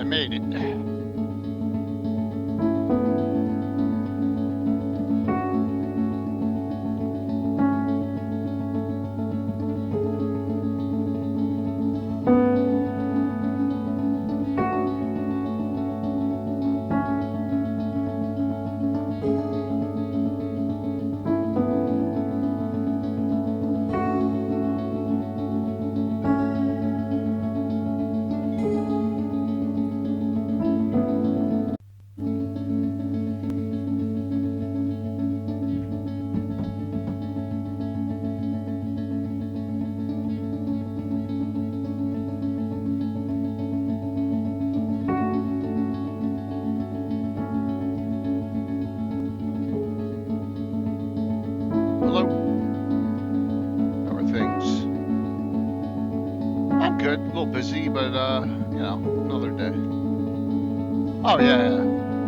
I made it. Hello. How are things? I'm good. A little busy, but you know, another day. Oh yeah,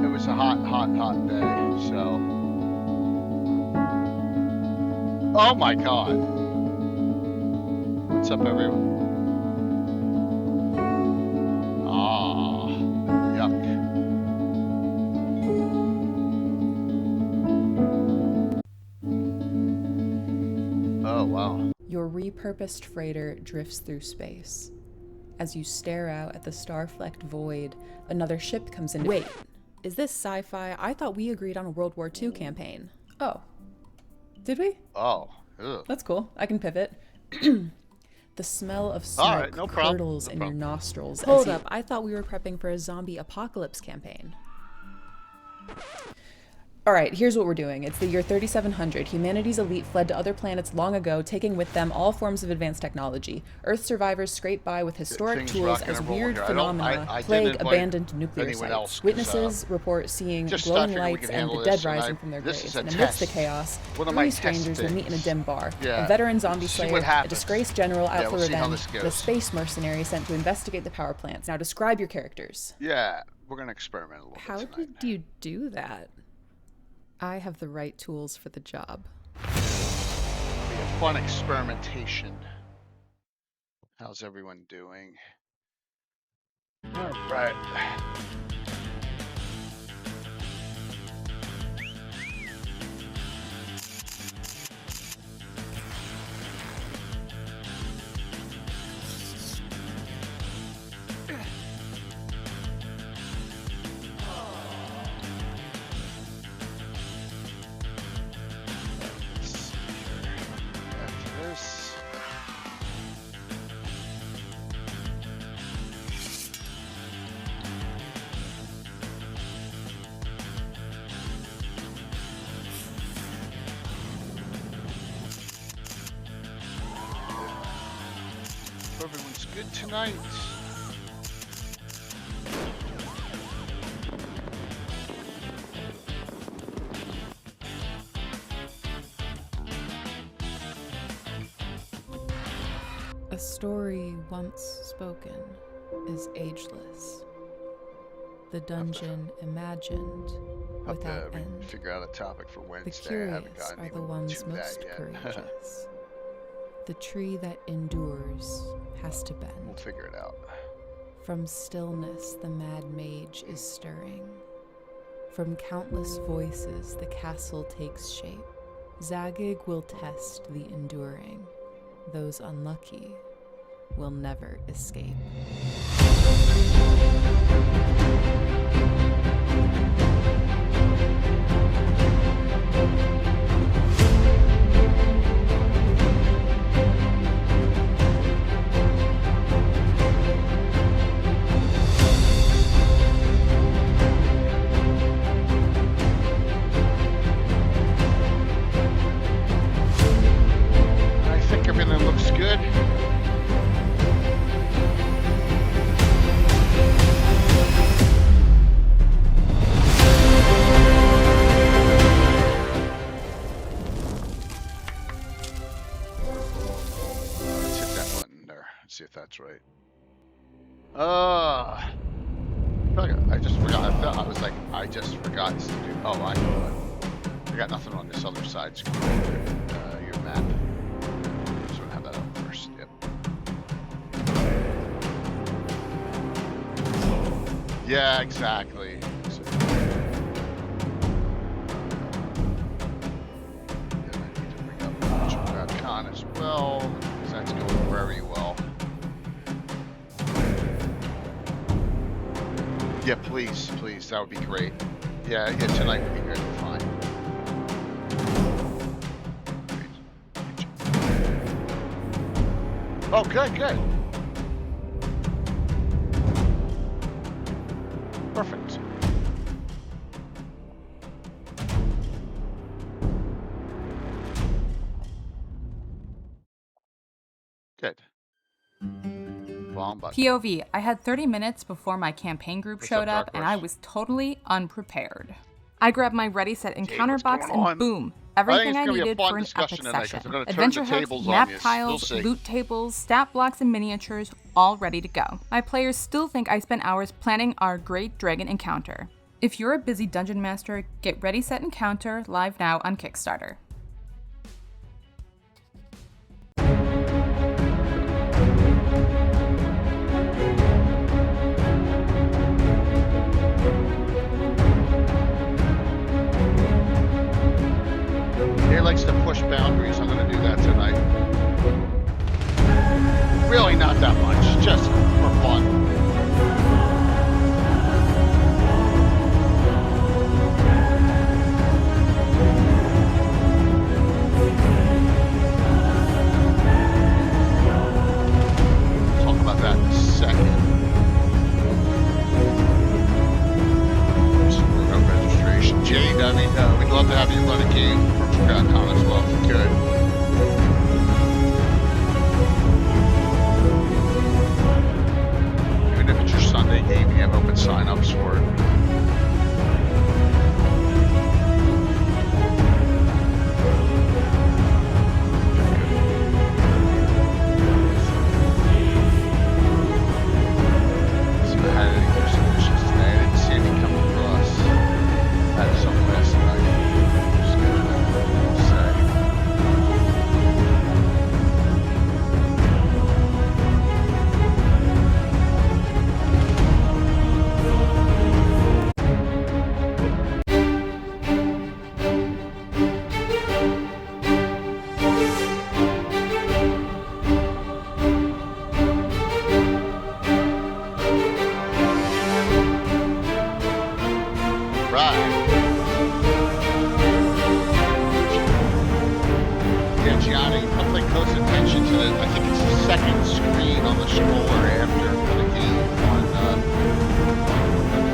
it was a hot day. So. Oh my God. What's up, everyone? Ah, yuck. Oh wow. Your repurposed freighter drifts through space. As you stare out at the star-flecked void, another ship comes in. Wait, is this sci-fi? I thought we agreed on a World War II campaign. Oh. Did we? Oh. Ugh. That's cool. I can pivot. The smell of smoke All right, no problem. curdles No in problem. your nostrils. Hold up, I thought we were prepping for a zombie apocalypse campaign. Alright, here's what we're doing. It's the year 3700. Humanity's elite fled to other planets long ago, taking with them all forms of advanced technology. Earth survivors scrape by with historic Things tools rocking as and rolling weird here. phenomena I didn't plague invite abandoned nuclear anyone sites. else 'cause, Witnesses report seeing just glowing figured we lights could and the handle dead this, and rising from their this graves. is a And amidst the test. chaos, One of my three test strangers will meet in a things. dim bar. Yeah. A veteran zombie See what slayer, a happens. disgraced general out Yeah, for we'll see how revenge, this goes. and a space mercenary sent to investigate the power plants. Now describe your characters. Yeah, we're gonna experiment a little How bit tonight. did you do that? I have the right tools for the job. It'll be a fun experimentation. How's everyone doing? All right. Let's see here. After this. Hope everyone's good tonight. A story once spoken is ageless. The dungeon imagined Hope without we can end. figure out a topic for The Wednesday. I haven't curious gotten are the even ones to that most yet. courageous. The tree that endures has to We'll bend. figure it out. From stillness the mad mage is stirring. From countless voices the castle takes shape. Zagig will test the enduring. Those unlucky will never escape. I think everything looks good. Let's hit that button there and see if that's right. I just forgot. I was like, I just forgot to do. Oh, I know it. I got nothing on this other side screen. Your map. Just want to have that up first. Yep. Yeah, exactly. So, then I need to bring up Con as well, because that's going very well. Yeah, please, please, that would be great. Yeah, tonight would be good. Fine. Oh, good, good. Perfect. Good. Bomb button. POV, I had 30 minutes before my campaign group What's up, showed up, Dark and Horse? I was totally unprepared. I grabbed my Ready, Set, Encounter what's box, going and on? boom, I think everything it's I gonna be a needed fun for an discussion epic tonight because session. they're gonna turn the Adventure hooks, tables on map you. We'll tiles, see. loot tables, stat blocks, and miniatures, all ready to go. My players still think I spent hours planning our Great Dragon encounter. If you're a busy dungeon master, get Ready, Set, Encounter live now on Kickstarter. He likes to push boundaries. I'm gonna do that tonight. Really not that much, just for fun. Talk about that in a second. Support our registration. Jade, I mean, we'd love to have you run a game for Con as well if you could. Even if it's your Sunday game, you have open sign-ups for it. So I had any more submissions today. I didn't see any come across. I had some last night. Just gonna say. Right. Yeah, Gianni, I'll pay close attention to the, I think it's the second screen on the stroller after the game on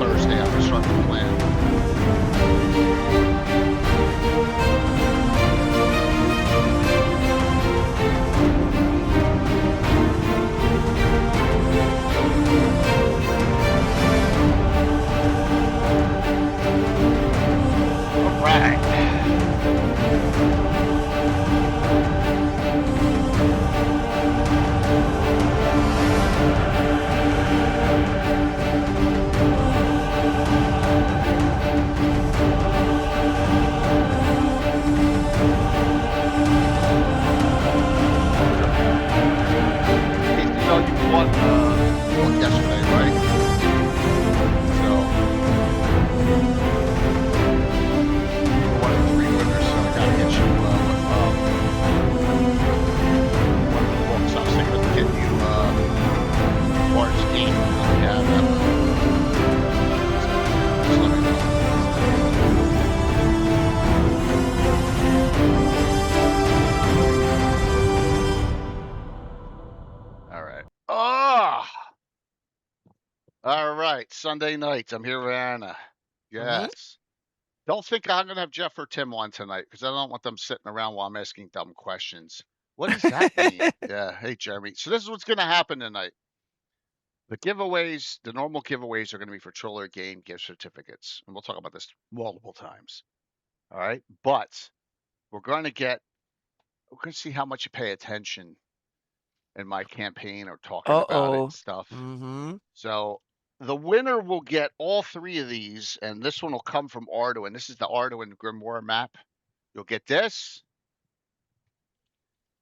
Thursday after starting to plan. All right. Hey, you know you won yesterday, right? So you're one of the 3 winners, so I gotta get you one of the books. I was thinking of getting you Bard's Game. Yeah, that one. Just let me know. All right. All right. Sunday night. I'm here with Anna. Yes. Don't think I'm gonna have Jeff or Tim on tonight because I don't want them sitting around while I'm asking dumb questions. What does that mean? Yeah. Hey, Jeremy. So this is what's gonna happen tonight. The giveaways, the normal giveaways are gonna be for Troller Game gift certificates, and we'll talk about this multiple times. All right. But we're gonna see how much you pay attention in my campaign or talking about it and stuff. So the winner will get all 3 of these, and this one will come from Arduin. This is the Arduin Grimoire map. You'll get this.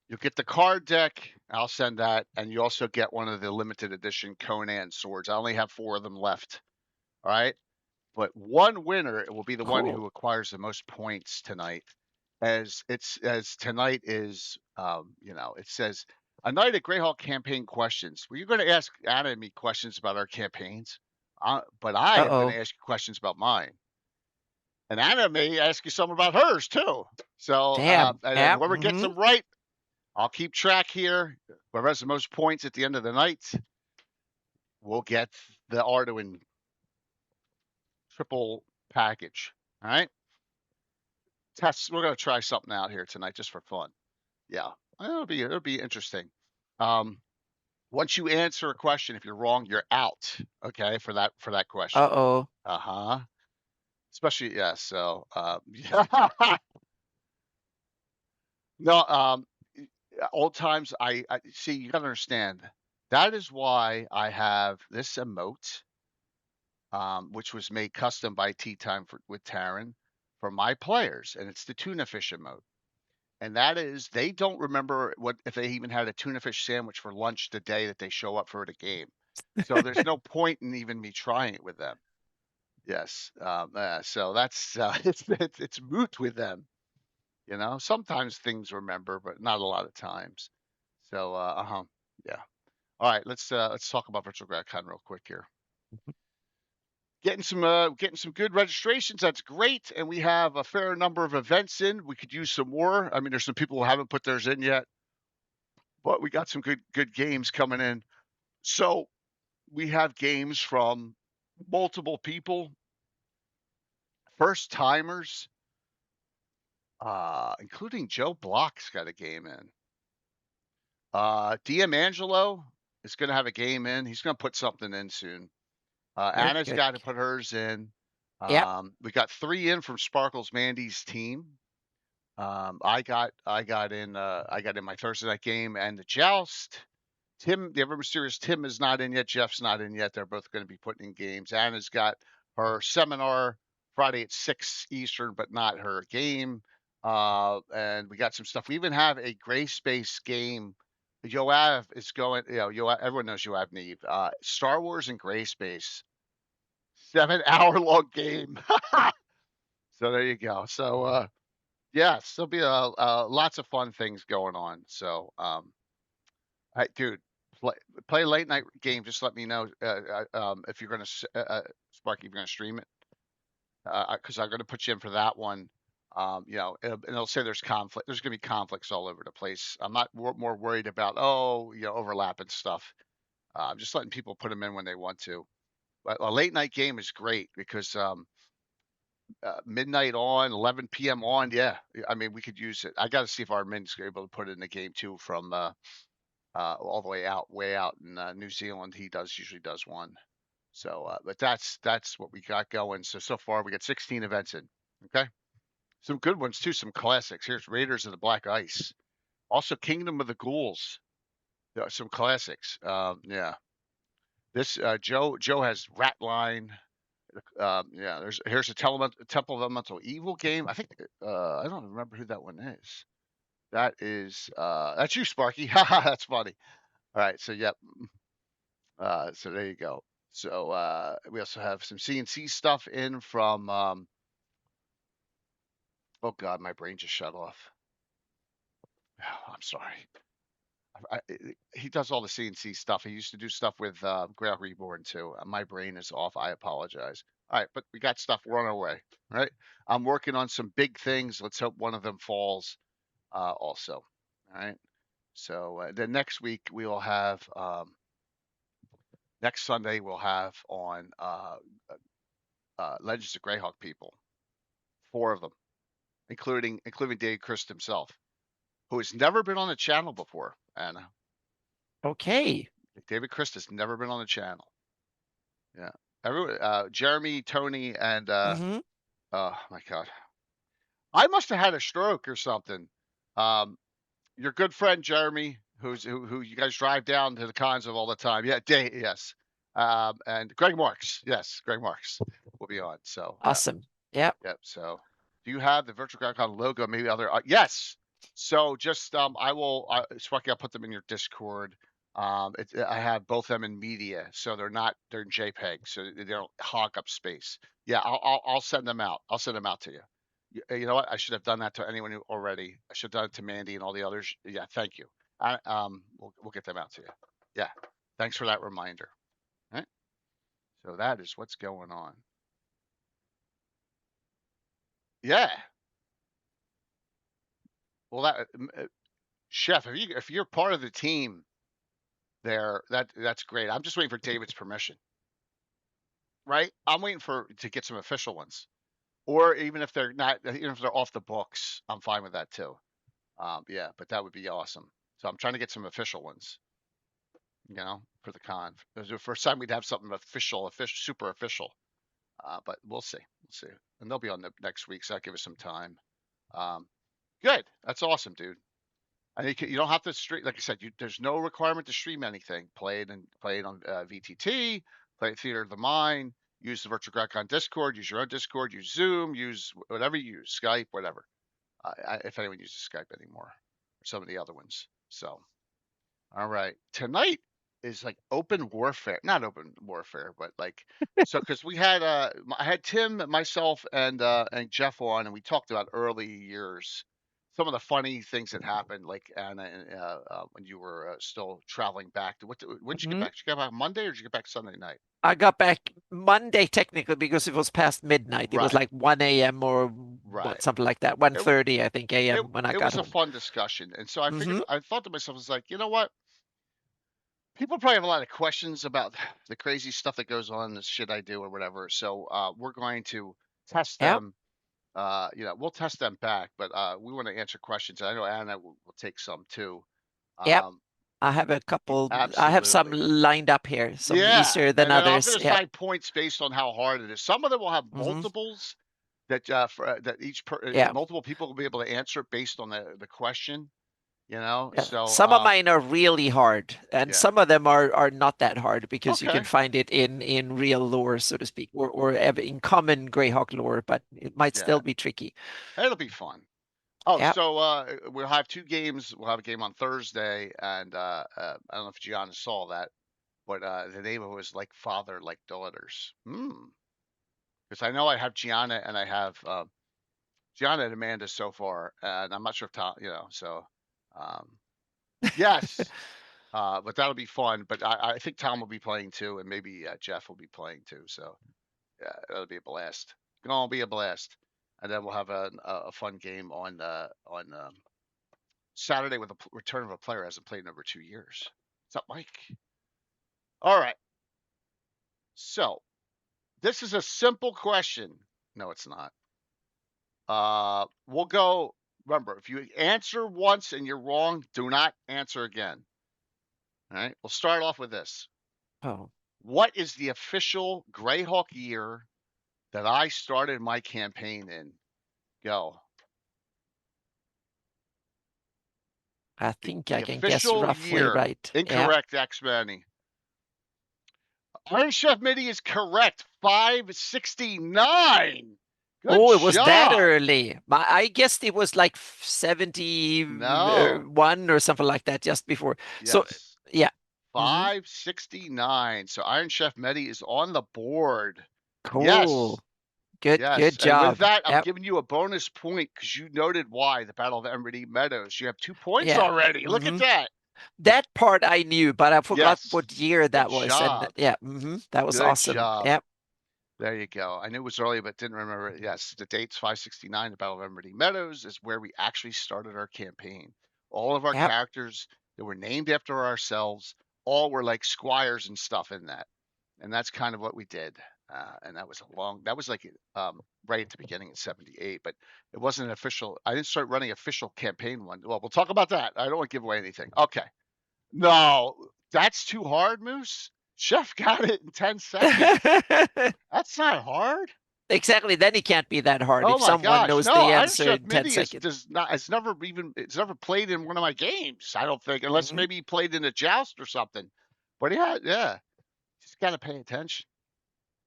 You'll get the card deck. I'll send that, and you also get one of the limited edition Conan swords. I only have 4 of them left. All right. But one winner will be the one who Cool. acquires the most points tonight. As tonight is, it says a night of Greyhawk campaign questions. Well, you're going to ask Anna and me questions about our campaigns, but I am going to Uh-oh. ask you questions about mine, and Anna may ask you some about hers too. So, Damn. and then Yeah. whoever gets them right, I'll keep track here. Whoever has the most points at the end of the night will get the Arduin triple package. All right. Test. We're gonna try something out here tonight just for fun. Yeah, it'll be interesting. Um, once you answer a question, if you're wrong, you're out. Okay, for that question. Uh-oh. Uh-huh. Especially, yeah. So no. Old times. I see. You gotta understand. That is why I have this emote, which was made custom by Tea Time with Taryn for my players, and it's the tuna fish emote. And that is they don't remember what if they even had a tuna fish sandwich for lunch the day that they show up for the game. So there's no point in even me trying it with them. Yes. So that's it's moot with them. Sometimes things remember, but not a lot of times. So yeah. All right, let's talk about virtual GradCon real quick here. Getting some good registrations. That's great, and we have a fair number of events in. We could use some more. I mean, there's some people who haven't put theirs in yet, but we got some good games coming in. So we have games from multiple people, first timers, including Joe Block's got a game in. DM Angelo is going to have a game in. He's going to put something in soon. Good, Anna's good. got to put hers in. Yep. We got 3 in from Sparkles Mandy's team. I got in my Thursday night game and the Joust. Tim, the ever mysterious Tim is not in yet. Jeff's not in yet. They're both going to be putting in games. Anna's got her seminar Friday at 6 Eastern, but not her game. And we got some stuff. We even have a gray space game. Yoav is going, Yoav, everyone knows Yoav Neve. Star Wars and Gray Space, 7 hour long game. So there you go. So yes, there'll be lots of fun things going on. So dude, play a late night game. Just let me know if you're gonna Sparky, if you're gonna stream it, because I'm gonna put you in for that one. And it'll say there's conflict. There's gonna be conflicts all over the place. I'm not more worried about overlap and stuff. I'm just letting people put them in when they want to. But a late night game is great because midnight on, 11 p.m. on. Yeah, I mean we could use it. I got to see if our men's are able to put it in the game too from all the way out in New Zealand. He usually does one. So, but that's what we got going. So far we got 16 events in. Okay, some good ones too. Some classics. Here's Raiders of the Black Ice. Also Kingdom of the Ghouls. Some classics. Yeah. This Joe has Ratline. Yeah. Here's a Temple of Elemental Evil game. I think I don't remember who that one is. That's you, Sparky. Haha, that's funny. All right, so yep. So there you go. So we also have some CNC stuff in from oh god, my brain just shut off. I'm sorry. He does all the CNC stuff. He used to do stuff with Greyhawk Reborn too. My brain is off. I apologize. All right, but we got stuff. We're on our way. All right. I'm working on some big things. Let's hope one of them falls also. All right. So then next week we will have next Sunday we'll have on Legends of Greyhawk people, 4 of them, including Dave Christ himself, who has never been on the channel before. Anna, Okay. David Christ has never been on the channel. Yeah, everyone, Jeremy, Tony, and oh my god, I must have had a stroke or something. Your good friend Jeremy, who you guys drive down to the cons of all the time. Yeah, yes. And Greg Marks. Yes, Greg Marks will be on. So Awesome. Yep. Yep. So do you have the Virtual GradCon logo? Maybe other yes. So just I will Sparky, I'll put them in your Discord. I have both them in media, so they're in JPEG, so they don't hog up space. Yeah, I'll send them out. I'll send them out to you. You know what? I should have done that to anyone who already. I should have done it to Mandy and all the others. Yeah, thank you. We'll get them out to you. Yeah, thanks for that reminder. All right. So that is what's going on. Yeah. Well, Chef, if you're part of the team there, that's great. I'm just waiting for David's permission. Right? I'm waiting to get some official ones. Or even if they're not, even if they're off the books, I'm fine with that too. Yeah, but that would be awesome. So I'm trying to get some official ones, for the con. It was the first time we'd have something official, super official. But we'll see. We'll see. And they'll be on the next week, so that'll give us some time. Good. That's awesome, dude. I think you don't have to stream. Like I said, there's no requirement to stream anything. Play it on VTT. Play it Theater of the Mind. Use the Virtual GrandCon Discord. Use your own Discord. Use Zoom. Use whatever you use. Skype. Whatever. If anyone uses Skype anymore, or some of the other ones. So, all right. Tonight is like open warfare. Not open warfare, but like because we had I had Tim, myself, and Jeff on, and we talked about early years. Some of the funny things that happened, like Anna, when you were still traveling back. When did you get back? Did you get back Monday or did you get back Sunday night? I got back Monday technically because it was past midnight. It was Right. like 1 a.m. or Right. something like that. 1:30, I think, a.m. when I It got was a home. fun discussion, and so I figured I thought to myself, I was like, you know what? People probably have a lot of questions about the crazy stuff that goes on, the shit I do or whatever. So we're going to test Yep, them. We'll test them back, but we want to answer questions. I know Anna will take some too. yep. Um, I have a couple. I have some Absolutely. lined up here. Some Yeah, easier than and then I'm others. going to Yep. assign points based on how hard it is. Some of them will have hmm multiples that Yeah. multiple people will be able to answer based on the question. Yeah. So Some of mine are really hard, and yeah, some of them are not that hard because you can okay, find it in real lore, so to speak, or in common Greyhawk lore, but it might yeah, still be tricky. it'll be fun. Oh, Yep. so we'll have two games. We'll have a game on Thursday, and I don't know if Gianna saw that, but the name of it was like father, like daughters. Because I know I have Gianna and I have Gianna and Amanda so far, and I'm not sure if Tom, so um, yes, but that'll be fun. But I think Tom will be playing too, and maybe Jeff will be playing too. So yeah, it'll be a blast. Gonna be a blast, and then we'll have a fun game on Saturday with a return of a player who hasn't played in over 2 years. What's up, Mike? All right. So this is a simple question. No, it's not. We'll go. Remember, if you answer once and you're wrong, do not answer again. All right. We'll start off with this. Oh, What is the official Greyhawk year that I started my campaign in? Go. I think I The can guess official roughly year. right. Yep. Incorrect, X-Manny. Iron Chef Midi is correct. 569. Good Oh, it was that job. early. I guessed it was like 71 No. or something like that just before. So, Yes. yeah. 569. So Iron Chef Medi is on the board. Cool. Yes. Good Yes. And with job. that, I'm Yep. giving you a bonus point because you noted why the Battle of Emerald Meadows. You have 2 points Yeah. already. Look at that. That part I knew, but I forgot Yes. what year that Good was. And job. yeah, that was Good awesome. job. Yep. There you go. I knew it was early, but didn't remember it. Yes, the date's 569. The Battle of Emerald Meadows is where we actually started our campaign. All of our Yep. characters that were named after ourselves, all were like squires and stuff in that. And that's kind of what we did. And that was like right at the beginning in 78, but it wasn't an official. I didn't start running official campaign one. Well, we'll talk about that. I don't want to give away anything. Okay. No, that's too hard, Moose. Chef got it in 10 seconds. That's not hard. Exactly. Then it can't be that hard Oh if my someone gosh. knows No, the Iron answer Chef in 10 Midi seconds. it's never played in one of my games, I don't think, unless Mhm. maybe he played in a joust or something. But yeah. Just gotta pay attention.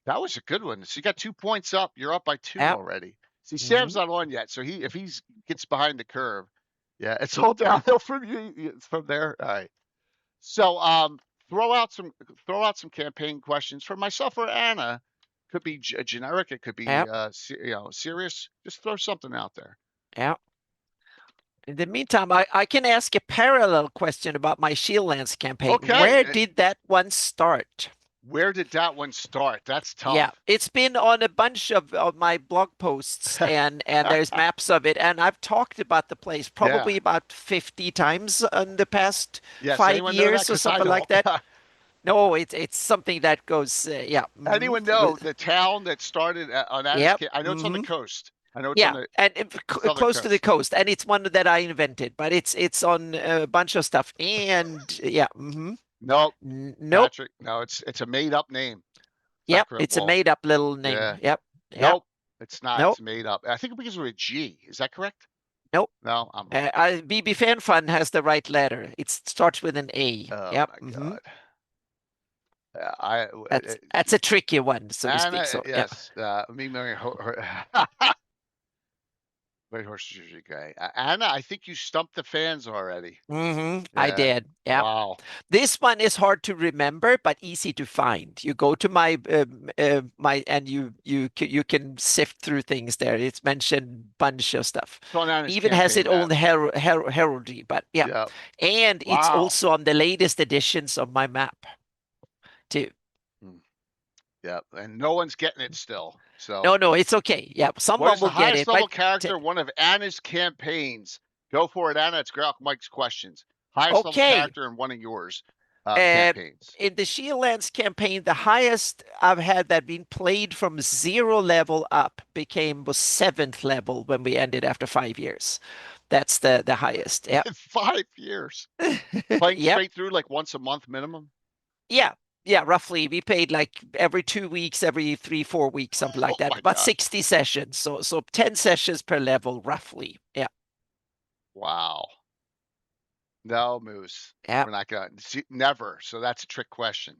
That was a good one. So you got 2 points up. You're up by 2 Yep. already. See, Sam's Mhm. not on yet, so if he gets behind the curve, yeah, it's all downhill from you. It's from there. All right. So, throw out some campaign questions for myself or Anna. Could be generic. It could be Yep. serious. Just throw something out there. Yeah. In the meantime, I can ask a parallel question about my Shieldlands campaign. Okay. Where did that one start? Where did that one start? That's Yeah, tough. it's been on a bunch of my blog posts, and there's maps of it, and I've talked about the place Yeah. probably about 50 times in the past Yes. five Anyone know that? years or Because I something like don't. that. No, it's something that goes, yeah. Anyone know the town that started on Anna's Yep. Cape? I know it's on the coast. I know it's on Yeah, the and southern close to the coast. coast, and it's one that I invented, but it's on a bunch of stuff, and yeah. Nope, Nope. Patrick. No, it's a made up name. Yep, Sakura it's a Ball. made up little name. Yeah. Yep. Yep. Nope. It's not. Nope. It's made up. I think it begins with a G. Is that correct? Nope. No, I'm wrong. BB Fan Fun has the right letter. It starts with an A. Oh Yep. my God. I That's a tricky one, so to speak. Anna, So yeah. yes. Me marrying White horse is usually gray. Anna, I think you stumped the fans already. I Yeah. did. Yeah. Wow. This one is hard to remember, but easy to find. You go to my and you can sift through things there. It's mentioned bunch of stuff. It's on Anna's Even has campaign its own map. heraldry, but yeah. Yeah. And it's Wow. also on the latest editions of my map too. Hmm. Yeah. And no one's getting it still. So No, it's okay. Yeah, what someone is the will get highest it. level But character one of Anna's campaigns? Go for it, Anna. It's Greyhawk Mike's questions. Highest level okay. character in one of yours Uh, campaigns. in the Shieldlands campaign, the highest I've had that been played from 0 level up was 7th level when we ended after 5 years. That's the highest. Yep. In 5 years. Playing Yep. straight through like once a month minimum. Yeah. Yeah, roughly. We played like every 2 weeks, every 3, 4 weeks, something Oh like that. my About God. 60 sessions. So 10 sessions per level, roughly. Yeah. Wow. No, Moose. Yeah. We're not going to never. So that's a trick question.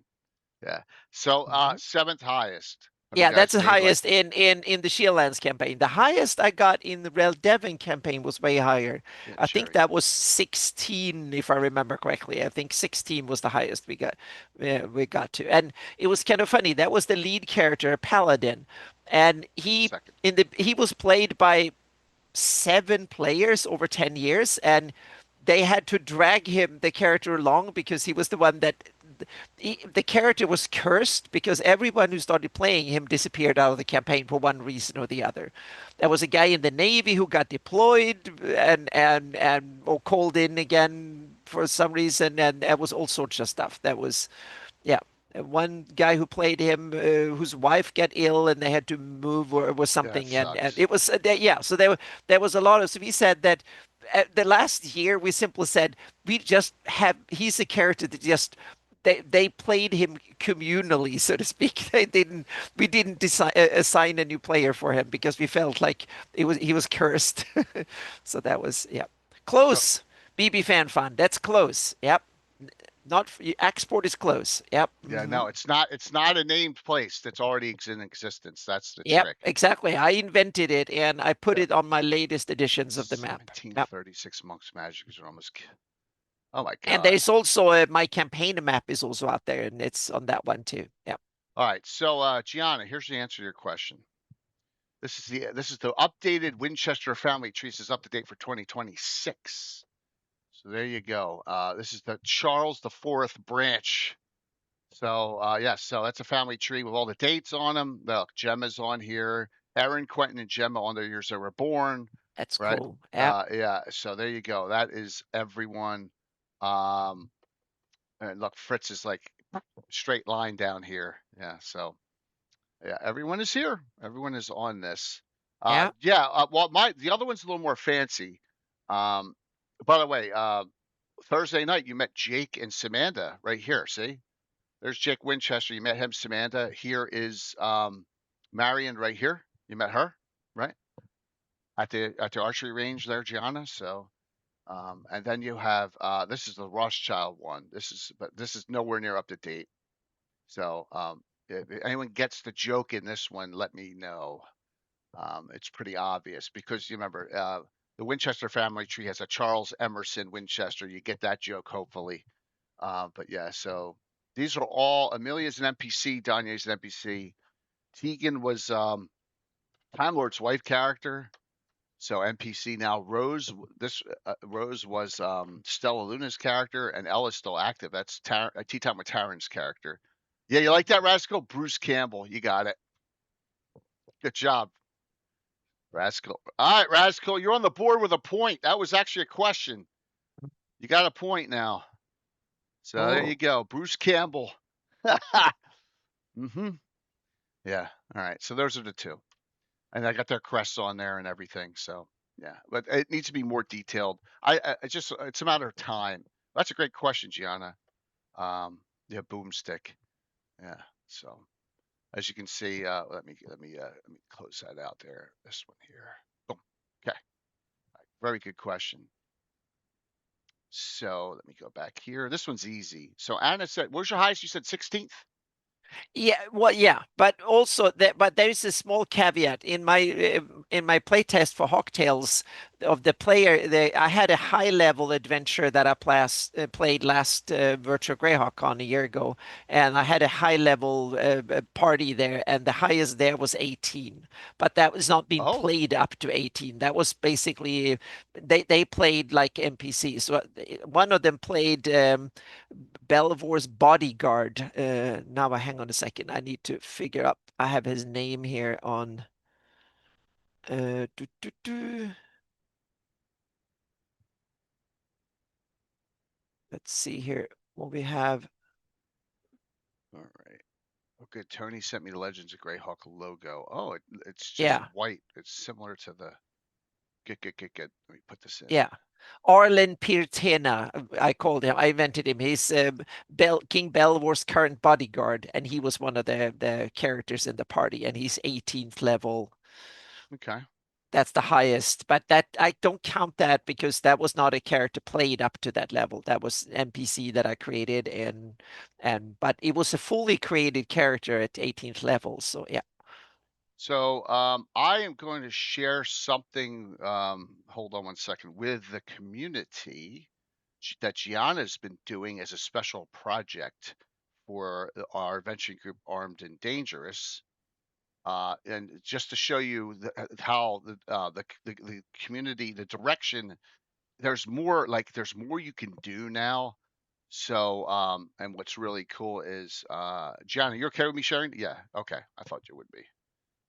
Yeah. So Mhm. seventh highest. Have you Yeah, that's guys the made like highest in the Shieldlands campaign. The highest I got in the Rel Devon campaign was way higher. yeah, I think Cherry? that was 16, if I remember correctly. I think 16 was the highest we got to. And it was kind of funny. That was the lead character, Paladin, and Second. he was played by 7 players over 10 years, and they had to drag the character along because he was the one that the character was cursed because everyone who started playing him disappeared out of the campaign for one reason or the other. There was a guy in the Navy who got deployed and or called in again for some reason, and there was all sorts of stuff. That was, yeah. One guy who played him, whose wife got ill and they had to move or was Yeah, it something, and sucks. it was yeah. So there was a lot of. So we said that the last year we simply said we just have. He's a character that just they played him communally, so to speak. We didn't assign a new player for him because we felt like he was cursed. So that was yeah So close. BB Fan Fun. That's close. Yep. Not export is close. Yep. yeah, no, it's not a named place that's already in existence. That's the Yep, trick. exactly. I invented it and I put Yeah. it on my latest editions of the map. Yep. 1736 monks magic is almost. Oh my And God. there's also my campaign map is also out there and it's on that one too. Yep. All right. So Gianna, here's the answer to your question. This is the updated Winchester family tree. This is up to date for 2026. So there you go. This is the Charles the Fourth branch. So yes, so that's a family tree with all the dates on them. Look, Gemma's on here. Aaron, Quentin, and Gemma on their years they were born. That's Right. cool. Yep. Yeah. So there you go. That is everyone. Um, and look, Fritz is like straight line down here. Yeah. So yeah, everyone is here. Everyone is on this. Yeah. Yeah. Well, the other one's a little more fancy. Um, by the way, Thursday night you met Jake and Samantha right here. See, there's Jake Winchester. You met him, Samantha. Here is Marion right here. You met her, right? At the archery range there, Gianna. So and then you have this is the Rothschild one. This is nowhere near up to date. So if anyone gets the joke in this one, let me know. It's pretty obvious because you remember the Winchester family tree has a Charles Emerson Winchester. You get that joke, hopefully. But yeah, so these are all Amelia's an NPC, Danye's an NPC. Tegan was Time Lord's wife character. So NPC now. Rose was Stella Luna's character, and Ella's still active. That's Tea Time with Taryn's character. Yeah, you like that, Rascal? Bruce Campbell, you got it. Good job, Rascal. All right, Rascal, you're on the board with a point. That was actually a question. You got a point now. So there you Oh, go, Bruce Campbell. hmm Yeah. All right. So those are the two, and I got their crests on there and everything. So yeah, but it needs to be more detailed. It's a matter of time. That's a great question, Gianna. Yeah, boomstick. Yeah. So as you can see, let me close that out there. This one here. Boom. Okay. Very good question. So let me go back here. This one's easy. So Anna said, "Where's your highest?" You said 16th. yeah, well, yeah, but also but there is a small caveat in my playtest for Hawktails of the player. I had a high level adventure that I played last Virtual Greyhawk on a year ago, and I had a high level party there, and the highest there was 18, but that was not being Oh, played up to 18. That was basically they played like NPCs. So one of them played. Belvor's bodyguard. Now, hang on a second. I need to figure up. I have his name here on. Uh, doo, doo, doo. Let's see here what we have. all right. Oh, good. Tony sent me the Legends of Greyhawk logo. Oh, it's just Yeah, white. It's similar to the. Good. Let me put this in. yeah. Arlen Pirtena, I called him. I invented him. He's King Belvor's current bodyguard, and he was one of the characters in the party, and he's 18th level. Okay. That's the highest, but that I don't count that because that was not a character played up to that level. That was NPC that I created and but it was a fully created character at 18th level. So yeah. So I am going to share something. Hold on one second with the community that Gianna's been doing as a special project for our adventuring group, Armed and Dangerous. And just to show you how the community, the direction, there's more you can do now. So, and what's really cool is, Gianna, you're okay with me sharing? Yeah. Okay. I thought you would be.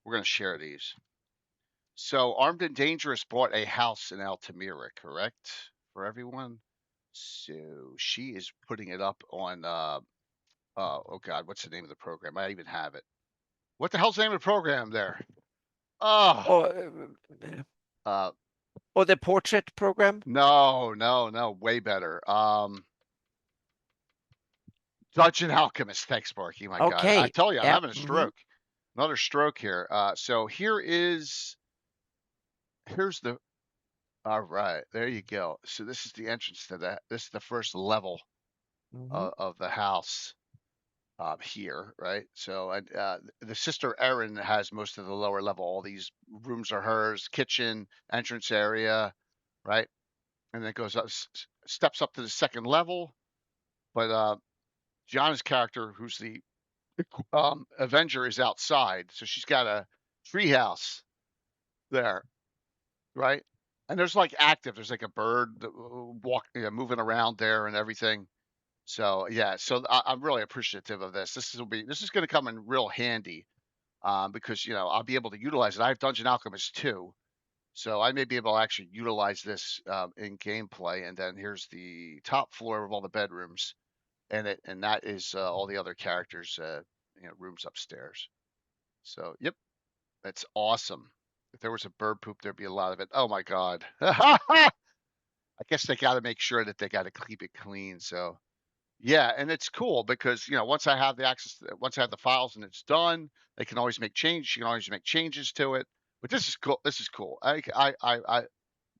We're going to share these. So Armed and Dangerous bought a house in Altamira, correct? For everyone. So she is putting it up on, oh God, what's the name of the program? I even have it. What the hell's the name of the program there? Oh, Or uh, or the portrait program. no, way better. Dungeon Alchemist. Thanks, Sparky. My God, I Okay. tell you, I'm Yeah. having a stroke. Another stroke here. So here's the. All right, there you go. So this is the entrance to that. This is the first level Hmm. of the house here, right? So the sister Erin has most of the lower level. All these rooms are hers. Kitchen, entrance area, right? And then it goes up, steps up to the second level. But John's character, who's the Avenger, is outside, so she's got a treehouse there, right? And there's like active. There's like a bird that, moving around there and everything. So yeah, so I'm really appreciative of this. This is going to come in real handy because I'll be able to utilize it. I have Dungeon Alchemist too, so I may be able to actually utilize this in gameplay. And then here's the top floor of all the bedrooms, and that is all the other characters, rooms upstairs. So yep, that's awesome. If there was a bird poop, there'd be a lot of it. Oh my god. I guess they got to make sure that they got to keep it clean. So yeah, and it's cool because once I have the access, once I have the files and it's done, they can always make changes. You can always make changes to it. But this is cool. This is cool.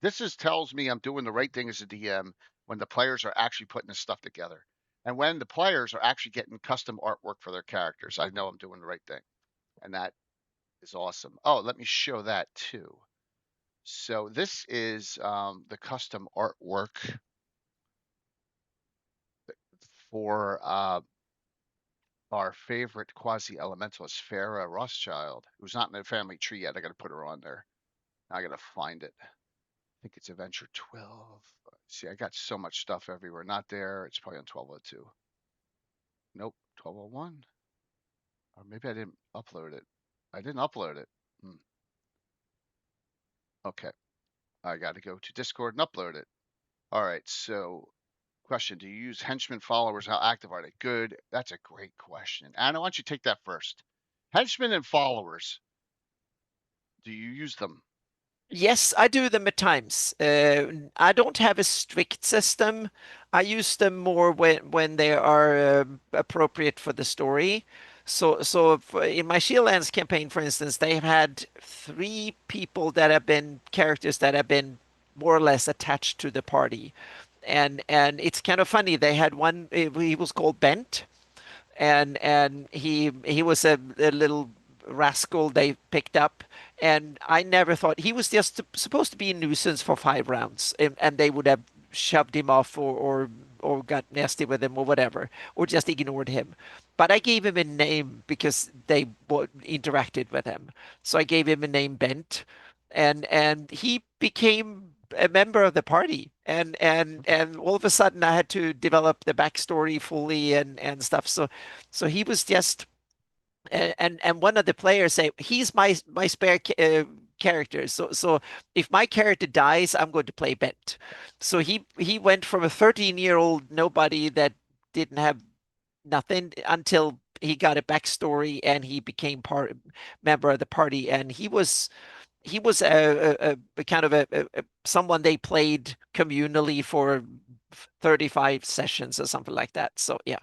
This is tells me I'm doing the right thing as a DM when the players are actually putting this stuff together, and when the players are actually getting custom artwork for their characters. I know I'm doing the right thing, and that is awesome. Oh, let me show that too. So this is the custom artwork for our favorite quasi-elementalist, Farah Rothschild, who's not in the family tree yet. I got to put her on there. I got to find it. I think it's Adventure 12. See, I got so much stuff everywhere. Not there. It's probably on 1202. Nope, 1201. Or maybe I didn't upload it. I didn't upload it. Okay. I got to go to Discord and upload it. All right. So, question: do you use henchmen followers? How active are they? Good. That's a great question. Anna, why don't you take that first? Henchmen and followers. Do you use them? Yes, I do them at times. I don't have a strict system. I use them more when they are appropriate for the story. In my Shieldlands campaign, for instance, they've had three people that have been characters that have been more or less attached to the party, and it's kind of funny. They had one. He was called Bent, and he was a little rascal they picked up, and I never thought he was just supposed to be a nuisance for 5 rounds, and they would have shoved him off or got nasty with him or whatever, or just ignored him. But I gave him a name because they interacted with him, so I gave him a name Bent, and he became a member of the party, and all of a sudden I had to develop the backstory fully and stuff. So he was just and one of the players say he's my spare character. So if my character dies, I'm going to play Bent. So he went from a 13-year-old nobody that didn't have nothing until he got a backstory and he became part member of the party, and he was a kind of a someone they played communally for 35 sessions or something like that. So yeah.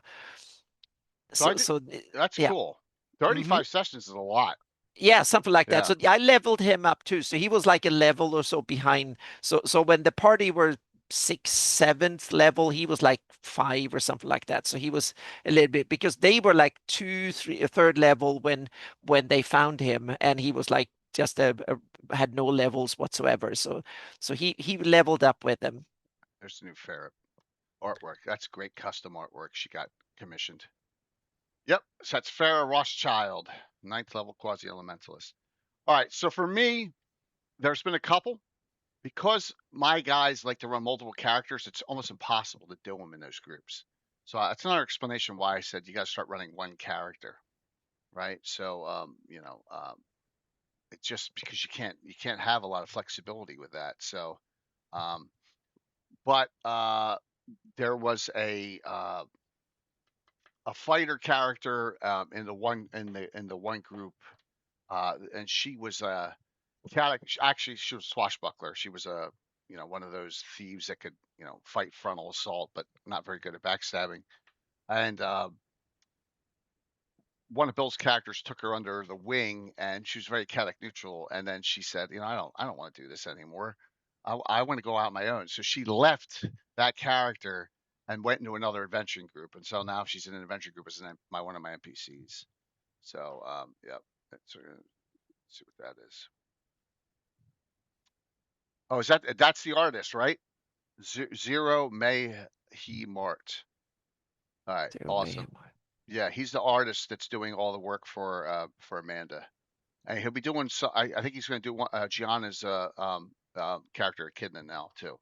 So I So did. so That's yeah. cool. Hmm. 35 sessions is a lot. Yeah, something like that. Yeah. So I leveled him up too. So he was like a level or so behind. So when the party were sixth, seventh level, he was like five or something like that. So he was a little bit because they were like two, three, a third level when they found him, and he was like just had no levels whatsoever. So he leveled up with them. There's the new Ferret artwork. That's great custom artwork she got commissioned. Yep. So that's Farah Rothschild, ninth level quasi elementalist. All right. So for me, there's been a couple. Because my guys like to run multiple characters, it's almost impossible to do them in those groups. So that's another explanation why I said you got to start running one character, right? So it's just because you can't have a lot of flexibility with that. So, um, but there was a fighter character in the one group, and she was actually she was a swashbuckler. She was a one of those thieves that could fight frontal assault, but not very good at backstabbing. And one of Bill's characters took her under the wing, and she was very chaotic neutral. And then she said, I don't want to do this anymore. I want to go out my own. So she left that character and went into another adventuring group. And so now she's in an adventure group as one of my NPCs. So yeah, so see what that is. Oh, that's the artist, right? Zero May He Mart. All right, Dear awesome. Mayhem. Yeah, he's the artist that's doing all the work for Amanda, and he'll be doing. So I think he's going to do Gianna's character Echidna now too.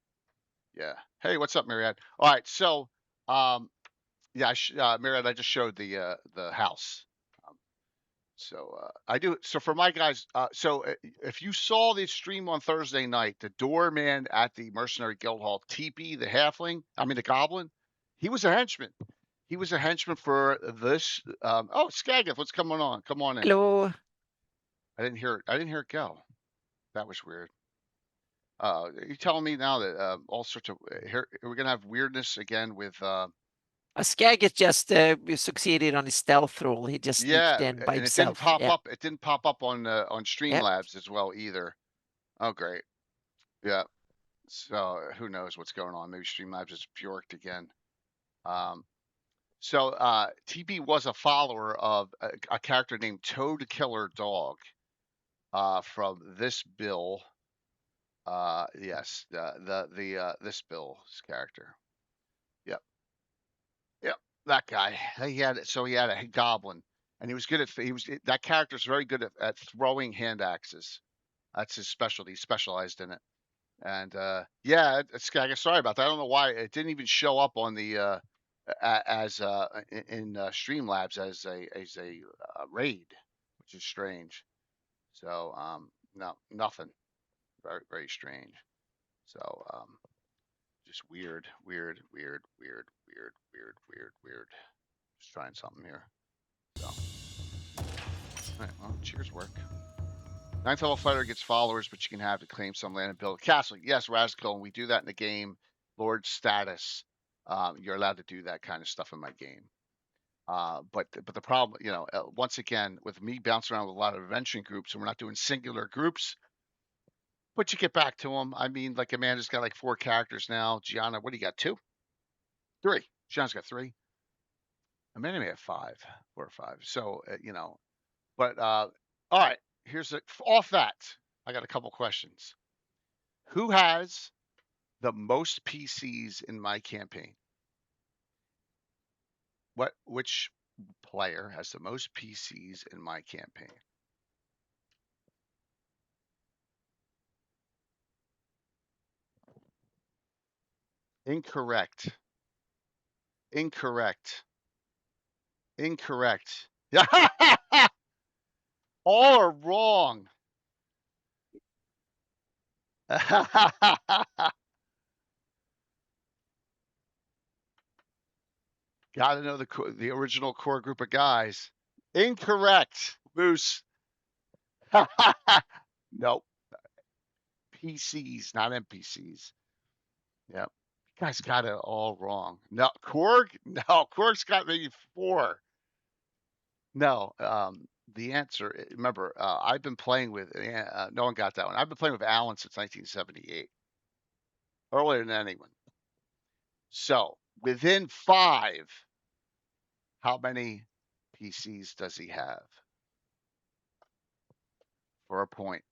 Yeah. Hey, what's up, Myriad? All right, so yeah, Myriad, I just showed the house. So I do. So for my guys, if you saw the stream on Thursday night, the doorman at the Mercenary Guild Hall, TP, the halfling, I mean the goblin, he was a henchman. He was a henchman for this. Oh, Skagith, what's coming on? Come on in. Hello. I didn't hear it. I didn't hear it go. That was weird. You telling me now that all sorts of here we're gonna have weirdness again with Skagit just succeeded on his stealth roll. He just sneaked yeah, in by and it didn't himself. pop Yeah. up. It didn't pop up on Yep. Streamlabs as well either. Oh, great. Yeah. So who knows what's going on? Maybe Streamlabs is bjorked again. Um, TB was a follower of a character named Toad Killer Dog from this bill. Yes, this bill's character. Yep, yep. that guy. He had a goblin, and he was good at that character's very good at throwing hand axes. That's his specialty. He specialized in it. And yeah, sorry about that. I don't know why it didn't even show up on the as in Streamlabs as a raid, which is strange. So no, nothing. Very very strange. So just weird, weird, weird, weird, weird, weird, weird, weird. Just trying something here. So, all right, well, cheers work. Ninth level fighter gets followers, but you can have to claim some land and build a castle. Yes, Razkil, and we do that in the game. Lord status, you're allowed to do that kind of stuff in my game. But the problem, once again, with me bouncing around with a lot of invention groups, and we're not doing singular groups, but you get back to them. I mean, like Amanda's got like 4 characters now. Gianna, what do you got? 2, 3. Gianna's got 3. Amanda may have 5, 4 or 5. So but all right. Here's off that. I got a couple questions. Who has the most PCs in my campaign? Which player has the most PCs in my campaign? Incorrect. Incorrect. Incorrect. All are wrong. Got to know the original core group of guys. Incorrect, Moose. Nope. PCs, not NPCs. Yep. You guys got it all wrong. No, Korg? No, Korg's got maybe 4. No, the answer, remember, I've been playing with, no one got that one. I've been playing with Alan since 1978, earlier than anyone. So, within 5, how many PCs does he have? For a point.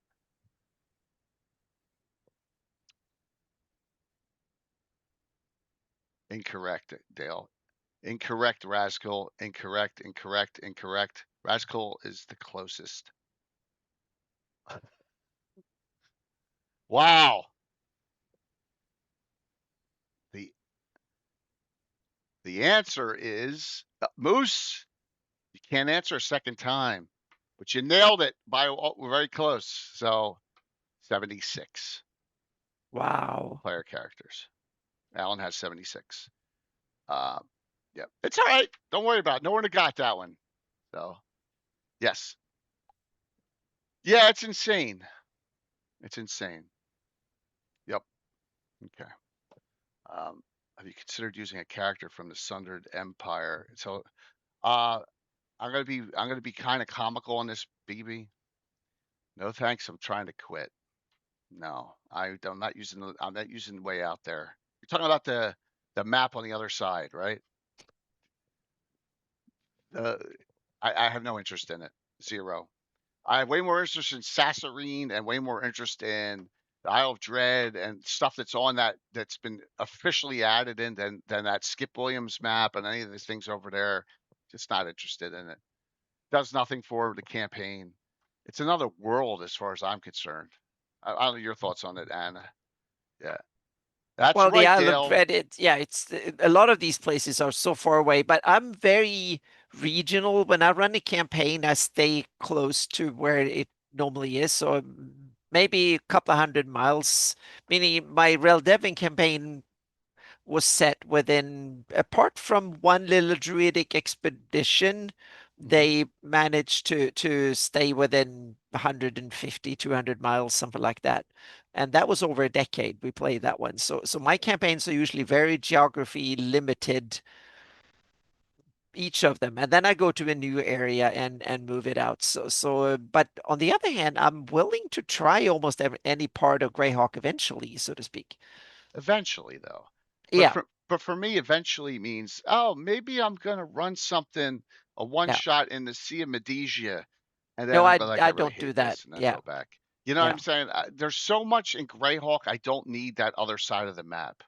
Incorrect, Dale. Incorrect, Raskol. Incorrect, incorrect, incorrect. Raskol is the closest. Wow. The answer is Moose. You can't answer a second time, but you nailed it by we're very close. So 76 Wow. player characters. Alan has 76. Yeah, it's all right. Don't worry about it. No one got that one. So yes. Yeah, it's insane. It's insane. Yep. Okay. Have you considered using a character from the Sundered Empire? So I'm gonna be kind of comical on this, BB. No thanks. I'm trying to quit. No, I'm not using I'm not using way out there. You're talking about the map on the other side, right? Uh, I have no interest in it. 0. I have way more interest in Sassarine and way more interest in the Isle of Dread and stuff that's on that's been officially added in than that Skip Williams map and any of these things over there. Just not interested in it. Does nothing for the campaign. It's another world as far as I'm concerned. I don't know your thoughts on it, Anna. Yeah. That's Well, the right, Isle of Dale. Dread, it's a lot of these places are so far away, but I'm very regional. When I run a campaign, I stay close to where it normally is. So maybe a couple of 100 miles, meaning my Reldevin campaign was set within, apart from one little druidic expedition, they managed to stay within 150, 200 miles, something like that. And that was over a decade we played that one. So my campaigns are usually very geography limited, each of them. And then I go to a new area and move it out. But on the other hand, I'm willing to try almost any part of Greyhawk eventually, so to speak. Eventually, though. Yeah, But for me, eventually means, oh, maybe I'm gonna run something, a one yeah. shot in the Sea of Medesia, and then No, I'm gonna like, I I really don't do hate that. this, and then Yeah, go back. You know what yeah. I'm saying? There's so much in Greyhawk. I don't need that other side of the map.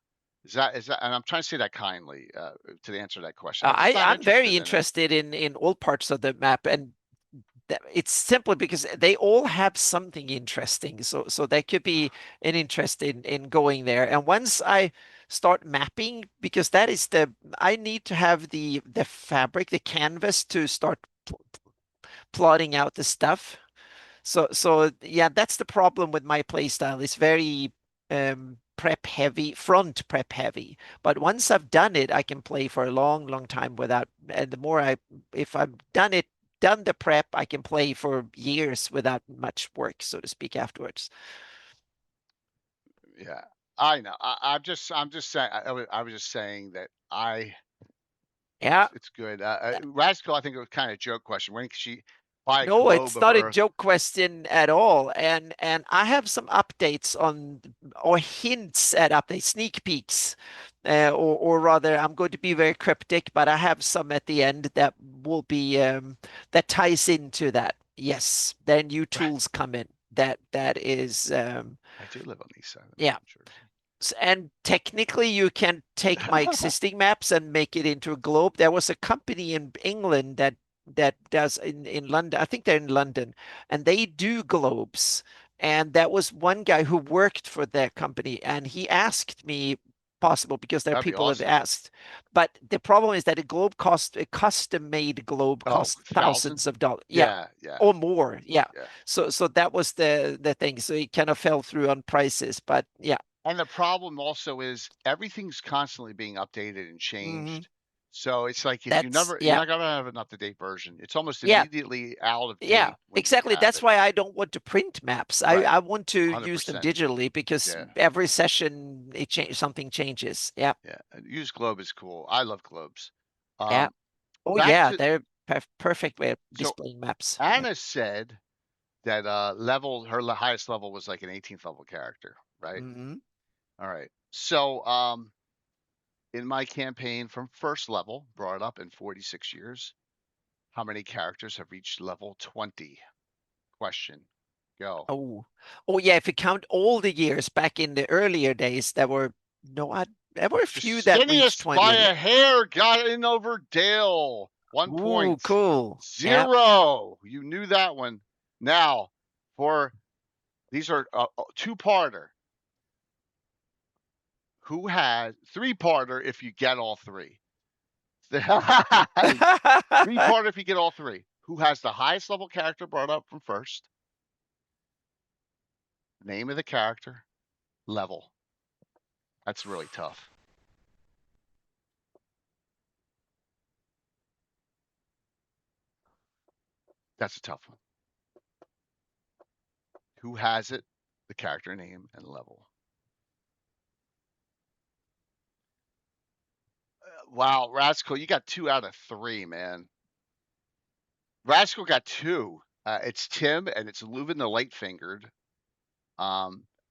is that? And I'm trying to say that kindly to answer that question. I'm just not I'm very interested in it. interested in all parts of the map, and it's simply because they all have something interesting. So there could be an interest in going there. And once I start mapping, because that is I need to have the fabric, the canvas to start plotting out the stuff. So yeah, that's the problem with my playstyle. It's very prep heavy, front prep heavy. But once I've done it, I can play for a long, long time without. And the more if I've done the prep, I can play for years without much work, so to speak, afterwards. Yeah, I know. I'm just saying. I was just saying that Yeah. it's good. Rascal, I think it was kind of a joke question. When can she buy a No, globe it's of not a Earth? joke question at all. And I have some updates on or hints at updates, sneak peeks. Or rather, I'm going to be very cryptic, but I have some at the end that will be that ties into that. Yes, there are new tools come in. That is I do live on the east side of yeah. New Jersey. And technically, you can take my existing maps and make it into a globe. There was a company in England that does in London. I think they're in London, and they do globes. And that was one guy who worked for their company, and he asked me possible because there are That'd be people that have awesome. asked. But the problem is that a custom-made globe Oh, costs thousands thousands? of dollars. Yeah, Yeah, yeah, or more. Yeah. yeah. So that was the thing. So it kind of fell through on prices, but yeah. And the problem also is everything's constantly being updated and Mhm. changed. So it's like if That's you're yeah. not gonna have an up-to-date version. It's almost Yeah. immediately out of Yeah. date when you Exactly. have That's it. why I don't want to print maps. Right. I want to use them 100%. digitally because Yeah. every session something changes. Yeah. Yeah. Use globe is cool. I love globes. Yeah. Um, Oh back yeah, to they're perfect way of so displaying maps. Yeah. Anna said that highest level was like an 18th level character, right? Hmm. All right. So in my campaign from first level, brought up in 46 years, how many characters have reached level 20? Question. Go. Oh. Oh yeah, if you count all the years back in the earlier days, there were no there were a The few that reached skinniest by 20. a hair got in over Dale. 1 point. Ooh, cool. Yeah. 0. You knew that one. Now, for these are two-parter. Who has three-parter if you get all three? Three-parter if you get all three. Who has the highest level character brought up from first? Name of the character, level. That's really tough. That's a tough one. Who has it? The character name and level. Wow, Rascal, you got 2 out of 3, man. Rascal got 2. It's Tim and it's Leuven the Light-Fingered.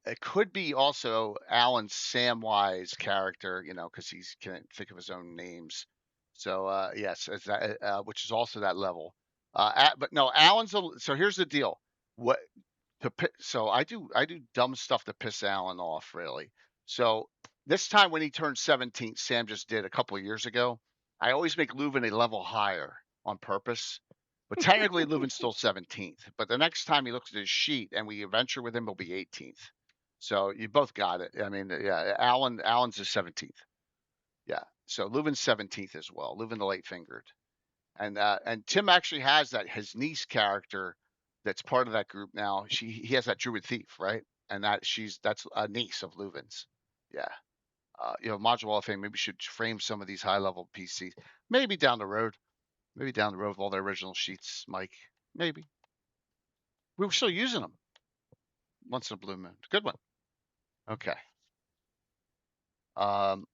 It could be also Alan Samwise character, because he can't think of his own names. So yes, it's that, which is also that level. But no, so here's the deal. What so I do dumb stuff to piss Alan off, really. So this time when he turned 17, Sam just did a couple of years ago. I always make Leuven a level higher on purpose. But technically, Leuven's still 17th. But the next time he looks at his sheet and we adventure with him, he'll be 18th. So you both got it. I mean, yeah, Allen's the 17th. Yeah. So Leuven's 17th as well. Leuven the Late Fingered. And Tim actually has that his niece character that's part of that group now. He has that Druid Thief, right? And that's a niece of Leuven's. Yeah. Module Hall of Fame, maybe should frame some of these high level PCs. Maybe down the road. Maybe down the road with all their original sheets, Mike. Maybe. We were still using them once in a blue moon. Good one. Okay. Um,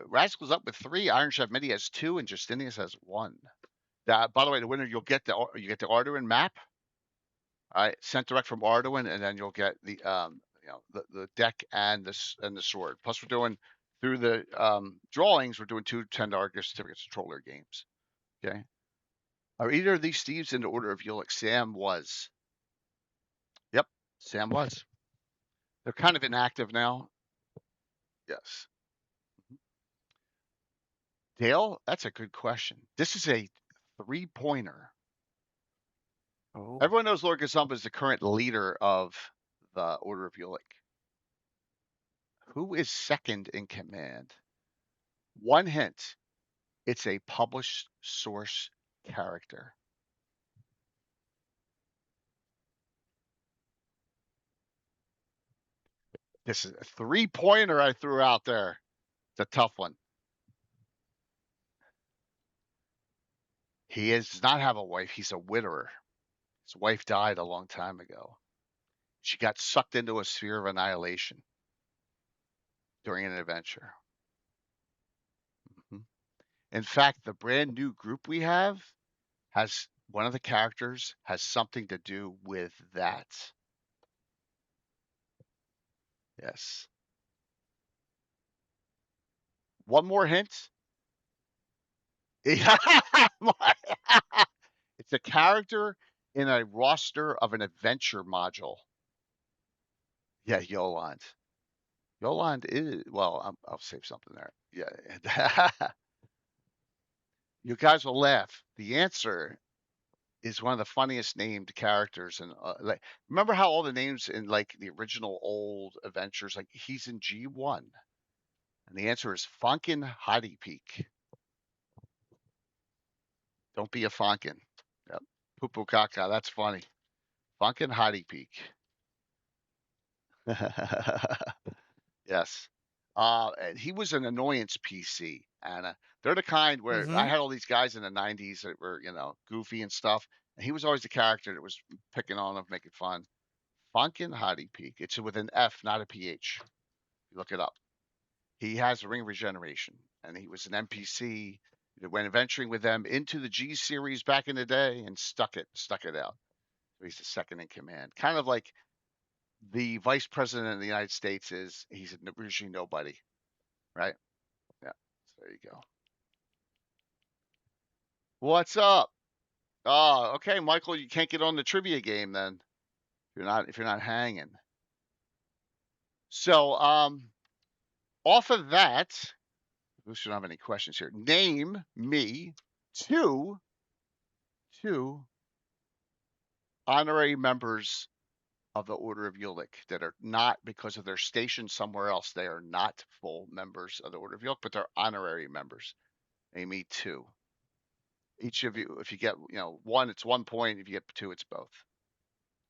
Rascal's up with 3. Iron Chef Midi has 2, and Justinius has 1. By the way, the winner you'll get the Arduin map. All right, sent direct from Arduin, and then you'll get the deck and the sword. Plus, we're doing through the drawings. We're doing 2 $10 gift certificates to Troller Games. Okay. Are either of these Steves in the order of Ulick? Sam was. Yep, Sam was. They're kind of inactive now. Yes. Mhm. Dale, that's a good question. This is a three-pointer. Oh. Everyone knows Lord Gazumba is the current leader of the Order of Ulick. Who is second in command? One hint. It's a published source character. This is a three-pointer I threw out there. It's a tough one. He does not have a wife. He's a widower. His wife died a long time ago. She got sucked into a sphere of annihilation during an adventure. Mhm. In fact, the brand new group we have has one of the characters has something to do with that. Yes. One more hint. It's a character in a roster of an adventure module. Yeah, Yoland. Yoland is well. I'll save something there. Yeah, you guys will laugh. The answer is one of the funniest named characters, and like remember how all the names in like the original old adventures, like he's in G1, and the answer is Funkin' Hottie Peak. Don't be a Funkin'. Yep. Poo poo caca. That's funny. Funkin' Hottie Peak. Yes. And he was an annoyance PC, and they're the kind where I Mm-hmm. had all these guys in the '90s that were, goofy and stuff, and he was always the character that was picking on them, making fun. Funkin' Hottie Peak. It's with an F, not a PH. You look it up. He has a ring of regeneration, and he was an NPC that went adventuring with them into the G series back in the day and stuck it out. So he's the second in command. Kind of like the vice president of the United States is. He's usually nobody, right? Yeah. So there you go. What's up? Oh, okay, Michael. You can't get on the trivia game then. If you're not hanging. So off of that, we should not have any questions here. Name me two honorary members of the Order of Ulick that are not, because of their station somewhere else, they are not full members of the Order of Ulick, but they're honorary members. Name me two. Each of you, if you get, one, it's 1 point. If you get two, it's both.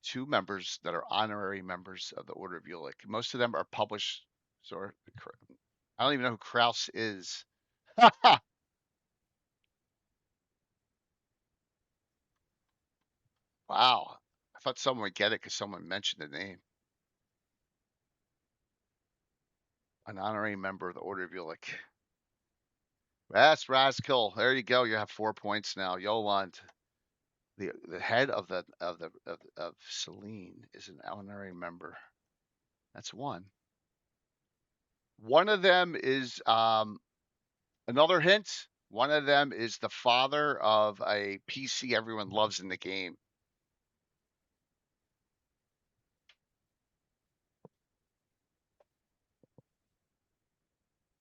Two members that are honorary members of the Order of Ulick. Most of them are published. So I don't even know who Kraus is. Wow. I thought someone would get it because someone mentioned the name. An honorary member of the Order of Ulick. That's Raskill. There you go. You have 4 points now. Yoland. The head of Celine is an honorary member. That's one. One of them is another hint. One of them is the father of a PC everyone loves in the game.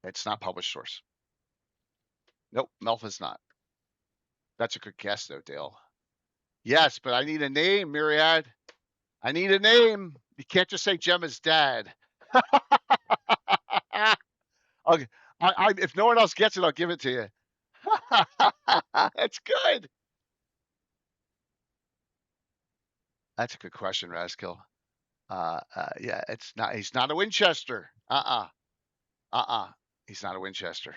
It's not published source. Nope, Melf is not. That's a good guess, though, Dale. Yes, but I need a name, Myriad. I need a name. You can't just say Gemma's dad. Okay, if no one else gets it, I'll give it to you. That's good. That's a good question, Raskill. Yeah, it's not. He's not a Winchester. He's not a Winchester.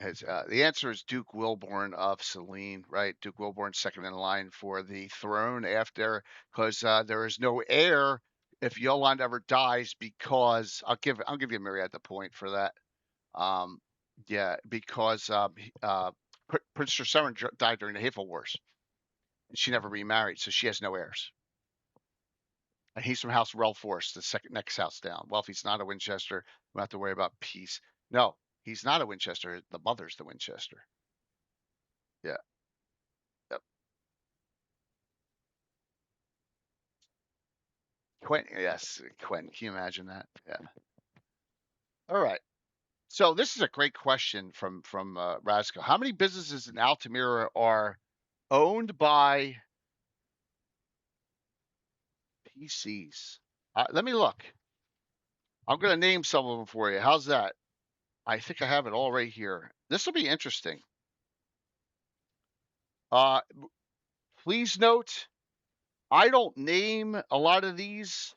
The answer is Duke Wilborn of Celine, right? Duke Wilborn second in line for the throne after, because there is no heir if Yolande ever dies. Because I'll give you Myriad the point for that. Yeah, because Prince Tristan died during the Hateful Wars, and she never remarried, so she has no heirs. And he's from House Relforce, the next house down. Well, if he's not a Winchester, we have to worry about peace. No, he's not a Winchester. The mother's the Winchester. Yeah. Yep. Quinn. Yes, Quinn. Can you imagine that? Yeah. All right. So this is a great question from Rasko. How many businesses in Altamira are owned by PCs? Let me look. I'm going to name some of them for you. How's that? I think I have it all right here. This will be interesting. Uh, please note, I don't name a lot of these.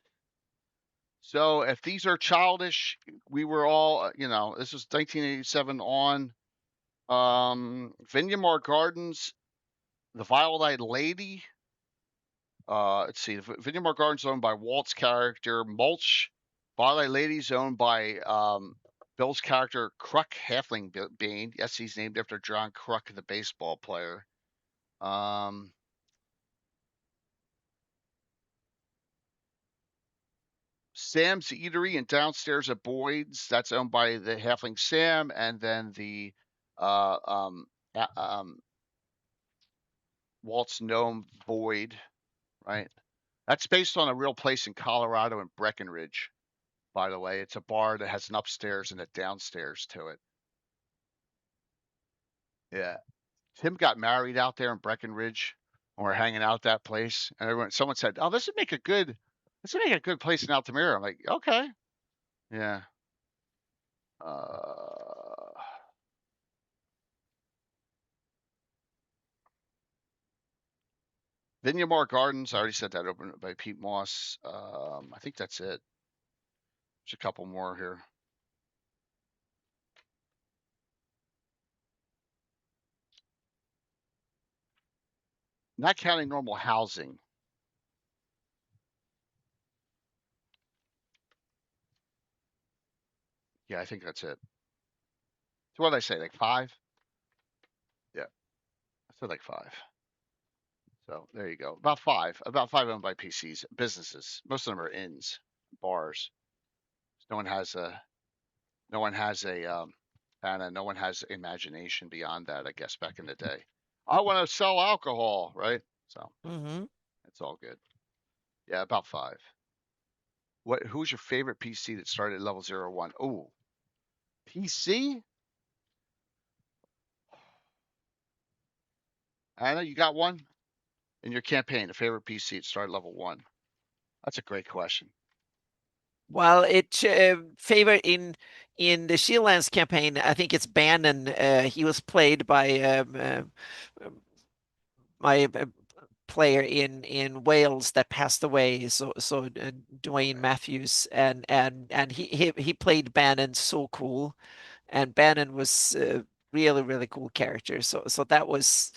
So if these are childish, we were all, this was 1987 on. Vinyamar Gardens, The Violet Lady. Let's see. Vinyamar Gardens owned by Walt's character. Mulch. Violet Lady's owned by Bill's character, Kruk Halfling Bane. Yes, he's named after John Kruk, the baseball player. Sam's Eatery and downstairs at Boyd's. That's owned by the Halfling Sam, and then the uh, um, Walt's Gnome Boyd. Right. That's based on a real place in Colorado in Breckenridge. By the way, it's a bar that has an upstairs and a downstairs to it. Yeah. Tim got married out there in Breckenridge when we're hanging out at that place. And someone said, "Oh, this would make a good place in Altamira." I'm like, okay. Yeah. Uh, Vinyamar Gardens, I already said that, opened by Pete Moss. I think that's it. There's a couple more here. Not counting normal housing. Yeah, I think that's it. So what did I say? Like 5? Yeah, I said like 5. So there you go. About 5. About 5 owned by PCs, businesses. Most of them are inns, bars. No one has a no one has a and no one has imagination beyond that, I guess, back in the day. I want to sell alcohol, right? So Mm-hmm. it's all good. Yeah, about 5. Who's your favorite PC that started at level 01? Oh, PC? Anna, you got one in your campaign, a favorite PC that started level 1? That's a great question. Well, it favorite in the Shieldlands campaign, I think it's Bannon. He was played by my player in Wales that passed away. So Dwayne Okay. Matthews, and he played Bannon so cool, and Bannon was really cool character. So that was,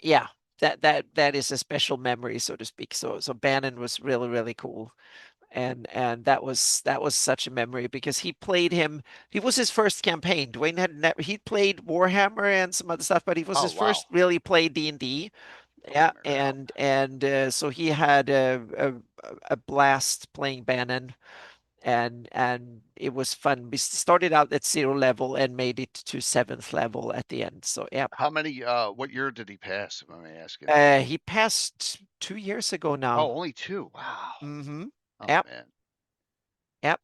yeah, that is a special memory, so to speak. So Bannon was really cool. And that was such a memory because he played him. He was his first campaign. Dwayne had never he played Warhammer and some other stuff, but he was Oh, his wow. first really played D&D. Yeah, Figure it out. and so he had a blast playing Bannon, and it was fun. We started out at 0 level and made it to 7th level at the end. So yeah, How many, what year did he pass, if I may ask you? he passed 2 years ago Oh, now. only 2. Wow. Mm-hmm. Oh, Yep, man. yep.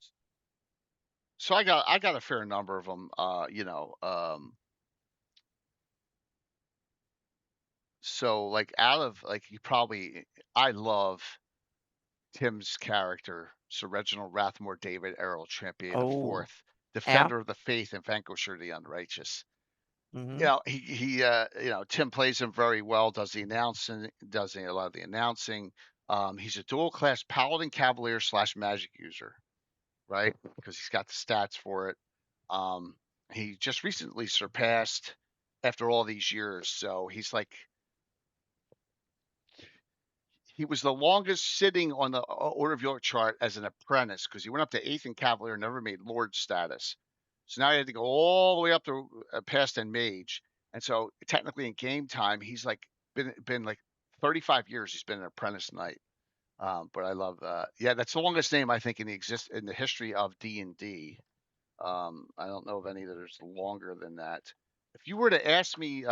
So I got a fair number of them, so, like, out of, like, I love Tim's character, Sir Reginald Rathmore David Errol Champion the Oh, Fourth, yeah. defender of the faith and vanquisher of the unrighteous. Mm-hmm. Tim plays him very well, does the announcing, a lot of the announcing. He's a dual class paladin cavalier slash magic user, right? Because he's got the stats for it. He just recently surpassed after all these years, so he's like he was the longest sitting on the Order of York chart as an apprentice because he went up to 8th in Cavalier, never made Lord status. So now he had to go all the way up to past and Mage. And so technically in game time, he's like been like 35 years. He's been an apprentice knight. But I love, yeah, that's the longest name I think in the history of D&D. I don't know of any that is longer than that. If you were to ask me,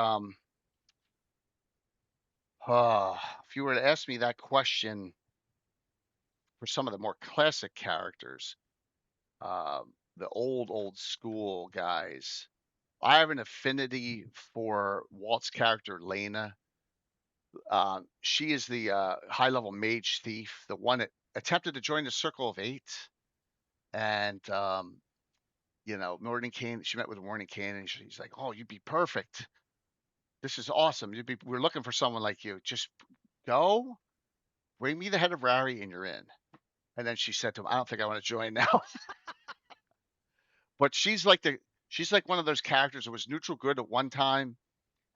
if you were to ask me that question for some of the more classic characters. the old school guys. I have an affinity for Walt's character Lena. She is the high level mage thief, the one that attempted to join the Circle of Eight, and Morning Kane. She met with Morning Kane, and she's like, "Oh, you'd be perfect. This is awesome. We're looking for someone like you. Just go, bring me the head of Rari, and you're in." And then she said to him, "I don't think I want to join now." But she's like one of those characters that was neutral good at one time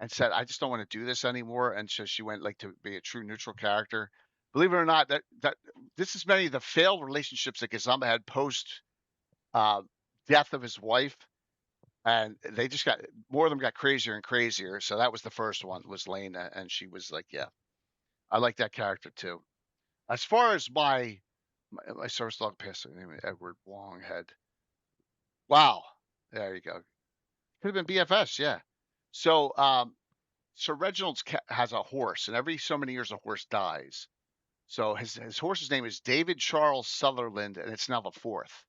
and said, "I just don't want to do this anymore." And so she went like to be a true neutral character. Believe it or not, that this is many of the failed relationships that Gazamba had post uh, death of his wife, and they just got more of them got crazier and crazier. So that was the first one was Lena, and she was like, "Yeah, I like that character too." As far as my service dog pastor name is Edward Longhead. Wow, there you go. Could have been BFS, yeah. So so Reginald's has a horse, and every so many years a horse dies. So his horse's name is David Charles Sutherland, and it's now the fourth.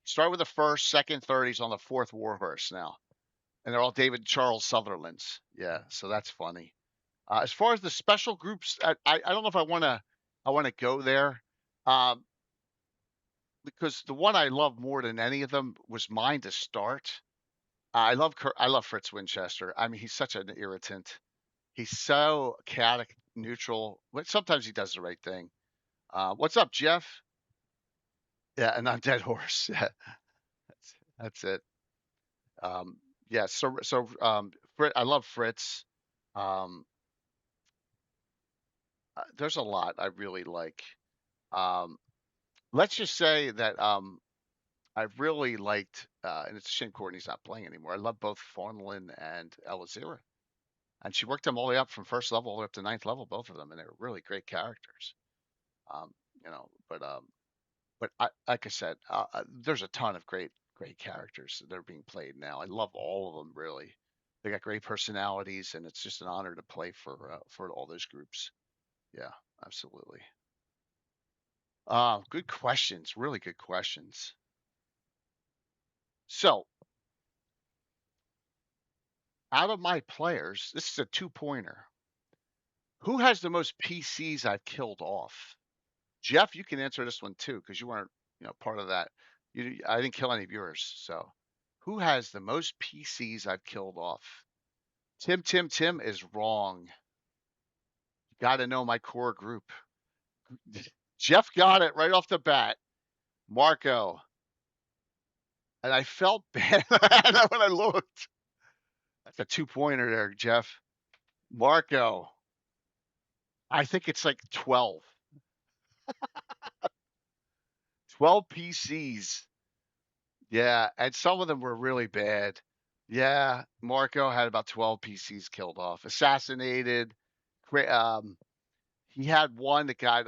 Start with the first, second, third. He's on the fourth war horse now, and they're all David Charles Sutherlands. Yeah, so that's funny. As far as the special groups, I don't know if I want to go there, um, because the one I love more than any of them was mine to start. I love Fritz Winchester. I mean, he's such an irritant. He's so chaotic, neutral, but sometimes he does the right thing. What's up, Jeff? Yeah, an undead horse. Yeah, that's it. Um, yeah, I love Fritz. Um, there's a lot I really like. Um, let's just say that I really liked, and it's a shame Courtney's not playing anymore. I love both Fawnlin and Elazira, and she worked them all the way up from first level all the way up to ninth level, both of them, and they were really great characters. Um, you know, but like I said, there's a ton of great characters that are being played now. I love all of them really. They got great personalities, and it's just an honor to play for all those groups. Yeah, absolutely. Good questions, really good questions. So, out of my players, this is a two-pointer. Who has the most PCs I've killed off? Jeff, you can answer this one too because you weren't, part of that. I didn't kill any of yours. So, who has the most PCs I've killed off? Tim is wrong. You got to know my core group. Jeff got it right off the bat. Marco. And I felt bad when I looked. That's a two-pointer there, Jeff. Marco. I think it's like 12. 12 PCs. Yeah, and some of them were really bad. Yeah, Marco had about 12 PCs killed off, assassinated. He had one that got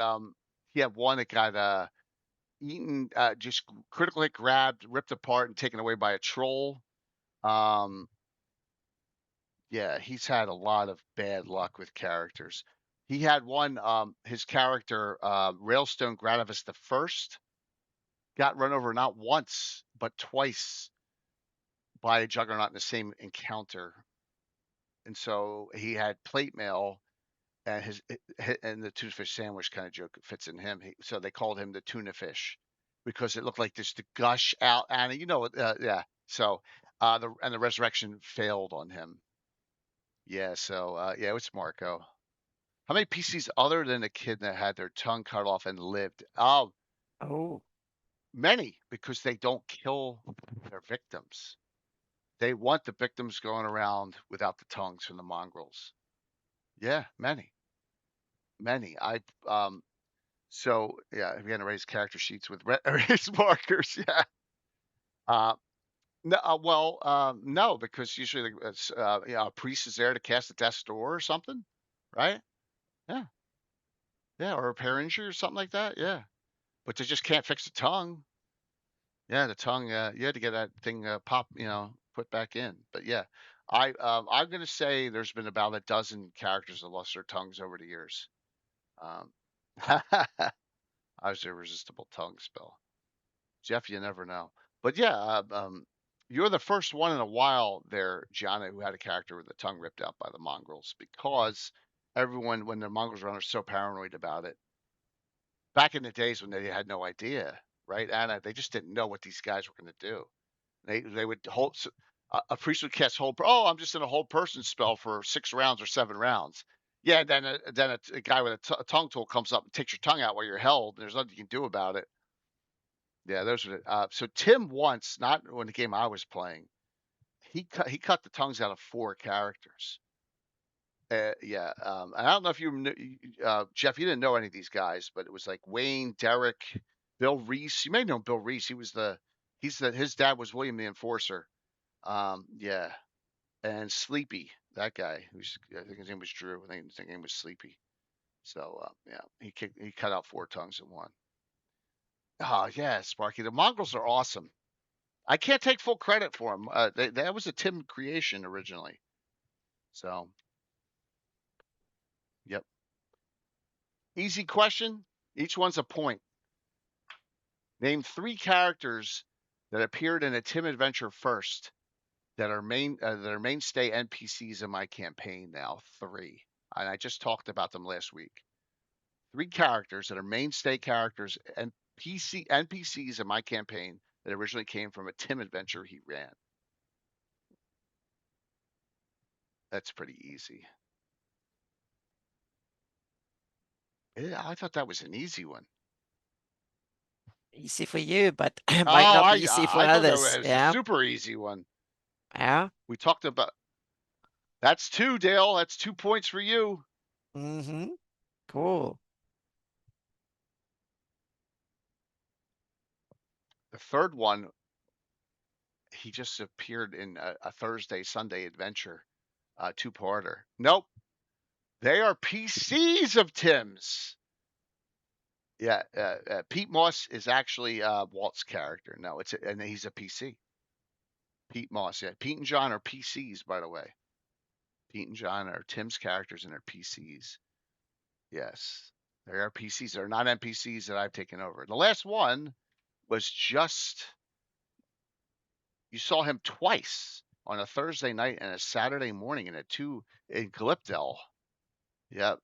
eaten, just critical hit grabbed, ripped apart, and taken away by a troll. Um, yeah, he's had a lot of bad luck with characters. He had one, his character, Railstone Gradavis the First, got run over not once but twice by a juggernaut in the same encounter. And so he had plate mail, and and the tuna fish sandwich kind of joke fits in him. So they called him the tuna fish because it looked like just to gush out. And yeah. So the resurrection failed on him. Yeah. So yeah, it was Marco. How many PCs other than the kid that had their tongue cut off and lived? Oh, Oh, many, because they don't kill their victims. They want the victims going around without the tongues from the mongrels. Yeah, many, many. So yeah, I'm gonna raise character sheets with erase markers. Yeah. Uh, no, no, because usually a priest is there to cast a death's door or something, right? Yeah, yeah, or a repair injury or something like that. Yeah, but they just can't fix the tongue. Yeah, the tongue. You had to get that thing put back in. But yeah, I'm gonna say there's been about a dozen characters that lost their tongues over the years. Um, I was irresistible tongue spell. Jeff, you never know. But yeah, you're the first one in a while there, Gianna, who had a character with the tongue ripped out by the mongrels because everyone, when the mongrels were so paranoid about it, back in the days when they had no idea, right, Anna? They just didn't know what these guys were going to do. They would hold a priest would cast hold. Oh, I'm just in a whole person spell for 6 rounds or 7 rounds. Yeah, then a guy with a tongue tool comes up and takes your tongue out while you're held. There's nothing you can do about it. Yeah, those are so Tim once, not when the game I was playing, he cut the tongues out of 4 characters. Yeah, and I don't know if Jeff, you didn't know any of these guys, but it was like Wayne, Derek, Bill Reese. You may know Bill Reese. His dad was William the Enforcer. Yeah, and Sleepy, that guy I think his name was Drew. I think his name was Sleepy. So yeah, he cut out 4 tongues in one. Oh yeah, Sparky. The Mongrels are awesome. I can't take full credit for them. That was a Tim creation originally. So yep. Easy question. Each one's a point. Name 3 characters that appeared in a Tim adventure first that are mainstay NPCs in my campaign now. 3. And I just talked about them last week. 3 characters that are mainstay characters and NPCs in my campaign that originally came from a Tim adventure he ran. That's pretty easy. Yeah, I thought that was an easy one. Easy for you, but Oh, might not be easy for I thought that others. was a Yeah. super easy one. Yeah. We talked about that's 2, Dale. That's 2 points for you. Mm-hmm. Cool. The third one, he just appeared in a Thursday Sunday adventure, 2-parter. Nope, they are PCs of Tim's. Yeah, Pete Moss is actually Walt's character. No, and he's a PC. Pete Moss, yeah. Pete and John are PCs, by the way. Pete and John are Tim's characters and they're PCs. Yes, they are PCs. They're not NPCs that I've taken over. The last one was just you saw him twice on a Thursday night and a Saturday morning in Glypdale. Yep,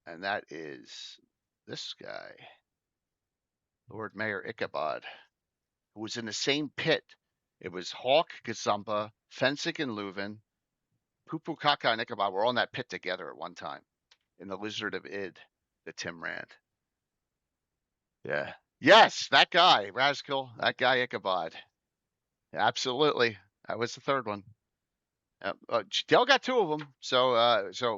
and that is this guy, Lord Mayor Ichabod, who was in the same pit. It was Hawk, Gazumba, Fensick, and Leuven. Pupu Kaka and Ichabod were all in that pit together at one time in the Lizard of Id that Tim ran. Yeah. Yes, that guy, Razkill, that guy Ichabod. Absolutely. That was the third one. Dale got 2 of them. So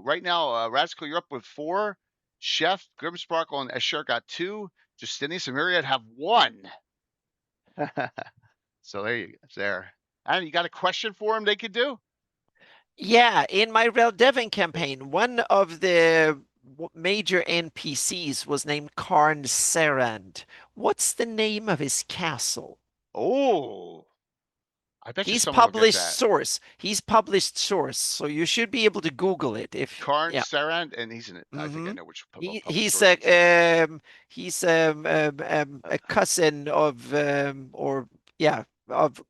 right now, Razkill, you're up with 4. Chef, Grimsparkle, and Escher got 2. Justinius and Myriad have 1. So there you go. There. And you got a question for him they could do? Yeah, in my Rel Devon campaign, one of the major NPCs was named Karn Serand. What's the name of his castle? Oh, I bet you He's someone will get published that. source. He's published source, so you should be able to Google it. If Karn yeah, Sarand, and he's in it. I think I mm-hmm. know which He's source he's in. he's a cousin of or yeah of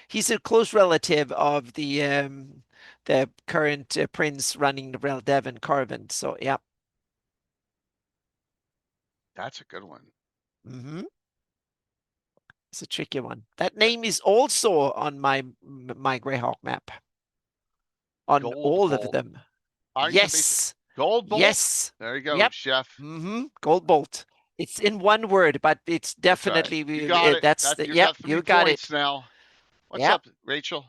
he's a close relative of the current prince running the Rel Devon Carvin. So yeah. That's a good one. Mm-hmm. It's a tricky one. That name is also on my Greyhawk map. On Gold all of Bolt. them. Arlington Basic. Yes. Gold Bolt? Yes. There you go, Yep. Chef. Mm-hmm. Gold Bolt. It's in one word, but it's That's right. definitely You got it. that's the You yep, got 3 you got points it. now. What's Yep. up, Rachel?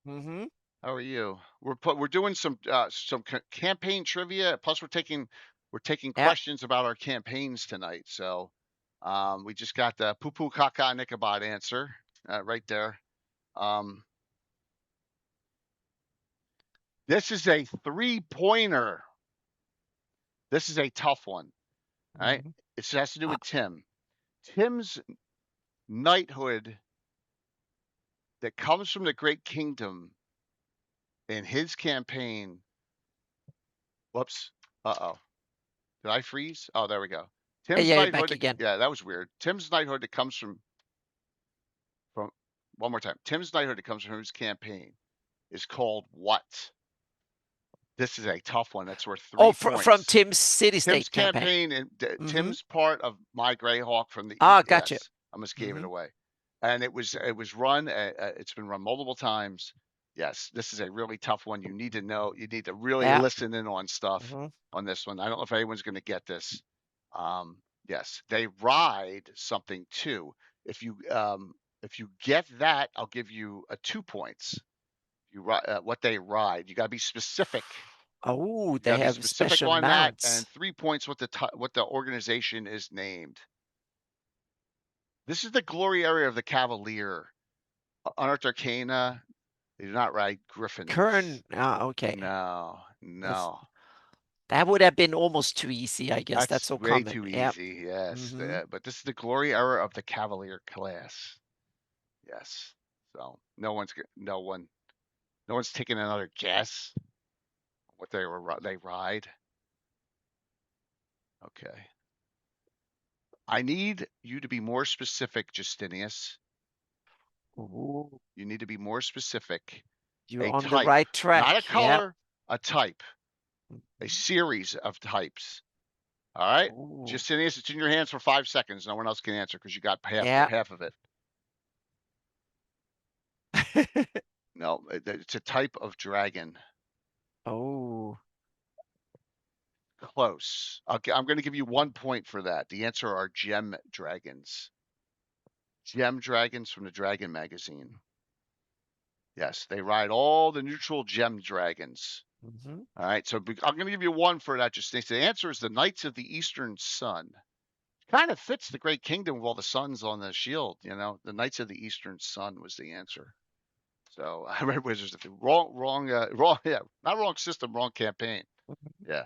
Mm-hmm. How are you? We're doing some campaign trivia. Plus, we're taking questions about our campaigns tonight. So, we just got the Pupu Kaka and Ichabod answer right there. This is a 3-pointer. This is a tough one. All right, it has to do with Tim. Tim's knighthood that comes from the Great Kingdom in his campaign. Whoops. Uh-oh. Did I freeze? Oh, there we go. Tim's Yeah, knighthood. back again. Yeah, that was weird. Tim's knighthood that comes from one more time. Tim's knighthood that comes from his campaign is called what? This is a tough one. That's worth 3 from points. Tim's city Tim's state campaign. campaign and Mm-hmm. Tim's part of my Greyhawk from the Ah, gotcha. yes. I almost gave it Mm-hmm. away, and it was run. It's been run multiple times. Yes, this is a really tough one. You need to know. You need to really Yeah. listen in on stuff Mm-hmm. on this one. I don't know if anyone's going to get this. Yes, they ride something too. If you get that, I'll give you 2 points. You what they ride. You got to be specific. Oh, You they gotta be have specific special on that, mounts. and 3 points what the organization is named. This is the glory area of the Cavalier. Unearthed Arcana, they do not ride griffins. Kern. Ah, okay. No, That's no. that would have been almost too easy, I guess. That's That's so way common. too Yep. easy. Yes, Mm-hmm. but this is the glory era of the Cavalier class. Yes. So no one's taking another guess what they ride. Okay. I need you to be more specific, Justinius. Ooh, You need to be more specific. you're A on the type, right not a track. Yep. color, a type, a series of types. All right, Ooh. Justinius, it's in your hands for 5 seconds. No one else can answer because you got Yeah. half of it. No, it's a type of dragon. Oh. Close. Okay, I'm going to give you 1 point for that. The answer are gem dragons. Gem dragons from the Dragon magazine. Yes, they ride all the neutral gem dragons. Mm-hmm. All right, so I'm going to give you 1 for that. Justinius, the answer is the Knights of the Eastern Sun. Kind of fits the Great Kingdom with all the suns on the shield. The Knights of the Eastern Sun was the answer. So I read Wizards. Wrong, yeah, not wrong system, wrong campaign. Yeah.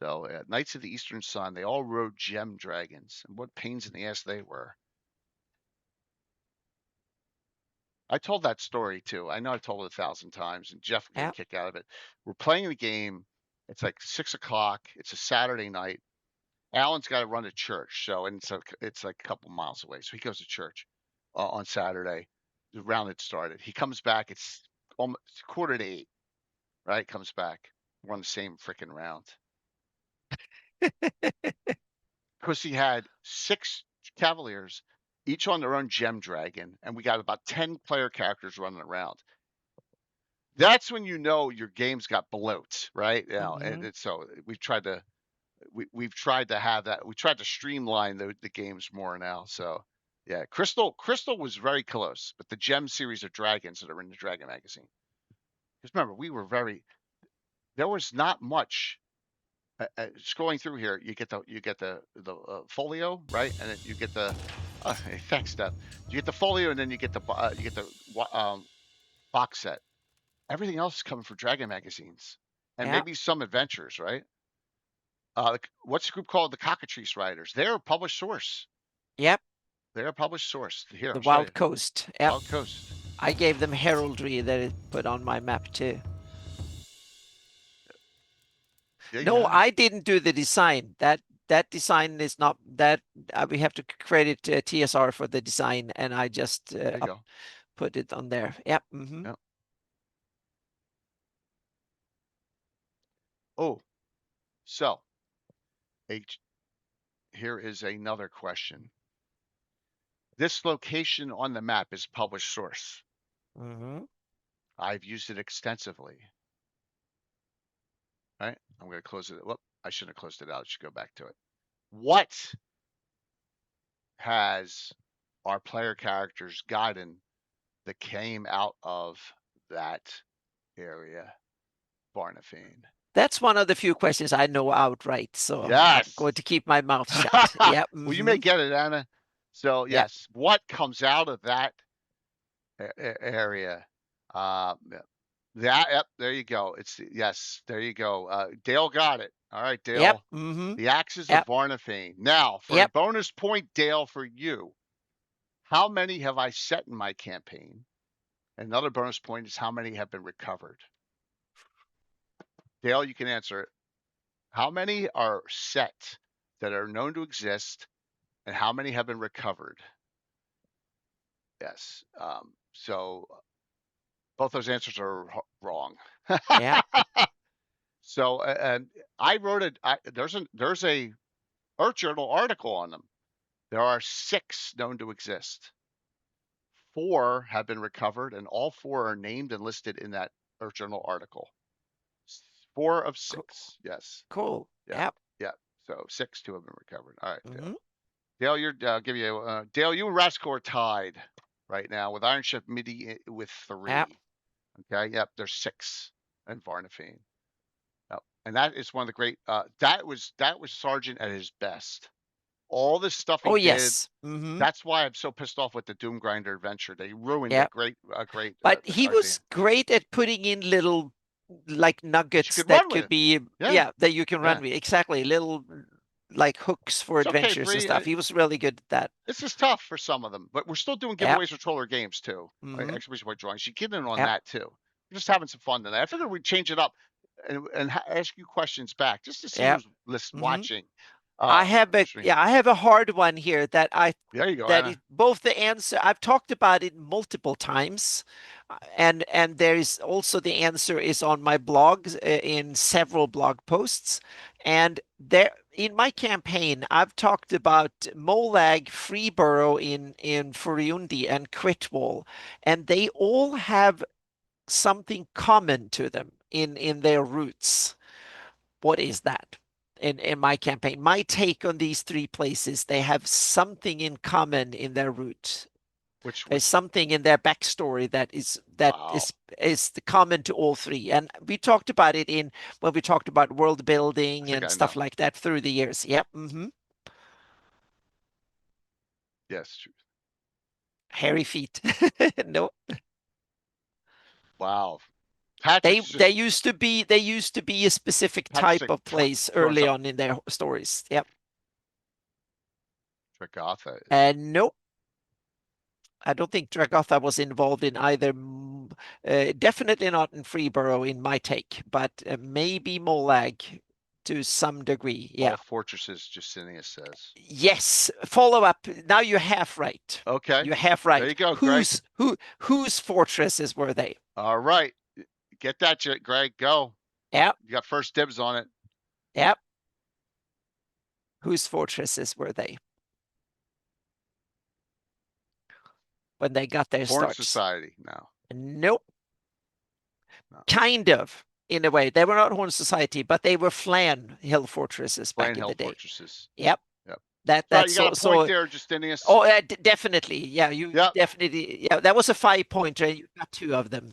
So Knights of the Eastern Sun, they all rode gem dragons, and what pains in the ass they were. I told that story too. I know I've told it 1,000 times, and Jeff will get a Yep. kick out of it. We're playing the game. It's like 6 o'clock. It's a Saturday night. Alan's got to run to church, so and it's like a couple miles away. So he goes to church on Saturday. The round had started. He comes back. It's almost 7:45, right? Comes back. We're on the same freaking round because he had 6 Cavaliers, each on their own gem dragon, and we got about 10 player characters running around. That's when you know your game's got bloat, right? Mm-hmm. And so we've tried to have that. We tried to streamline the games more now. So yeah, Crystal was very close, but the Gem series of dragons that are in the Dragon magazine. Because remember, there was not much. Scrolling through here, you get the folio, right, and then you get the. Oh, hey, thanks, Steph. You get the folio, and then you get the box set. Everything else is coming from Dragon magazines, and Yep. maybe some adventures, right? What's the group called? The Cockatrice Riders. They're a published source. Yep. They're a published source. Here, The I'll show you. Wild Coast. Yep. Wild Coast. I gave them heraldry that it put on my map too. Yeah, No, yeah. I didn't do the design. That design is not that we have to credit TSR for the design, and I just There you go. put it on there. Yep. Mm-hmm. Yep. Oh, so here is another question. This location on the map is published source. Mm-hmm. I've used it extensively. Right? I'm going to close it. Whoop, I shouldn't have closed it out. I should go back to it. What has our player characters gotten that came out of that area, Barnafane? That's one of the few questions I know outright, so I'm Yes. going to keep my mouth shut. Yep. Well, you may get it, Anna. So Yep. yes, what comes out of that area? Yep, there you go. Yes, there you go. Dale got it. All right, Dale. Yep. Mm-hmm. The Axes Yep. of Barnafane. Now, for a bonus point, Dale, for you, how many have I set in my campaign? Another bonus point is how many have been recovered. Dale, you can answer it. How many are set that are known to exist, and how many have been recovered? Yes. So both those answers are wrong. Yeah. So, and I wrote it. There's a Earth Journal article on them. There are 6 known to exist. 4 have been recovered, and all 4 are named and listed in that Earth Journal article. 4 of Cool. 6. Yes. Cool. Yeah. Yep. Yeah. So 6, 2 have been recovered. All right, Dale. Hmm. Dale, I'll give you Dale. You and Rascal are tied right now with Iron Chef MIDI with Yep. 3. Okay. Yep. There's 6 and Varnafine. Yep. And that is one of the great. That was Sergeant at his best. All this stuff he Oh, did. yes. Hmm. That's why I'm so pissed off with the Doom Grinder adventure. They ruined Yep. a great But he idea was great at putting in little like that you nuggets could that run with. could be, Yeah. yeah, that you can run Yeah. with. Exactly. Little like hooks for It's okay, adventures and Bree. stuff. He was really good at that. This is tough for some of them, but we're still doing Yep. giveaways for Troller Games too. Hmm. Exhibition Point drawings. You get in on Yep. that too. We're just having some fun tonight. I figured we'd change it up and ask you questions back just to see Yep. who's Hmm. watching. Stream. I have a hard one here that There you go, that is Anna. both the answer. I've talked about it multiple times, and there is also the answer is on my blog in several blog posts, and there in my campaign I've talked about Molag, Freeborough in Furiundi, and Quitwall, and they all have something common to them in their roots. What is that? In my campaign, my take on these 3 places, they have something in common in their root. There's Which something in their backstory that wow. is common to all 3. And we talked about it in when we talked about world I building think and I stuff know. like that through the years. Yep. Hmm. Yes. Hairy feet. No, Wow. they used to be a specific Patrick's type like of place throwing early something. on in their stories. Yep. Dragotha is. And nope. I don't think Dragotha was involved in either. Definitely not in Freeborough, in my take, but maybe Molag to some degree. All Yeah. fortresses, Justinius says. Yes. Follow up. Now you're half right. Okay. You're half There right. you go, Greg. Whose fortresses were they? All right. Get that, Greg. Go. Yep. You got first dibs on it. Yep. Whose fortresses were they when they got their Horn starts? Society. No. Nope. No. Kind of, in a way. They were not Horn Society, but they were Flan Hill fortresses back Plain in Hill the day. Fortresses. Yep. Yep. Right. That's You got a point there, Justinius. Oh, definitely. Yeah, you Yep. definitely. Yeah, that was a 5-pointer. You got 2 of them.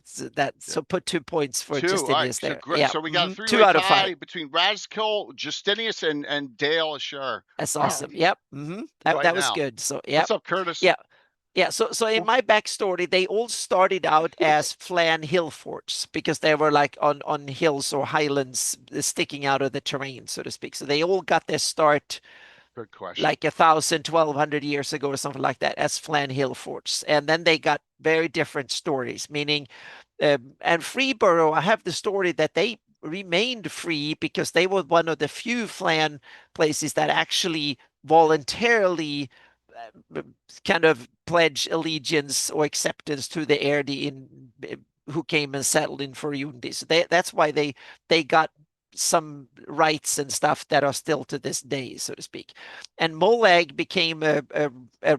So put 2 points for 2. All right. Justinius there. So, Yeah. so we got a 2 three-way out of 5. tie between Raskill, Justinius, and Dale Asher. That's awesome. Yep. Right That was now. good. So, yeah. What's up, Curtis? Yeah. Yeah, so in my backstory, they all started out as Flan Hill forts because they were like on hills or highlands sticking out of the terrain, so to speak. So they all got their start Good question. like 1,000, 1,200 years ago or something like that as Flan Hill forts. And then they got very different stories, meaning, and Freeborough, I have the story that they remained free because they were one of the few Flan places that actually voluntarily kind of pledge allegiance or acceptance to the Erdi who came and settled in Furiundi. So that's why they got some rights and stuff that are still to this day, so to speak. And Molag became a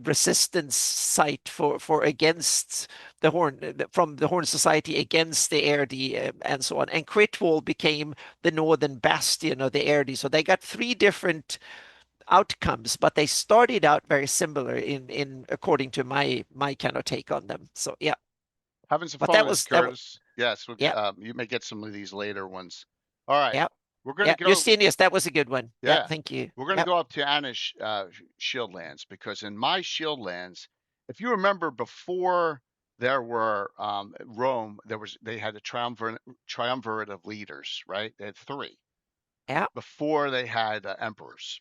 resistance site for against the Horn from the Horn Society against the Erdi and so on. And Quitwall became the northern bastion of the Erdi. So they got 3 different outcomes, but they started out very similar in according to my kind of take on them. So yeah, Having some but fun with this, that was Curtis. Yes. yeah, You may get some of these later ones. All right. yeah, We're going to yeah. go. Justinius, that was a good one. Yeah, Yeah. thank you. We're going to Yep. go up to Anna's Shield Lands because in my Shield Lands, if you remember before there were Rome, they had a triumvirate of leaders, right? They had 3 Yeah. before they had emperors.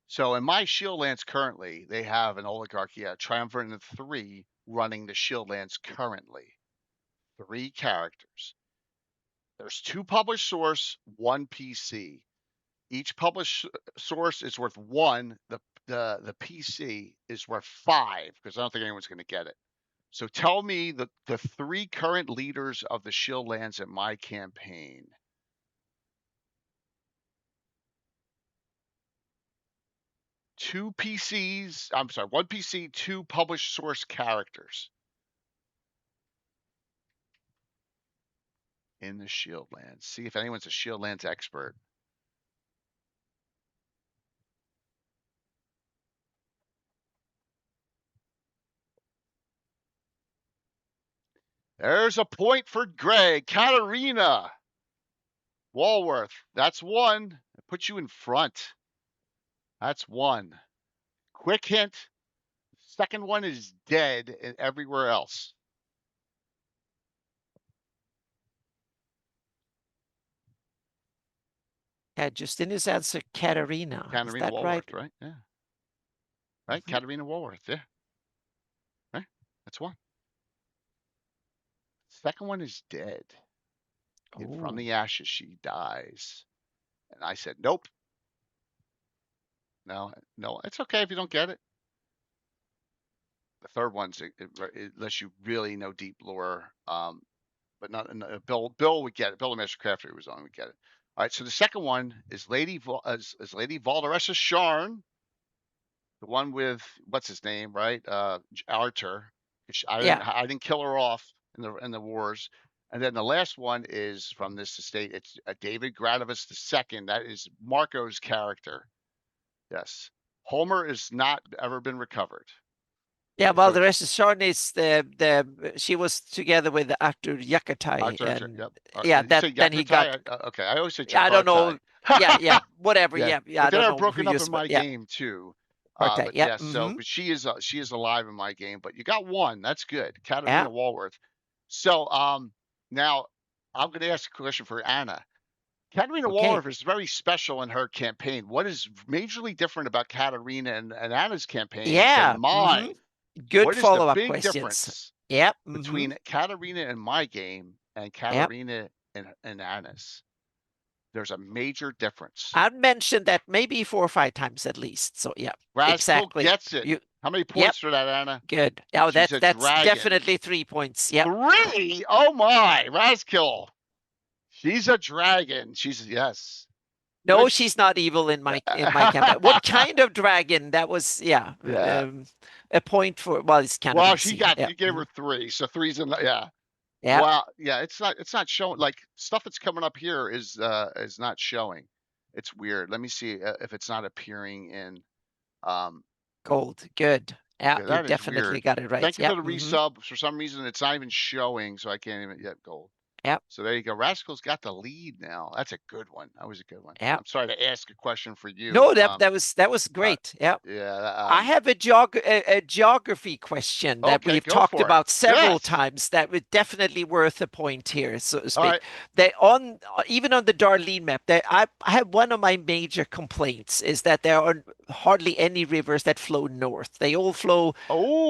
So in my Shield Lands currently, they have an oligarchy, a triumvirate of 3 running the Shield Lands currently. 3 characters. There's 2 published source, 1 PC. Each published source is worth 1. The PC is worth 5 because I don't think anyone's going to get it. So tell me the 3 current leaders of the Shield Lands in my campaign. Two PCs, I'm sorry, 1 PC, 2 published source characters in the Shield Lands. See if anyone's a Shield Lands expert. There's a point for Greg. Katarina Walworth. That's 1. I put you in front. That's 1. Quick hint. Second one is dead and everywhere else. Yeah, Justinian's answer, Katarina. Is Katarina that Walworth, right? right? Yeah. Right? Katarina Walworth, yeah. Right? That's 1. Second one is dead. And from the ashes, she dies. And I said, nope. No, it's okay if you don't get it. The third one's unless you really know deep lore, but not Bill would get it. Bill the Master Crafter was on would get it. All right, so the second one is Lady Valderessa Sharn, the one with what's his name, right? Arthur. I didn't kill her off in the wars. And then the last one is from this estate. It's David Gradivus II. That is Marco's character. Yes, Homer is not ever been recovered. Yeah, well, the rest of Sharn is she was together with Arthur Yakatai. And yep. Yeah, then he got. Okay, I always say Jakartai. I don't know. Yeah, whatever. Yeah. But I then don't are know broken who up in my game too. But yeah. yes, so but she is alive in my game. But you got 1. That's good, Katarina Walworth. So now I'm going to ask a question for Anna. Katarina Walworth is very special in her campaign. What is majorly different about Katarina and Anna's campaign than mine? Good follow-up questions. questions. Difference Yep. between Katarina in my game and Katarina and Anna's? There's a major difference. I've mentioned that maybe 4 or 5 times at least. So yeah, Raskell exactly. Gets it. How many points for that, Anna? Good. Oh, that's definitely 3 points. Yeah. 3? Oh my, Raskell. She's a dragon. Yes. No, she's not evil in my campaign. What kind of dragon? That was a point for. Well, it's kind of. Well, you gave her 3, so 3's in. Yeah. Wow. Yeah, it's not showing. Like stuff that's coming up here is not showing. It's weird. Let me see if it's not appearing in. Gold. Good. Yeah, you definitely weird. got it right. Thank you for the resub. For some reason, it's not even showing, so I can't even get gold. Yep. So there you go. Rascal's got the lead now. That's a good one. That was a good one. Yep. I'm sorry to ask a question for you. No, that was great. Yep. Yeah. I have a geography question that we've talked about several times that would definitely worth a point here, so to speak. Right. Even on the Darlene map, I have one of my major complaints is that there are hardly any rivers that flow north. They all flow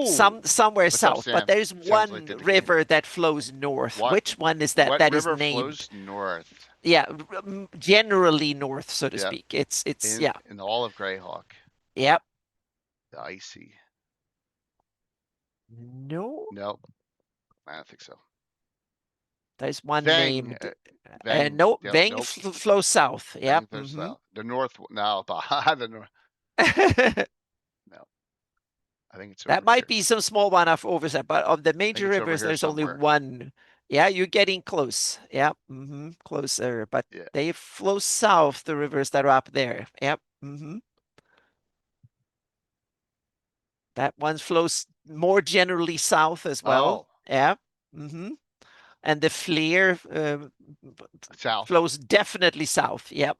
somewhere south, but there's one river that flows north. Which one is that? That is named. What river flows north? Yeah, generally north, so to speak. It's in all of Greyhawk. Yep. The icy. No. Nope. I don't think so. There's one named. No, Veng flows south. Yep. South. The north. No, the north. No. I think it's that might be some small one off oversight, but of the major rivers, there's only one. Yeah, you're getting close. Yep. Closer, but they flow south. The rivers that are up there. Yep. That one flows more generally south as well. Yeah. And the Fleer flows definitely south. Yep.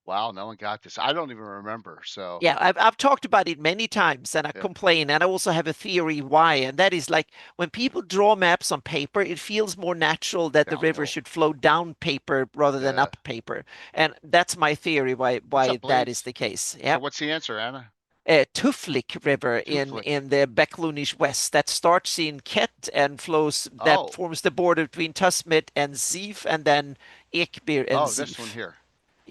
Wow, no one got this. I don't even remember. So yeah, I've talked about it many times, and I complain, and I also have a theory why, and that is like when people draw maps on paper, it feels more natural that the river should flow down paper rather than up paper, and that's my theory why that is the case. Yeah. So what's the answer, Anna? Tuflik River in the Beklunish West that starts in Ket and flows that forms the border between Tusmit and Zeef, and then Ekbir and Zeef. This one here.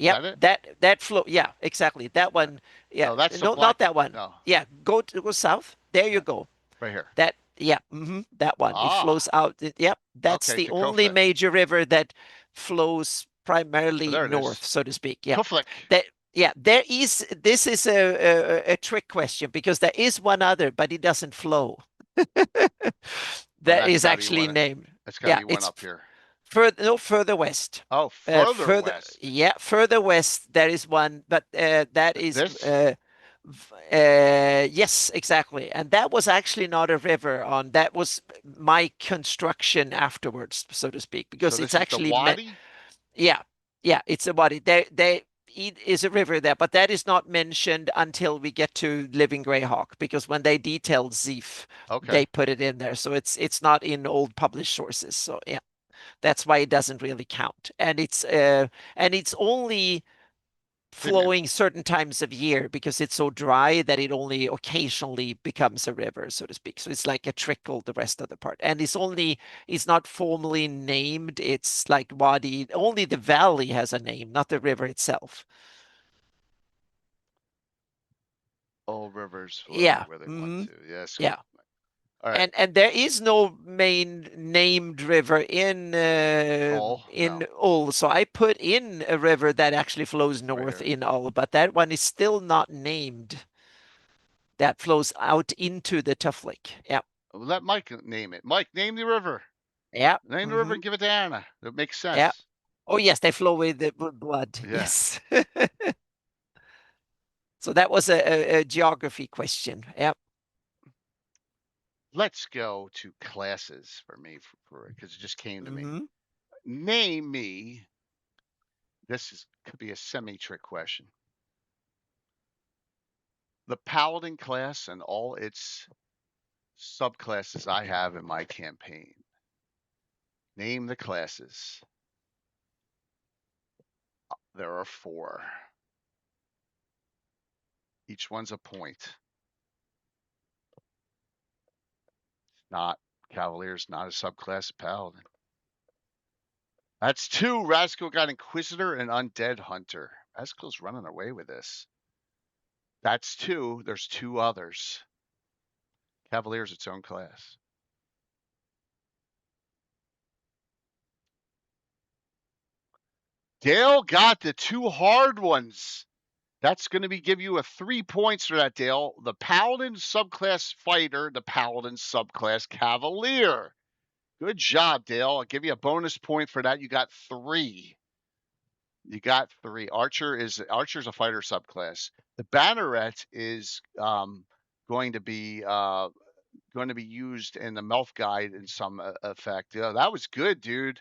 Yeah, that flow. Yeah, exactly. That one. Yeah, no, that's not that one. No. Yeah, go south. There you go. Right here. Yeah, that one. It flows Ah, out. Yep, that's okay, the to only Kofik. major river that flows Oh, primarily there it north, is. so to speak. Yeah. Koflik. That yeah, there is this is a trick question because there is one other, but it doesn't flow. Oh, That that's is got to be actually one. named. That's got to Yeah, be one it's up here. further west. Oh, further Further, west. yeah, further west there is one, but that is This? yes, exactly. And that was actually not a river on that was my construction afterwards, so to speak, So because it's this is the actually meant, Wadi? yeah, yeah, it's a body. It is a river there, but that is not mentioned until we get to Living Greyhawk, because when they detailed Zeef, Okay. they put it in there. So it's not in old published sources. So yeah, that's why it doesn't really count. And it's only Didn't flowing certain times of year because it's so dry that it only occasionally becomes a river, so to speak. So it's like a trickle the rest of the part. And it's not formally named. It's like Wadi, only the valley has a name, not the river itself. all rivers flow Yeah. where they want to. Yes. Yeah. All right. And there is no main named river All? in No. Ull, so I put in a river that actually flows Right north here. in Ull, but that one is still not named. That flows out into the Tuflik. Yeah. Let Mike name it. Mike, name the river. Yeah. Name the river and give it to Anna. That makes Yeah. sense. Oh yes, they flow with the blood. Yeah. Yes. So that was a geography question. Yeah. Let's go to classes for me for because it just came to me. hmm Name me. Could be a semi-trick question. The Paladin class and all its subclasses I have in my campaign. Name the classes. There are 4. Each one's a point. Not Cavalier's not a subclass of Paladin. That's 2. Rasko got Inquisitor and Undead Hunter. Rasko's running away with this. That's 2. There's 2 others. Cavalier's its own class. Dale got the 2 hard ones. That's going to give you a 3 points for that, Dale. The Paladin subclass Fighter, the Paladin subclass Cavalier. Good job, Dale. I'll give you a bonus point for that. You got 3. You got 3. Archer's a fighter subclass. The Banneret is going to be used in the Melf Guide in some effect. Yeah, that was good, dude.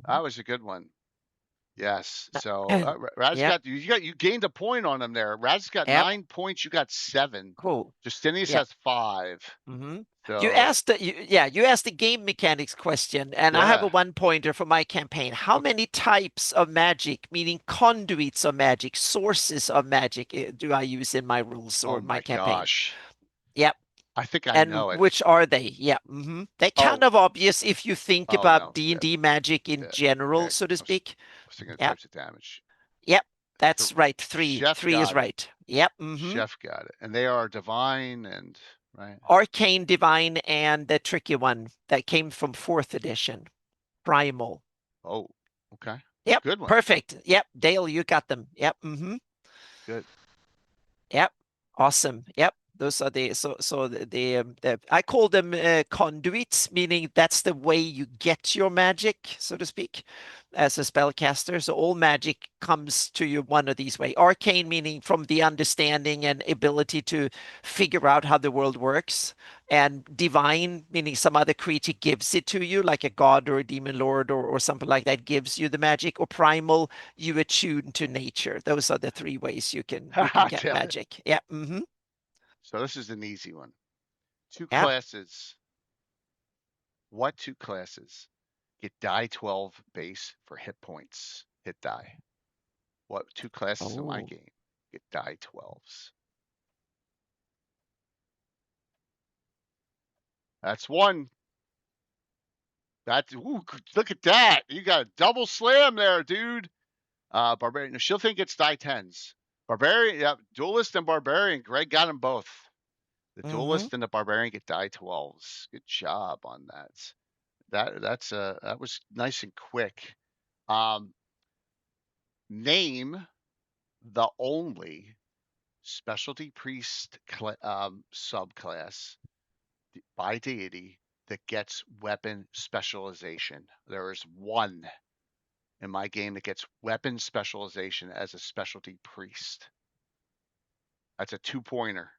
That was a good one. Yes. So Raz Yep. you gained a point on him there. Raz got Yep. 9 points. You got 7. Cool. Justinius Yeah. has 5. hmm You So asked you asked the game mechanics question, and I have a yeah. one pointer for my campaign. How Okay. many types of magic, meaning conduits of magic, sources of magic, do I use in my rules Oh or my my campaign? gosh. Yep. I think I And know it. which are they? Yeah. They're kind Oh, of obvious if you think oh about no. D&D magic in Yeah. general, Okay. so to I was speak. thinking of Yep. types of damage. Yep. Th- That's right. Three. Chef Three is got it. right. Yep. Chef got it. And they are divine and right. Arcane, Divine, and the tricky one that came from 4th edition, Primal. Oh, okay. Yep. Good one. Perfect. Yep. Dale, you got them. Yep. Good. Yep. Awesome. Yep. Those are the I call them conduits, meaning that's the way you get your magic, so to speak, as a spellcaster. So all magic comes to you one of these way. Arcane meaning from the understanding and ability to figure out how the world works, and divine meaning some other creature gives it to you, like a god or a demon lord or something like that gives you the magic. Or primal, you attune to nature. Those are the 3 ways you can get Damn it. magic. Yeah. So this is an easy one. 2 Yep. classes. What 2 classes get die 12 base for hit points? Hit die. What 2 classes in my Oh. game get die 12s? That's 1. Look at that. You got a double slam there, dude. Barbarian. No, she'll think it's die 10s. Barbarian, yeah, duelist and barbarian. Greg got them both. The duelist and the barbarian get die 12s. Good job on that. That was nice and quick. Name the only specialty priest subclass by deity that gets weapon specialization. There is one in my game that gets weapon specialization as a specialty priest. That's a 2-pointer.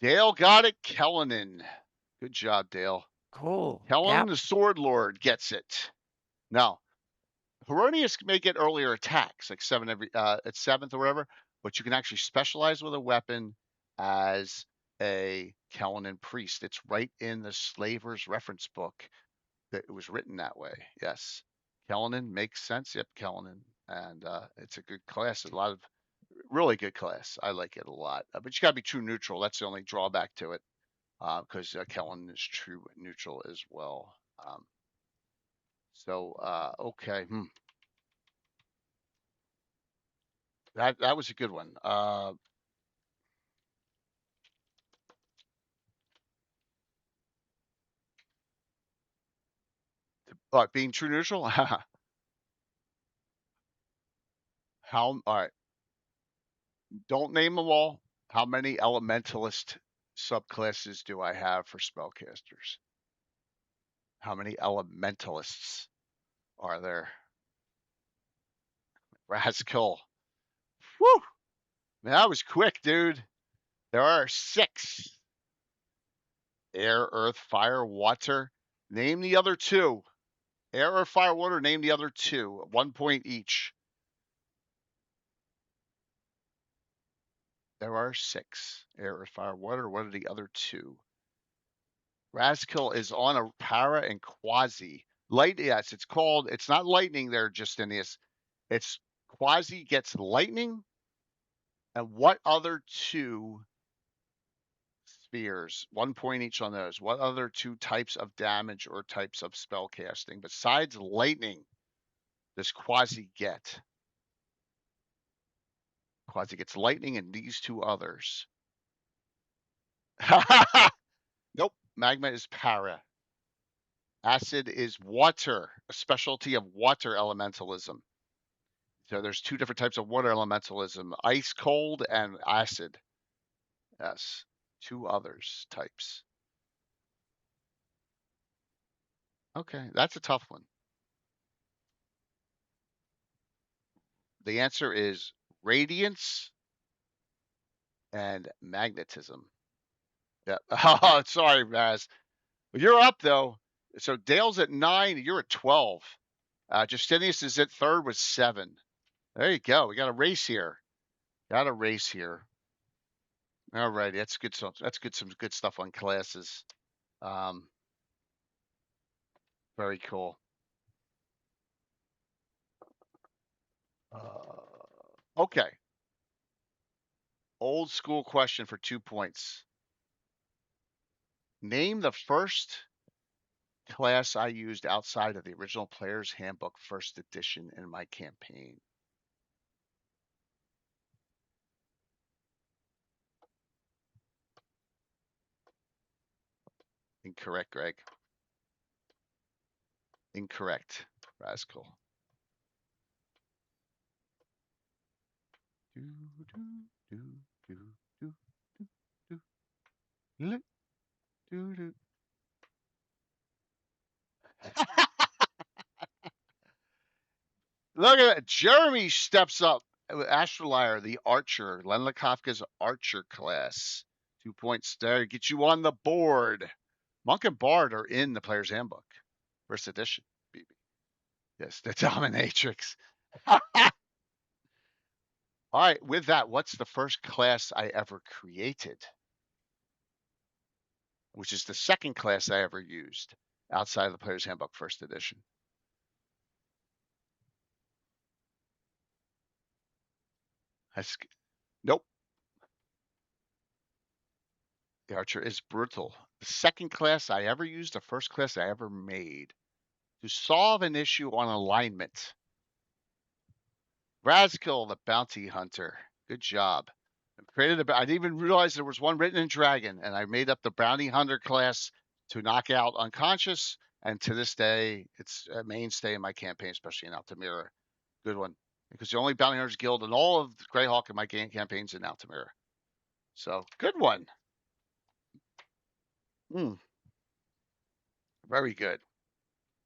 Dale got it. Kellenin. Good job, Dale. Cool. Kellenin, Yep. the Sword Lord, gets it. Now, Heronius may get earlier attacks, like 7 every at 7th or whatever, but you can actually specialize with a weapon as a Kellenin priest. It's right in the Slaver's reference book that it was written that way. Yes. Kellenin makes sense. Yep, Kellenin. And it's a good class. A lot of really good class. I like it a lot. But you got to be true neutral. That's the only drawback to it, because Kellenin is true neutral as well. Okay. That was a good one. But being true neutral, all right. Don't name them all. How many elementalist subclasses do I have for spellcasters? How many elementalists are there? Rascal. Whew. Man, that was quick, dude. There are 6. Air, earth, fire, water. Name the other 2. Air, earth, fire, water. Name the other 2. 1 point each. There are 6. Air, earth, fire, water. What are the other 2? Rascal is on a para and quasi. Light, yes, it's not lightning there, Justinius. It's quasi gets lightning. And what other 2 spheres? 1 point each on those. What other 2 types of damage or types of spell casting besides lightning does quasi get? Quasi gets lightning and these 2 others. Nope. Magma is para. Acid is water, a specialty of water elementalism. So there's 2 different types of water elementalism, ice cold and acid. Yes, 2 others types. Okay, that's a tough one. The answer is radiance and magnetism. Yeah. Oh, sorry, Raz. Well, you're up though. So Dale's at 9, you're at 12. Justinius is at 3rd with 7. There you go. We got a race here. Got a race here. All right, that's good. So that's good. Some good stuff on classes. Very cool. Okay. Old school question for 2 points. Name the first class I used outside of the original Player's Handbook first edition in my campaign. Incorrect, Greg. Incorrect, Rascal. Do, do, do, do, do, do, do, do, do. Look at that. Jeremy steps up with Astrolaire, the archer. Len Kafka's archer class. 2 points there. Get you on the board. Monk and Bard are in the Player's Handbook. First edition, BB. Yes, the Dominatrix. All right, with that, what's the first class I ever created? Which is the second class I ever used outside of the Player's Handbook first edition. Nope. The archer is brutal. The second class I ever used, the first class I ever made to solve an issue on alignment. Razkill, the bounty hunter. Good job. I didn't even realize there was one written in Dragon, and I made up the bounty hunter class to knock out unconscious. And to this day, it's a mainstay in my campaign, especially in Altamira. Good one, because the only bounty hunters guild in all of Greyhawk in my game campaigns in Altamira. So good one. Very good.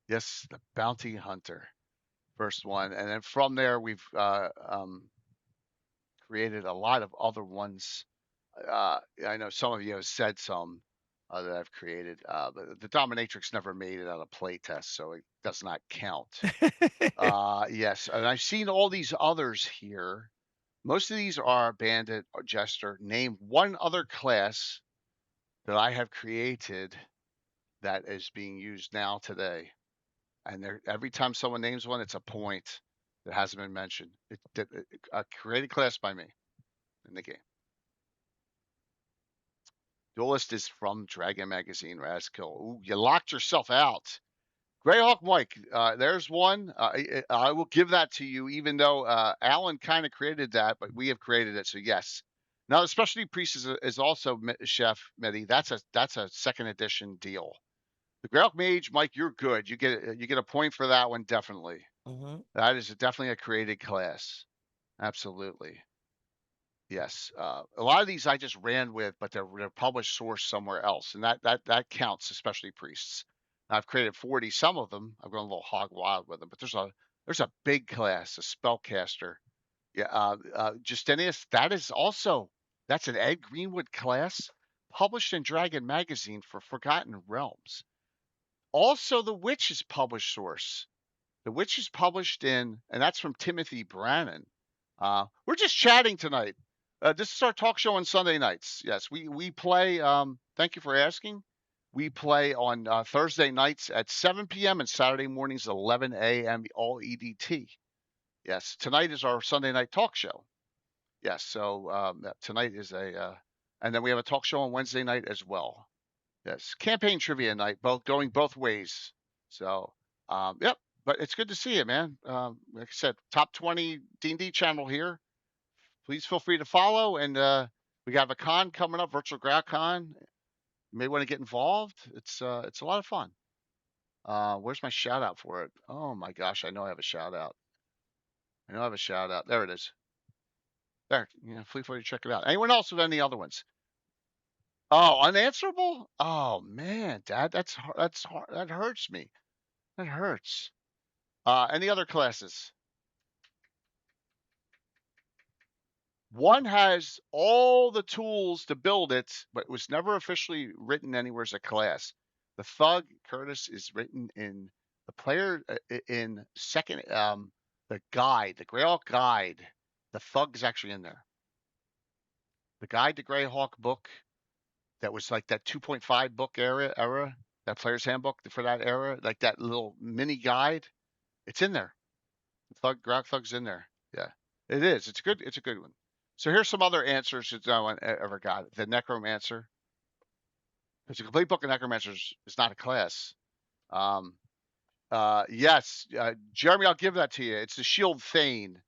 Yes, the bounty hunter, first one, and then from there we've created a lot of other ones. I know some of you have said some that I've created, but the dominatrix never made it on a playtest, so it does not count. Yes, and I've seen all these others here. Most of these are bandit or jester. Name one other class that I have created that is being used now today. And every time someone names one, it's a point that hasn't been mentioned. A created class by me in the game. Duelist is from Dragon Magazine, Razkill. Ooh, you locked yourself out. Greyhawk Mike, there's one. I will give that to you, even though Alan kind of created that, but we have created it, so yes. Now, the specialty priest is also Chef Medi. That's a second edition deal. The Greyhawk Mage, Mike, you're good. You get a point for that one, definitely. Mm-hmm. That is definitely a created class. Absolutely. Yes. A lot of these I just ran with, but they're published source somewhere else, and that counts, especially priests. I've created 40. Some of them I've gone a little hog wild with them, but there's a big class, a spellcaster. Yeah. Justinius, that's an Ed Greenwood class published in Dragon Magazine for Forgotten Realms. Also, the Witch is published source. The Witch is published and that's from Timothy Brannan. We're just chatting tonight. This is our talk show on Sunday nights. Yes, we play. Thank you for asking. We play on Thursday nights at 7 p.m. and Saturday mornings 11 a.m. all EDT. Yes, tonight is our Sunday night talk show. Yes, so tonight is and then we have a talk show on Wednesday night as well. Yes, campaign trivia night, going both ways. So, yep. But it's good to see you, man. Like I said, top 20 D&D channel here. Please feel free to follow. And we have a con coming up, Virtual Grad Con. You may want to get involved. It's a lot of fun. Where's my shout out for it? Oh my gosh, I know I have a shout out. There it is. There, feel free to check it out. Anyone else with any other ones? Oh, unanswerable? Oh man, Dad, that's hard. That's hard. That hurts me. That hurts. Any other classes? One has all the tools to build it, but it was never officially written anywhere as a class. The Thug Curtis is written in the player in second. The guide, the Greyhawk guide. The Thug is actually in there. The guide to Greyhawk book that was like that 2.5 book era, that player's handbook for that era, like that little mini guide. It's in there. Greyhawk Thug's in there. Yeah, it is. It's good. It's a good one. So here's some other answers that no one ever got. The Necromancer. Because the complete book of Necromancers is not a class. Yes, Jeremy, I'll give that to you. It's the Shield Thane.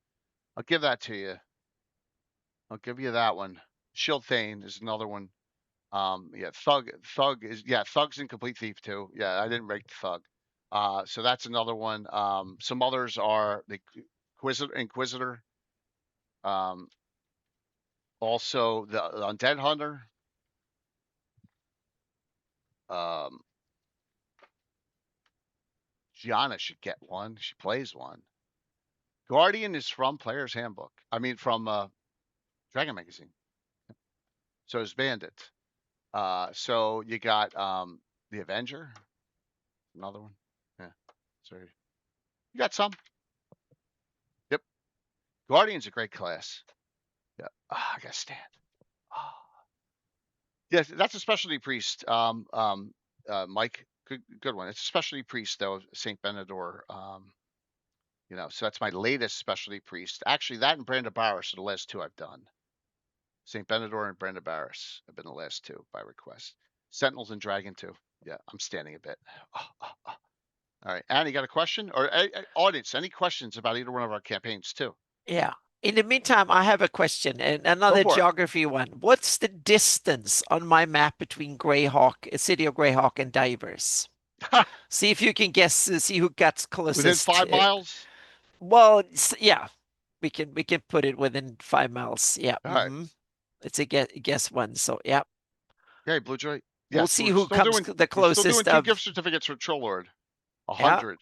I'll give that to you. I'll give you that one. Shield Thane is another one. Yeah, Thug's in Complete Thief too. Yeah, I didn't rate the Thug. So that's another one. Some others are the Inquisitor. Also the Undead Hunter. Gianna should get one. She plays one. Guardian is from Player's Handbook. I mean, from Dragon Magazine. So is Bandit. So you got the Avenger. Another one. Yeah. Sorry. You got some. Yep. Guardian's a great class. Yeah. I gotta stand. Yes, that's a specialty priest. Mike, good one. It's a specialty priest though, Saint Benedor. So that's my latest specialty priest. Actually, that and Brandabaris are the last two I've done. Saint Benedor and Brandabaris have been the last two by request. Sentinels and Dragon too. Yeah, I'm standing a bit. All right, Annie, got a question? Or audience, any questions about either one of our campaigns too? Yeah. In the meantime, I have a question and Go another for it. geography one. What's the distance on my map between Greyhawk, city of Greyhawk, and Divers? See if you can guess. See who gets Within closest. 5 miles? Well, yeah, we can put it within 5 miles. Yeah. All right. It's a guess one. So yeah, Okay, Blue Joy. we'll Yes, see who comes the we're still doing closest two of. gift certificates for Trollord. Yeah. 100.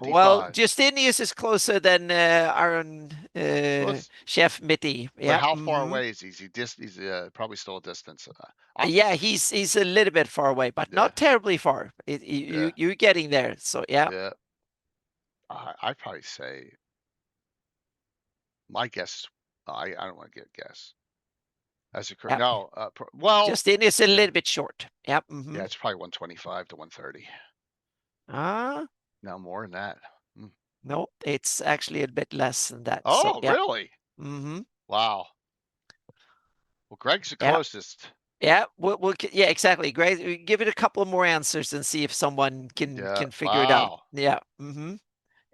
Well, 55. Justinius is closer than Aaron Let's, Chef Mitty. but Yeah. how far away is he? He's probably still a distance. Yeah, he's a little bit far away, but Yeah, not terribly far. yeah, You're getting there. So yeah. yeah. I'd probably say my guess. I don't want to get a guess. As a Yeah. no, well, Justinius is a yeah, little bit short. Yeah. yeah. It's probably 125 to 130. Ah, No more than that. Hmm. no, it's actually a bit less than that. So Oh, yeah. really? Wow. Well, Greg's the Yeah. closest. Yeah, yeah, exactly. Great. Give it a couple more answers and see if someone Yeah. can figure it out. Wow. Yeah.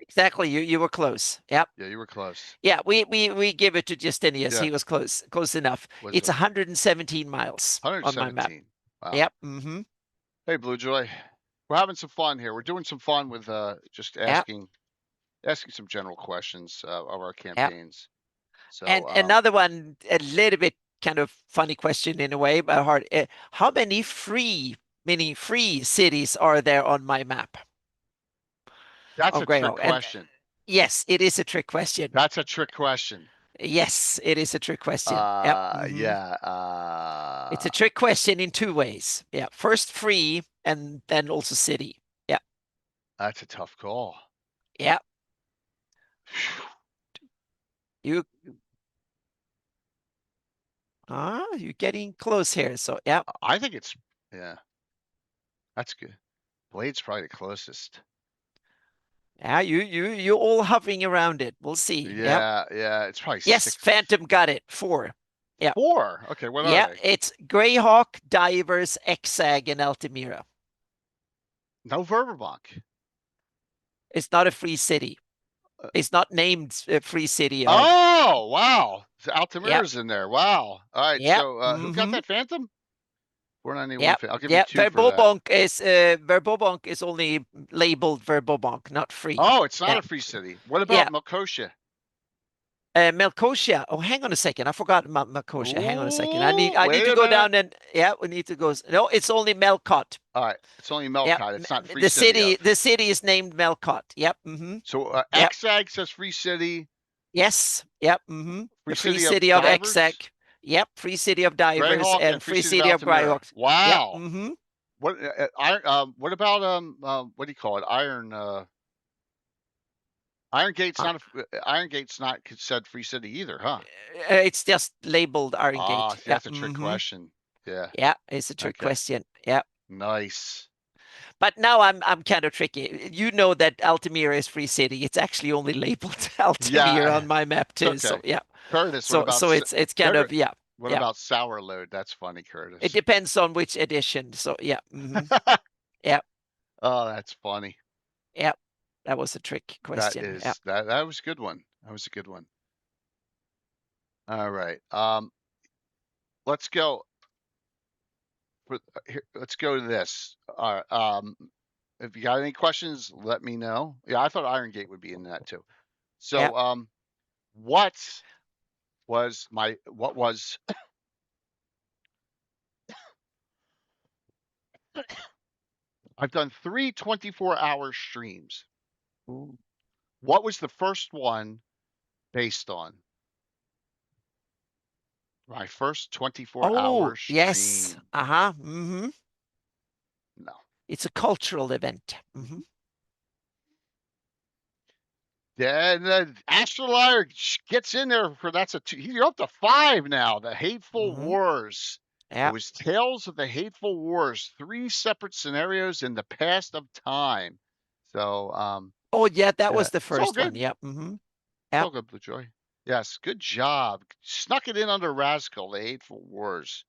Exactly. You were close. Yep. Yeah, you were close. Yeah, we give it to Justinius. Yeah. He was close enough. Was It's it 117 miles on my map. 117? Wow. Yep. Hey, Blue Joy. We're having some fun here. We're doing some fun with just Yep. asking some general questions of our Yep. campaigns. So And another one, a little bit kind of funny question in a way, but hard. How many free cities are there on my map that's of a trick Greyhawk? And question. yes, it is a trick question. That's a trick question. Yes, it is a trick question. Yep. Yeah. It's a trick question in two ways. Yeah. First free and then also city. Yeah. That's a tough call. Yeah. You you're getting close here. So yeah. I think it's yeah. That's good. Blade's probably the closest. Yeah, you're all hovering around it. We'll see. Yep. Yeah, yeah. It's probably Yes, 6. Phantom got it. 4. Yeah. 4. Okay, what are Yeah, they? it's Greyhawk, Divers, Exag, and Altamira. No Verberbach. It's not a free city. It's not named a free city. Oh, wow. Yep. Altamira's in there. Wow. All right. Yep. So who got that Phantom? 491. Yep. I'll give you Yep. 2 for that. Verbobonk is only labeled Verbobonk, not free. Oh, it's not Yeah. a free city. What about Yeah. Melkosia? Melkosia. Oh, hang on a second. I forgot about Melkosia. Hang on a second. I need Wait to a go minute. down and yeah, we need to go. No, it's only Melcott. All right. It's only Yep. Melcott. It's not free The city. the city is named Melcott. Yep. So Yep. Exag says free city. Yes. Yep. Free The city free city of Divers? Exec. Yep. Free city of Divers Greyhawk and free city of Altamira. Greyhawk. Wow. Yep. What about what do you call it? Iron Gate's not said free city either, huh? It's just labeled Iron Gate. See, that's a trick question. Yeah. Yeah, it's a trick question. Yeah. Nice. But now I'm kind of tricky. You know that Altamira is free city. It's actually only labeled Altamira on my map too. Okay. So yeah. Curtis, So it's kind of yeah. What about Sour Load? That's funny, Curtis. It depends on which edition. So yeah. Yeah. Oh, that's funny. Yeah. That was a trick question. That was a good one. That was a good one. All right. Let's go. Let's go to this. If you got any questions, let me know. Yeah, I thought Iron Gate would be in that too. So, what was I've done 3 24-hour streams. Ooh. What was the first one based on? My first 24-hour stream. Yes. No. It's a cultural event. Then the Astrolier gets in there for you're up to 5 now. The Hateful Wars. Yeah. It was Tales of the Hateful Wars, 3 separate scenarios in the past of time. So oh yeah, that was the first one. Yep. It's all good, Blue Joy. Yes, good job. Snuck it in under Rascal, the Hateful Wars.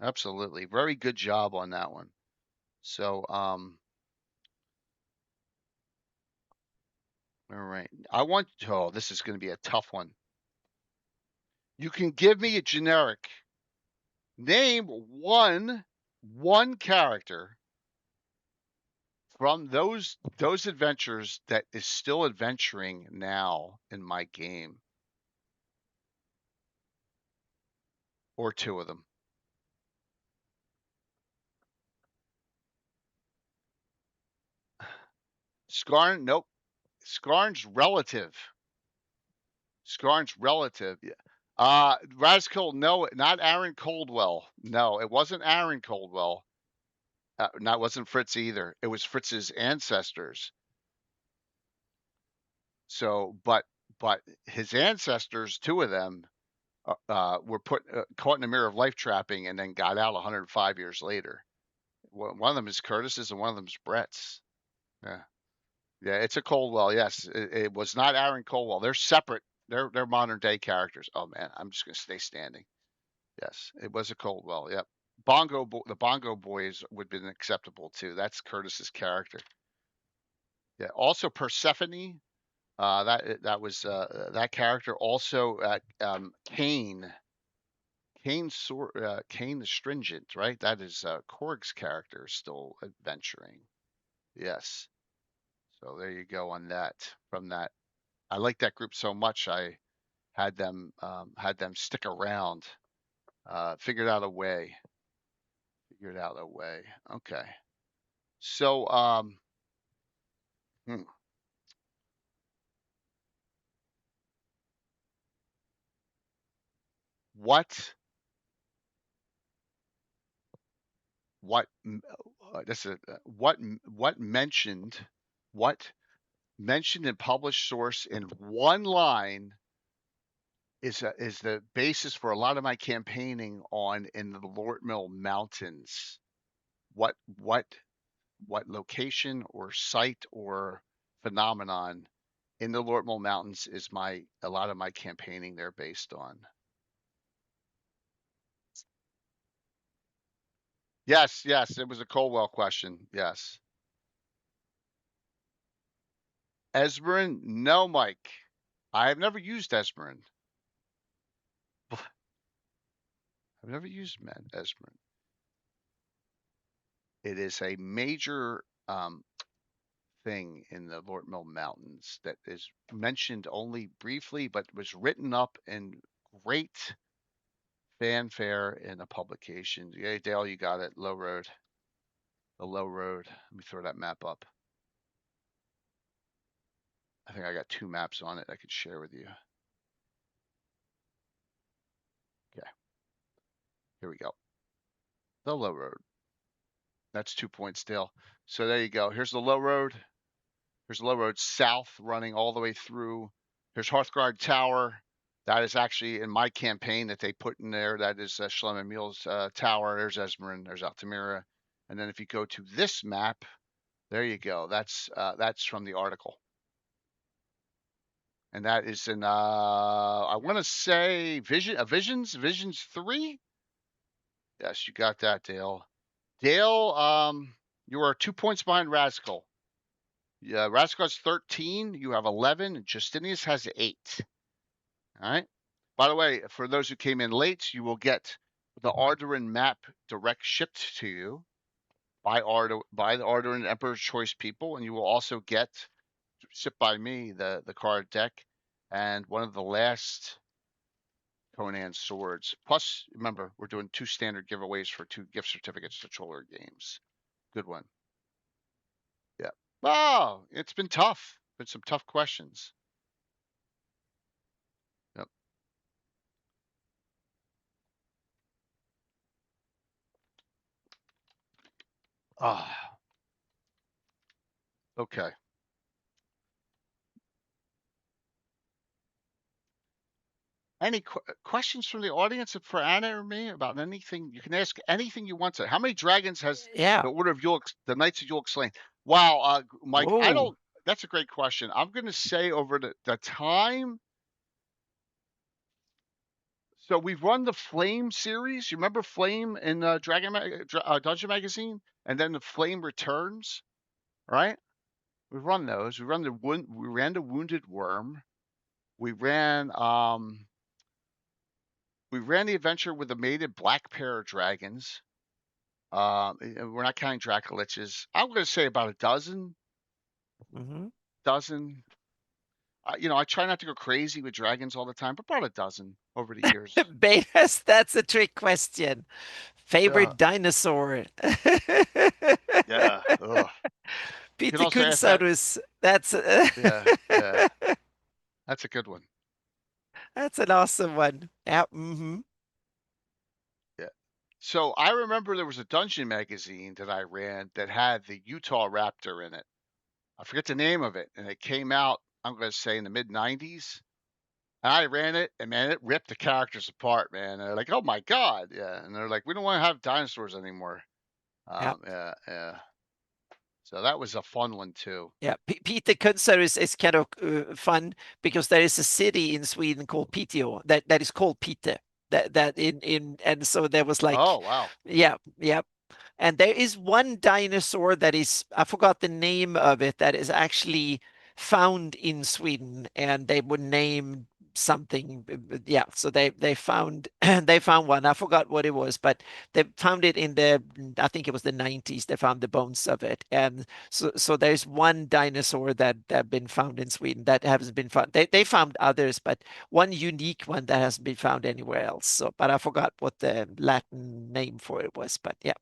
Absolutely. Very good job on that one. So all right. This is going to be a tough one. You can give me a generic. Name one character from those adventures that is still adventuring now in my game, or two of them. Skarn, nope. Skarn's relative. Skarn's relative. Yeah. Raskol, no, not Aaron Coldwell. No, it wasn't Aaron Coldwell. No, it wasn't Fritz either. It was Fritz's ancestors. So, but his ancestors, two of them, were caught in a mirror of life trapping and then got out 105 years later. One of them is Curtis's and one of them is Brett's. Yeah, yeah, it's a Coldwell. Yes, it was not Aaron Coldwell. They're separate. They're modern day characters. Oh man, I'm just gonna stay standing. Yes, it was a Coldwell. Yep. The Bongo Boys would have been acceptable too. That's Curtis's character. Yeah. Also Persephone. That was that character. Also Cain. Cain the Stringent. Right. That is Korg's character still adventuring. Yes. So there you go on that. From that, I like that group so much. I had them stick around. Figured out a way. Figured out a way. Okay. So, hmm, what, what, this is what mentioned in published source in one line is the basis for a lot of my campaigning on in the Lort Mill Mountains. What location or site or phenomenon in the Lort Mill Mountains is a lot of my campaigning there based on? Yes, yes, it was a Colwell question. Yes. Esmerin? No, Mike. I have never used Esmerin. I've never used Esmerin. It is a major thing in the Lort Mill Mountains that is mentioned only briefly, but was written up in great fanfare in a publication. Yeah, Dale, you got it. Low Road. The Low Road. Let me throw that map up. I think I got two maps on it I could share with you. Okay. Here we go. The Low Road. That's 2 points, Dale. So there you go. Here's the Low Road. Here's the Low Road south running all the way through. Here's Hearthguard Tower. That is actually in my campaign that they put in there. That is Schlemmer Mule's tower. There's Esmerin. There's Altamira. And then if you go to this map, there you go. That's from the article. And that is in I want to say Visions 3. Yes, you got that, Dale. Dale, you are 2 points behind Raskol. Yeah, Raskol has 13. You have 11. Justinius has 8. All right. By the way, for those who came in late, you will get the Ardorin map direct shipped to you by the Ardorin Emperor's Choice people, and you will also get shipped by me the card deck and one of the last Conan swords. Plus, remember, we're doing 2 standard giveaways for 2 gift certificates to Troller Games. Good one. Yeah. Oh, it's been tough. Been some tough questions. Yep. Ah. Okay. Any questions from the audience for Anna or me about anything? You can ask anything you want to. How many dragons has Yeah. the Order of the Knights of Yulk slain? Wow, Mike, I Whoa. don't. That's a great question. I'm going to say over the time. So we've run the Flame series. You remember Flame in Dungeon Magazine, and then the Flame returns, right? We've run those. We ran the Wounded Worm. We ran We ran the adventure with a mated black pair of dragons. We're not counting Dracoliches. I'm going to say about a dozen. Hmm. Dozen. I try not to go crazy with dragons all the time, but about a dozen over the years. Betas, that's a trick question. Yeah, Favorite dinosaur? yeah. Ugh. You can also ask that. Pithecanthropus. That's Yeah, yeah. That's a good one. that's an awesome one. Yeah. Hmm. Yeah. So I remember there was a dungeon magazine that I ran that had the Utah Raptor in it. I forget the name of it, and it came out, I'm going to say, in the mid 90s. And I ran it, and man, it ripped the characters apart, man. And they're like, "Oh my god, yeah!" And they're like, "We don't want to have dinosaurs anymore." Yeah. Yeah, yeah. So that was a fun one too. Yeah. Pithecanthropus is kind of fun because there is a city in Sweden called Piteå that is called Pite. That in and so there was like, Oh wow. yeah, yeah. And there is one dinosaur that is, I forgot the name of it, that is actually found in Sweden, and they would name something. Yeah, so they found they found one. I forgot what it was, but they found it in the, I think it was the 90s. They found the bones of it, and so there's one dinosaur that been found in Sweden that hasn't been found. They found others, but one unique one that hasn't been found anywhere else. So, but I forgot what the Latin name for it was. But yeah.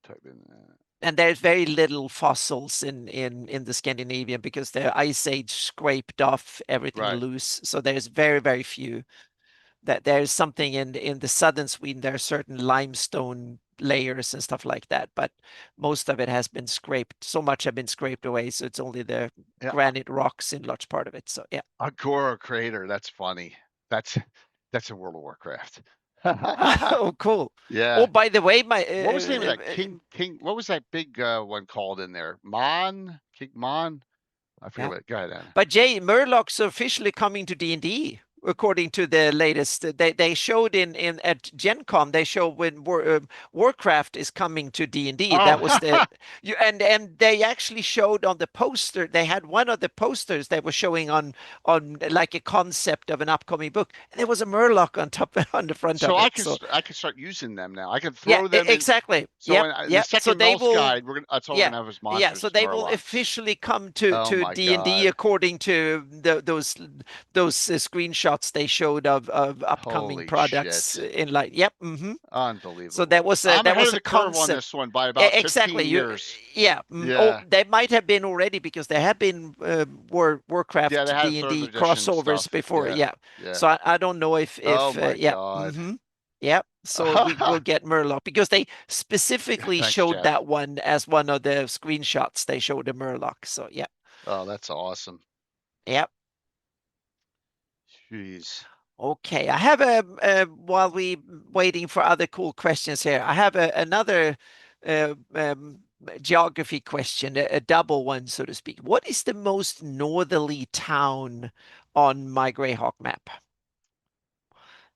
Type in, And there's very little fossils in the Scandinavian because the ice age scraped off everything right. loose. So there's very few. That there's something in the southern Sweden, there are certain limestone layers and stuff like that, but most of it has been scraped. So much have been scraped away, so it's only the Yeah, granite rocks in large part of it. So yeah. Agora Crater. That's funny. That's that's in World of Warcraft. Oh, cool. Oh, Yeah. by the way, my What was the name of that King? What was that big one called in there? King Mon. I forget yeah. what. Go ahead, Anna. But Jay, Murlocs are officially coming to D&D according to the latest. They showed in at Gen Con, they showed when Warcraft is coming to D&D. That was Oh, the you and they actually showed on the poster. They had one of the posters they were showing on like a concept of an upcoming book. And there was a Murloc on top on the front so of it. So I can start using them now. I can yeah, throw them in. exactly. So Yep, in the yep. So second they Mel's will. guide, that's all we're Yeah, gonna have as yeah. monsters, So is they will Murlocs. officially come to Oh to my D&D god! according to those screenshots they showed of upcoming Holy products shit! in like. Yep. Hmm. So that Unbelievable. was a I'm that ahead was of a the curve on concept. this one by about Exactly. 15 You, years. yeah. Oh, Yeah, they might have been already because there have been yeah. They Warcraft had third D&D edition crossovers stuff. before. Yeah, Yeah. yeah. So I don't know Oh if my yeah. god! Hmm. Yeah. So we will get Murloc because they specifically Thanks, showed Jeff. that one as one of the screenshots. They showed the Murloc. So yeah. Oh, that's awesome. Yeah. Jeez. Okay, I have while we waiting for other cool questions here, I have another uh, um, geography question, a double one, so to speak. What is the most northerly town on my Greyhawk map?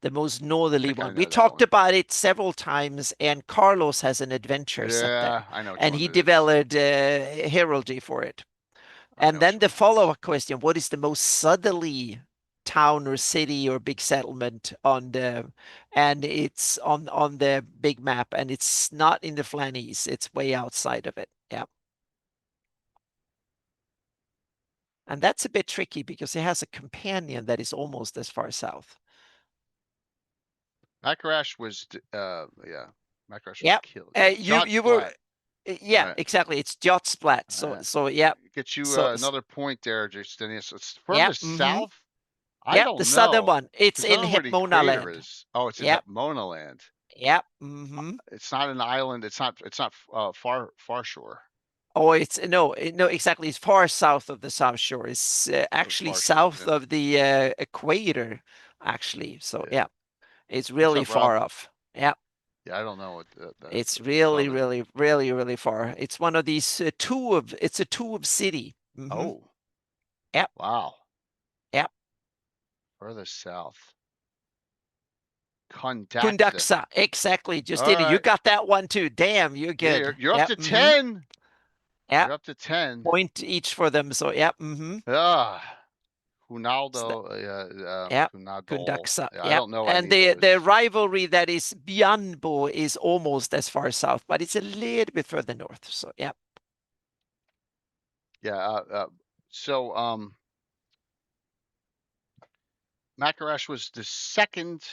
The most I northerly think I one. We know that talked one. about it several times, and Carlos has an adventure set Yeah, there, I know which and one he it is. developed heraldry for it. I And know which then the one it is. follow-up question, what is the most southerly town or city or big settlement on the, and it's on the big map, and it's not in the Flannies, it's way outside of it. Yeah. And that's a bit tricky because it has a companion that is almost as far south. Macrash was, yeah, Macrash was Yeah. killed. Yeah, You Jot you were Splat. yeah, Right. exactly. It's Jot Splat. So Uh, so yeah. get you So another point there, Justinius. It's yeah, further mm-hmm. south. I Yeah, the don't southern know one. It's because I in don't know where the Hepmona crater land. is. Oh, it's in Yeah, Hepmona Land. yeah. Mm-hmm. It's not an island. It's not far shore. Oh, it's no, no, exactly. It's far south of the South Shore. It's actually Far shore. south Yeah. of the equator, actually. So Yeah. yeah, it's What's really up, Rob? far off. Yeah, Yeah, I don't know what it's the really, southern. really, really, really far. It's one of these it's a two of city. Mm-hmm. Oh, Yep, wow. yep. Further south. Condaxa. Kundaksa, exactly. All Justine, you right. got that one too. Damn, you're Yeah, good. you're up Yep, to mm-hmm. 10. Yep. You're up to 10. Point each for them. So yep, mm-hmm. Ah. Hunaldo, Yeah, Hunadol. Kundaksa. Yeah, I Yeah, don't know and any of the those. rivalry that is Bianbo is almost as far south, but it's a little bit further north. So yeah. Yeah. So Makarash was the second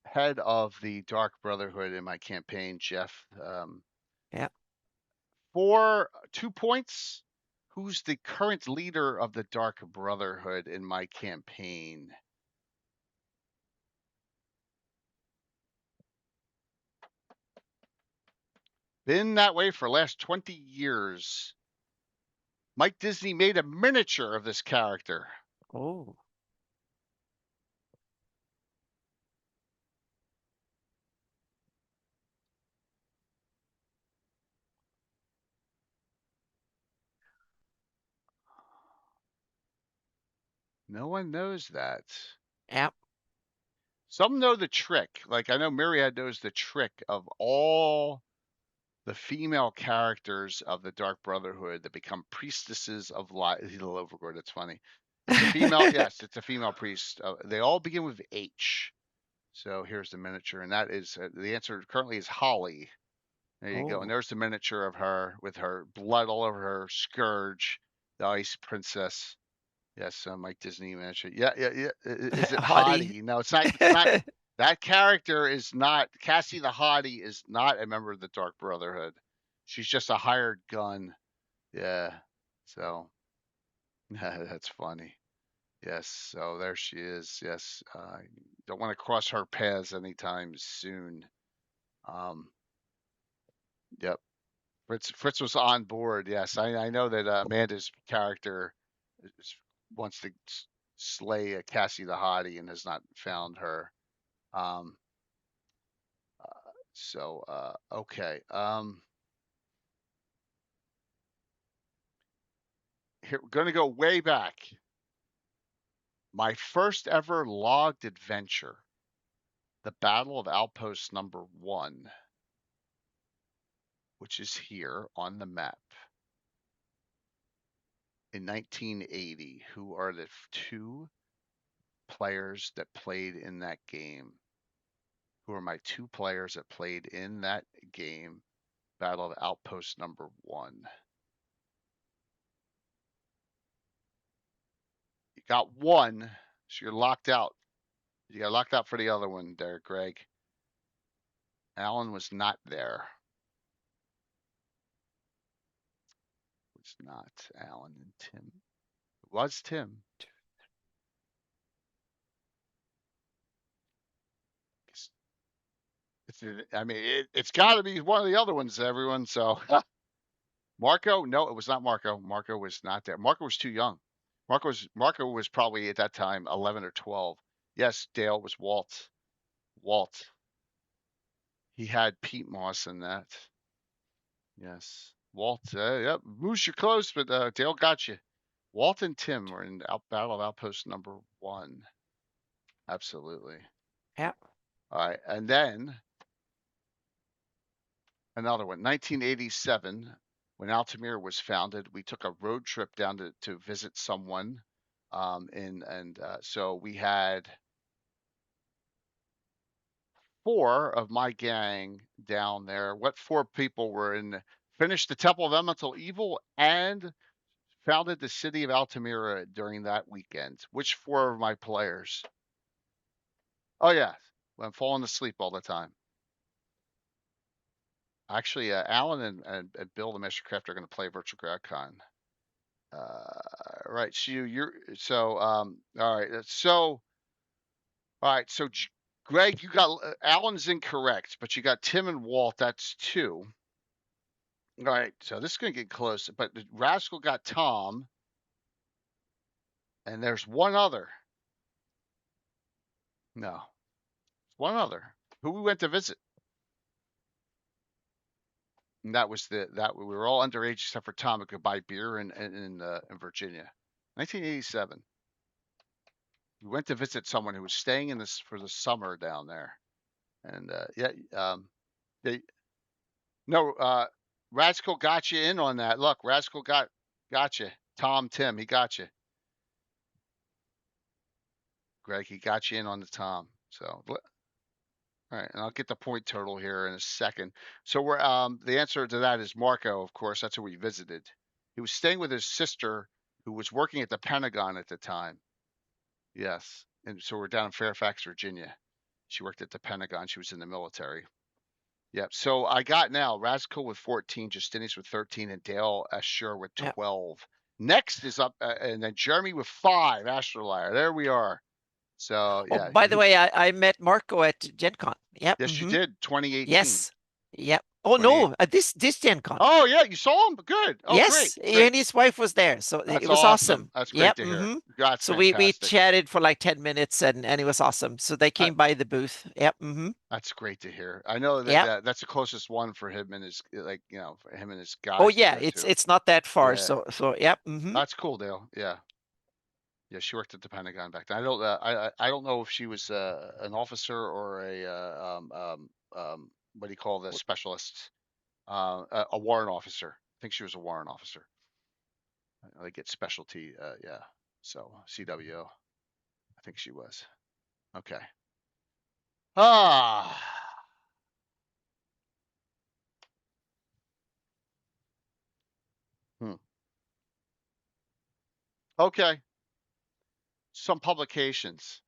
head of the Dark Brotherhood in my campaign, Jeff. Yeah. For 2 points, who's the current leader of the Dark Brotherhood in my campaign? Been that way for the last 20 years. Mike Disney made a miniature of this character. Oh. No one knows that. Yeah. Some know the trick. Like I know Myriad knows the trick of all the female characters of the Dark Brotherhood that become priestesses of light. He's a little overboard. It's funny. It's a female. Yes, it's a female priest. They all begin with H. So here's the miniature, and that is the answer. Currently is Holly. There you go. And Oh. there's the miniature of her with her blood all over her scourge, the Ice Princess. Yes, Mike Disney miniature. Yeah, yeah, yeah. Is it Hottie. Hottie? No, it's not. It's not. That character is not. Cassie the Hottie is not a member of the Dark Brotherhood. She's just a hired gun. Yeah. So that's funny. Yes. So there she is. Yes. Don't want to cross her paths anytime soon. Yep. Fritz was on board. Yes, I know that Amanda's character wants to slay Cassie the Hottie and has not found her. Um, okay. Here we're going to go way back. My first ever logged adventure, the Battle of Outpost Number 1, which is here on the map. In 1980, who are the two players that played in that game? Who are my two players that played in that game, Battle of Outpost Number 1? You got one, so you're locked out. You got locked out for the other one there, Greg. Alan was not there. It was not Alan and Tim. It was Tim. I mean, it's got to be one of the other ones, everyone. So Marco, no, it was not Marco. Marco was not there. Marco was too young. Marco was probably at that time 11 or 12. Yes, Dale was Walt. Walt. He had Pete Moss in that. Yes. Walt, yep, moves you close, but Dale got you. Walt and Tim were in Battle of Outpost Number 1. Absolutely. Yeah. All right, and then another one, 1987, when Altamira was founded, we took a road trip down to visit someone, so we had 4 of my gang down there. What 4 people were in? Finished the Temple of Elemental Evil and founded the city of Altamira during that weekend. Which 4 of my players? Oh yeah, I'm falling asleep all the time. Actually, Alan and Bill the Master Craft are going to play Virtual GrabCon. Right, so all right, so Greg, you got Alan's incorrect, but you got Tim and Walt. That's 2. All right, so this is going to get close, but Rascal got Tom, and there's one other. No, one other who we went to visit. And that was that we were all underage except for Tom who could buy beer in Virginia. 1987. We went to visit someone who was staying in this for the summer down there, and Rascal got you in on that. Look, Rascal got you. Tom, Tim, he got you. Greg. He got you in on the Tom. So, all right, and I'll get the point total here in a second. So we're the answer to that is Marco, of course. That's who we visited. He was staying with his sister, who was working at the Pentagon at the time. Yes, and so we're down in Fairfax, Virginia. She worked at the Pentagon. She was in the military. Yep. So I got now Razko with 14, Justinius with 13, and Dale Asher with Yep. 12. Next is up, and then Jeremy with 5. Astrolier. There we are. So Oh, yeah. by the way, I met Marco at Gen Con. Yep. Yes, you did. 2018. Yes. Yep. Oh 28. no, this Gen Con. Oh yeah, you saw him. Good. Oh Yes, great. Great. and his wife was there, so That's it was awesome. awesome. That's great Yep. to hear. That's So we fantastic. chatted for like 10 minutes and it was awesome. So they came by the booth. Yep. That's great to hear. I know that, Yep. that's the closest one for him and his, like, for him and his guys. Oh to yeah, go to. it's not that far. Yeah. So yep. That's cool, Dale. Yeah. Yeah, she worked at the Pentagon back then. I don't know if she was an officer or what do you call the specialist? A warrant officer. I think she was a warrant officer. They get specialty. Yeah. So CWO. I think she was. Okay. Ah. Okay. Some publications.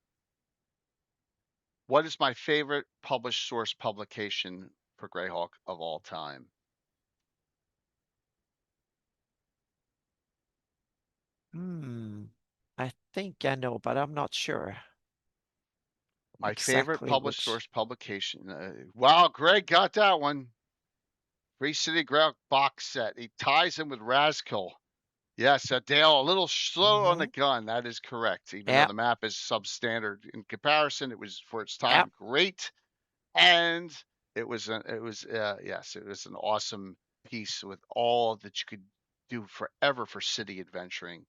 What is my favorite published source publication for Greyhawk of all time? I think I know, but I'm not sure. My favorite Exactly published which. source publication. Wow, Greg got that one. Free City Greyhawk box set. He ties him with Razkill. Yes, Dale, a little slow on the gun. That is correct. Even though the map is substandard in comparison, it was for its time great, and it was yes, it was an awesome piece with all that you could do forever for city adventuring.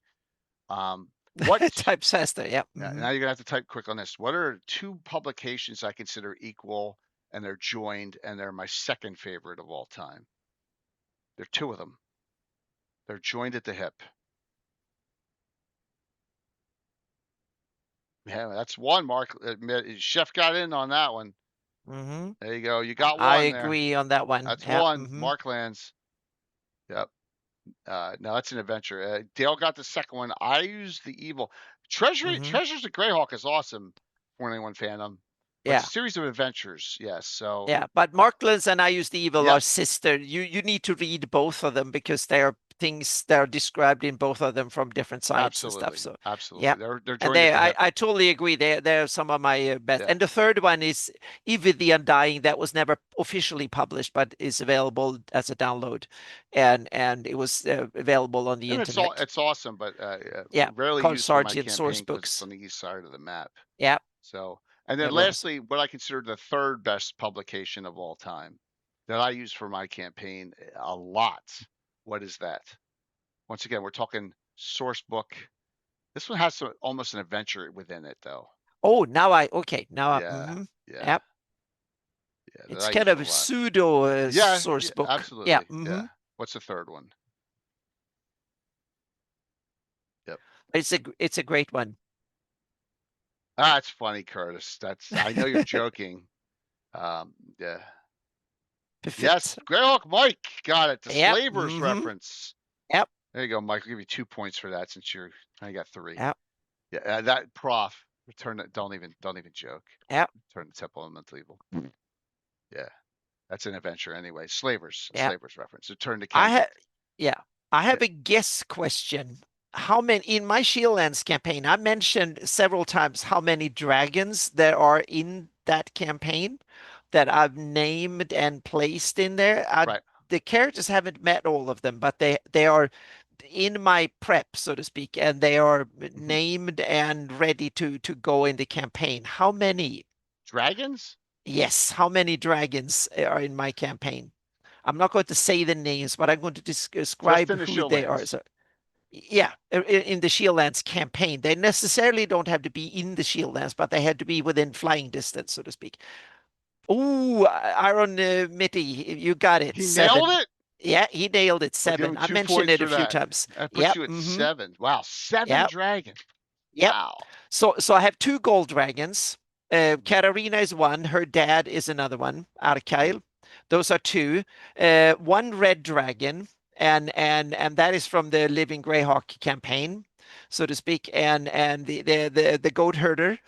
What type says that? Yep. Now you're gonna have to type quick on this. What are 2 publications I consider equal, and they're joined, and they're my second favorite of all time? There are 2 of them. They're joined at the hip. Yeah, that's one. Mark Chef got in on that one. There you go. You got one. I agree on that one. That's one. Marklands. Yep. No, that's an adventure. Dale got the second one. I used the evil Treasures of Greyhawk is awesome for anyone fandom. But it's a series of adventures. Yes. So yeah, but Marklands and I Use the Evil are sister. You need to read both of them because they are things that are described in both of them from different sides and stuff. So absolutely. Yeah. They're And I totally agree. They're some of my best. Yeah. And the third one is Evil the Undying, that was never officially published, but is available as a download, and it was available on the internet. It's awesome, but rarely called used for my Sergeant campaign source 'cause books it's on the east side of the map. Yeah. So, and then It lastly, what I consider the third best publication of all time that I use for my campaign a lot. What is that? Once again, we're talking source book. This one has almost an adventure within it, though. Oh, now okay. Now yeah. Yep. Yeah, it's kind of a pseudo source book. Absolutely. Yeah. Yeah. What's the third one? Yep. It's a great one. That's funny, Curtis. I know you're joking. Yeah. Yes, Greyhawk Mike got it. The Slavers reference. Yep. There you go, Mike. I'll give you 2 points for that since I got 3. Yep. Yeah, that prof. Return it. Don't even joke. Yep. Return the Temple Elemental Evil. Yeah. That's an adventure anyway. Slavers reference. Return to Kensington. I have a guess question. How many in my Shieldlands campaign? I mentioned several times how many dragons there are in that campaign that I've named and placed in there. The characters haven't met all of them, but they are in my prep, so to speak, and they are named and ready to go in the campaign. How many dragons? Yes, how many dragons are in my campaign? I'm not going to say the names, but I'm going to describe who they are. So, yeah, in the Shieldlands campaign, they necessarily don't have to be in the Shieldlands, but they had to be within flying distance, so to speak. Oh, Iron Mitty, you got it. He 7. nailed it. Yeah, he nailed it. 7. I mentioned it a few times. I put you at 7. Wow, 7 dragons. Yep. Wow. So I have 2 gold dragons. Katarina is one. Her dad is another one, Arkail. Those are 2. 1 red dragon, and that is from the Living Greyhawk campaign, so to speak. And the goat herder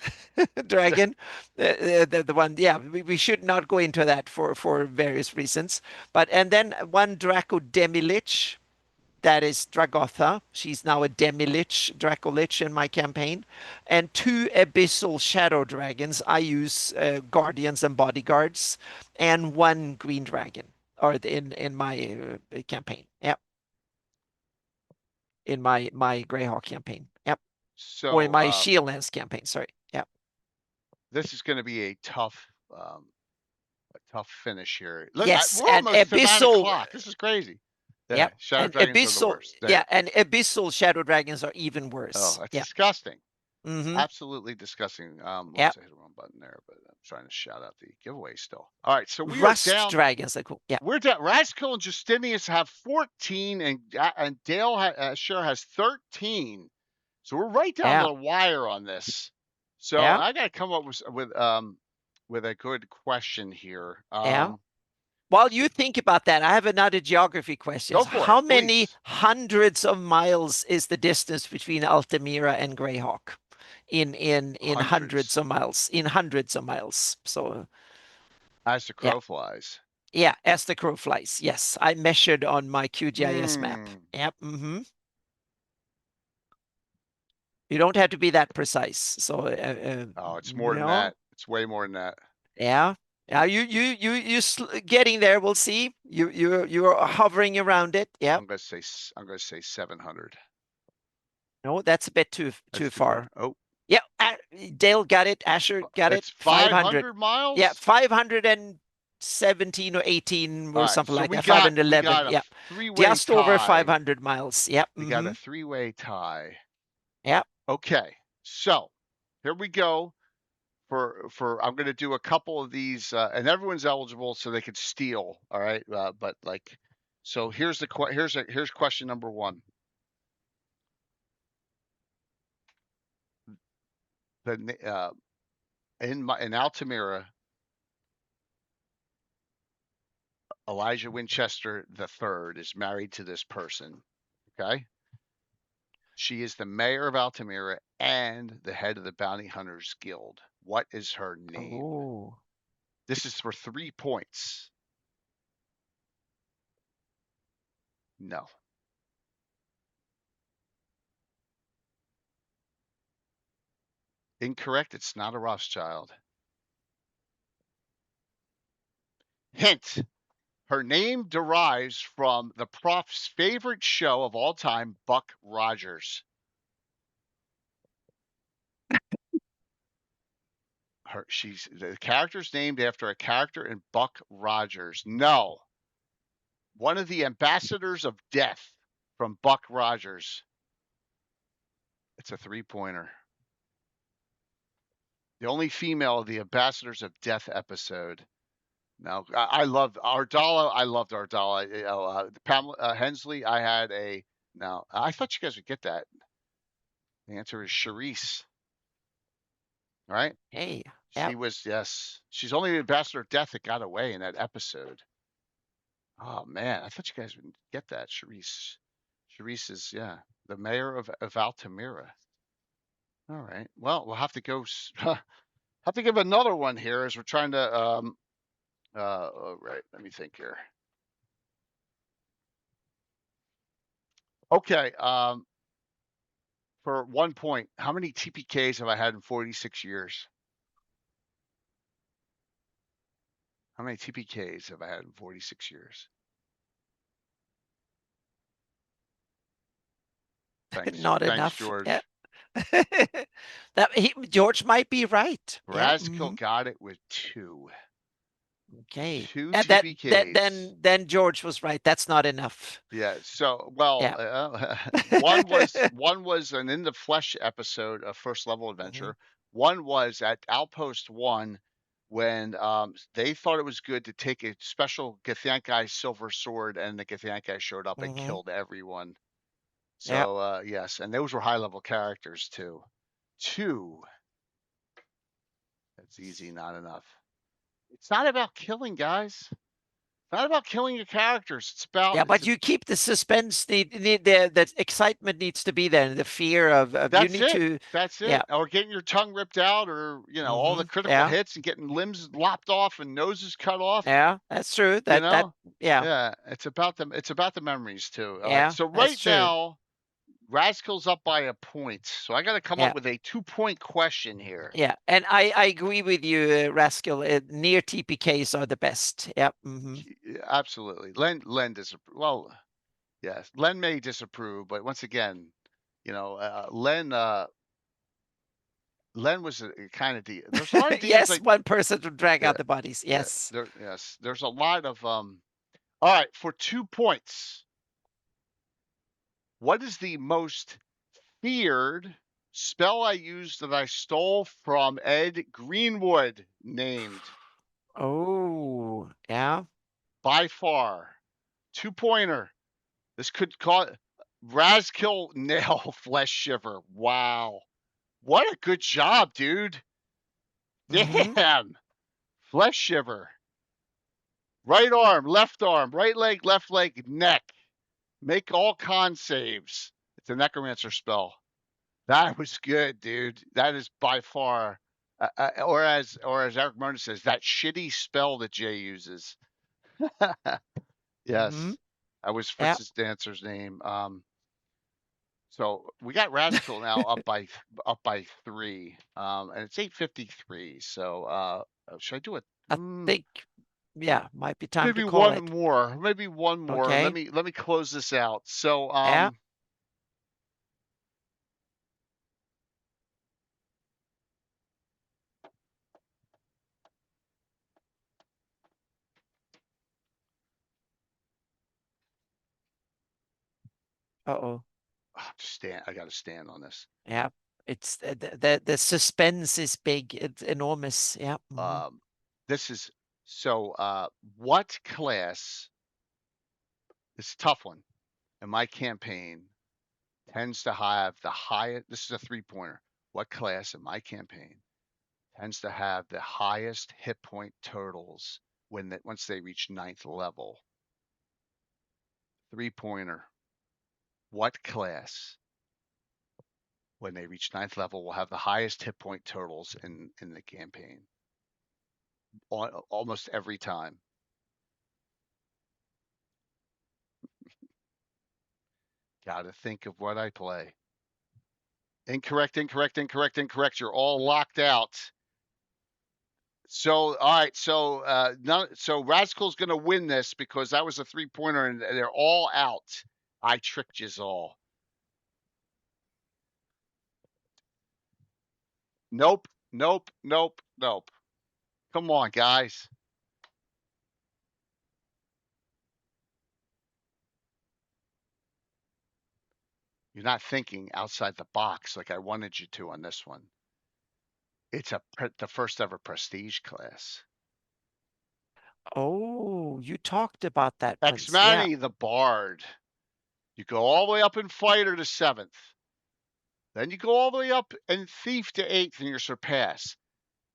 dragon, the one. Yeah, we should not go into that for various reasons. But and then 1 Draco Demi-Lich, that is Dragotha. She's now a Demi-Lich, Draco-Lich in my campaign. And 2 Abyssal Shadow Dragons. I use Guardians and Bodyguards. And 1 Green Dragon, or in my campaign. Yep. In my Greyhawk campaign. Yep. Or in So my Shieldlands campaign, sorry. Yep. this is going to be a tough finish here. Look, Yes, we're and almost to 9 Abyssal. o'clock. This is crazy. Yeah, Yep. Shadow And Dragons are the Abyssal. worst. Yeah, and Abyssal Shadow Dragons are even Oh, worse. that's Yeah. disgusting. Mm-hmm. Absolutely disgusting. Yep. Whoops, I hit the wrong button there, but I'm trying to shout out the giveaway still. All right, so we are Rust down. Dragons are cool. Yeah. We're down. Raskill and Justinius have 14, and Dale Sure has 13. So we're right down to Yeah. the wire on this. So Yeah. I got to come up with a good question here. Yeah. While you think about that, I have another geography question. Go for it, How many please. hundreds of miles is the distance between Altamira and Greyhawk? In hundreds of miles. In hundreds of miles. So As the yeah. crow flies. Yeah, as the crow flies. Yes, I measured on my QGIS map. Hmm. Yep. Mm-hmm. You don't have to be that precise. So Oh, it's more than that. It's way more than that. Yeah. Yeah, you getting there. We'll see. You're hovering around it. Yeah. I'm gonna say 700. No, that's a bit too That's too far. Oh, Yeah, Dale got it. Asher got it. it's 500. 500 miles. Yeah, 517 or 18 All or right, something so like we that. got 511. a Yeah, three-way just over tie. 500 miles. Yep. We got a three-way tie. Yeah. Okay, so here we go. For I'm going to do a couple of these, and everyone's eligible, so they could steal. All right, but like, so here's here's question number 1. In Altamira, Elijah Winchester III is married to this person. Okay, she is the mayor of Altamira and the head of the Bounty Hunters Guild. What is her name? Oh. This is for 3 points. No. Incorrect. It's not a Rothschild. Hint. Her name derives from the prof's favorite show of all time, Buck Rogers. The character's named after a character in Buck Rogers. No. One of the ambassadors of death from Buck Rogers. It's a 3-pointer. The only female of the Ambassadors of Death episode. No, I loved Ardala. I loved Ardala. Pamela Hensley. I had a. No, I thought you guys would get that. The answer is Charisse. All right. Hey. She was, yes. She's only the ambassador of death that got away in that episode. Oh man, I thought you guys would get that. Charisse. Charisse is, yeah, the mayor of Altamira. All right. Well, we'll have to go. Have to give another one here as we're trying to. Oh, right. Let me think here. Okay. For 1 point, how many TPKs have I had in 46 years? How many TPKs have I had in 46 years? Thanks. Not Thanks, enough. George. Yeah. George might be right. Raskill got it with 2. Okay. 2 And TPKs. then George was right. That's not enough. Yeah. So, well, Yeah. one was an In the Flesh episode of First Level Adventure. One was at Outpost 1 when they thought it was good to take a special Githyankai silver sword, and the Githyankai showed up and killed everyone. So yes, and those were high level characters too. 2. That's easy, not enough. It's not about killing, guys. It's not about killing your characters. It's about Yeah, but you keep the suspense. The excitement needs to be there. The fear of you that's need it. to. That's Yeah. it. Or getting your tongue ripped out, or all the critical Yeah. hits and getting limbs lopped off and noses cut off. Yeah. That's true. You That. know, Yeah. yeah. It's about them. It's about the memories too. All right. Yeah. So That's right true. now, Rascal's up by a point. So I got to come up Yeah. with a 2-point question here. Yeah. And I agree with you, Rascal. Near TPKs are the best. Yeah. Absolutely. Len disapprove. Well, yes, Len may disapprove, but once again, Len was a kind of there's a lot of DMs Yes, like one person to drag yeah, out the bodies. yeah. Yes. There's a lot of all right, for 2 points. What is the most feared spell I used that I stole from Ed Greenwood named Oh, yeah. by far? 2-pointer. This could cause Razkill Nail Flesh Shiver. Wow. What a good job, dude. Mm-hmm. Damn. Flesh Shiver. Right arm, right leg, left leg, neck. Make all con saves. It's a necromancer spell. That was good, dude. That is by far, or as Eric Murner says, that shitty spell that Jay uses. Mm-hmm. Yes, that was Yeah. Fritz's dancer's name. So we got Rascal now up by 3, and it's 8:53. So should I do it? I think, yeah, might be time to Maybe call one it. more. Maybe one more. Let Okay. me close this out. So Yeah. Uh-oh. stand. I got to stand on this. Yeah. It's the suspense is big. It's enormous. Yeah. This is so. What class? It's a tough one. In my campaign, tends to have the highest. This is a 3-pointer. What class in my campaign tends to have the highest hit point totals once they reach 9th level? 3-pointer. What class, when they reach 9th level, will have the highest hit point totals in the campaign? Almost every time. Got to think of what I play. Incorrect, incorrect, incorrect, incorrect. You're all locked out. So, all right. So Rascal's going to win this because that was a 3-pointer and they're all out. I tricked you all. Nope, nope, nope, nope. Come on, guys. You're not thinking outside the box like I wanted you to on this one. It's the first ever prestige class. Oh, you talked about that once. Yeah. X-Mani the Bard. You go all the way up in Fighter to 7th. Then you go all the way up in Thief to 8th and you're Surpass.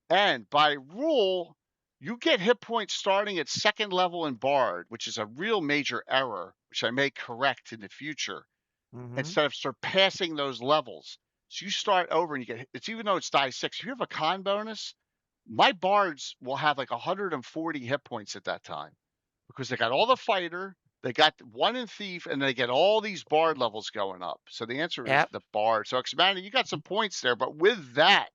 And by rule, you get hit points starting at 2nd level in Bard, which is a real major error, which I may correct in the future, instead of surpassing those levels. So you start over and you get it's even though it's die 6. If you have a con bonus, my bards will have like 140 hit points at that time because they got all the fighter, they got 1 in thief, and they get all these bard levels going up. So the answer is Yep. the bard. So Xmani, you got some points there, but with that,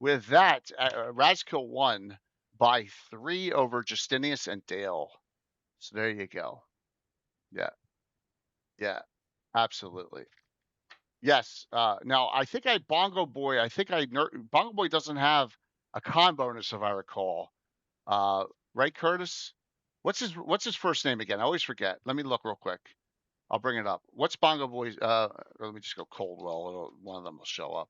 Razkill won by 3 over Justinius and Dale. So there you go. Yeah, yeah, absolutely. Yes. Now I think Bongo Boy. Bongo Boy doesn't have a con bonus, if I recall. Right, Curtis? What's his first name again? I always forget. Let me look real quick. I'll bring it up. What's Bongo Boy's? Let me just go Coldwell. One of them will show up.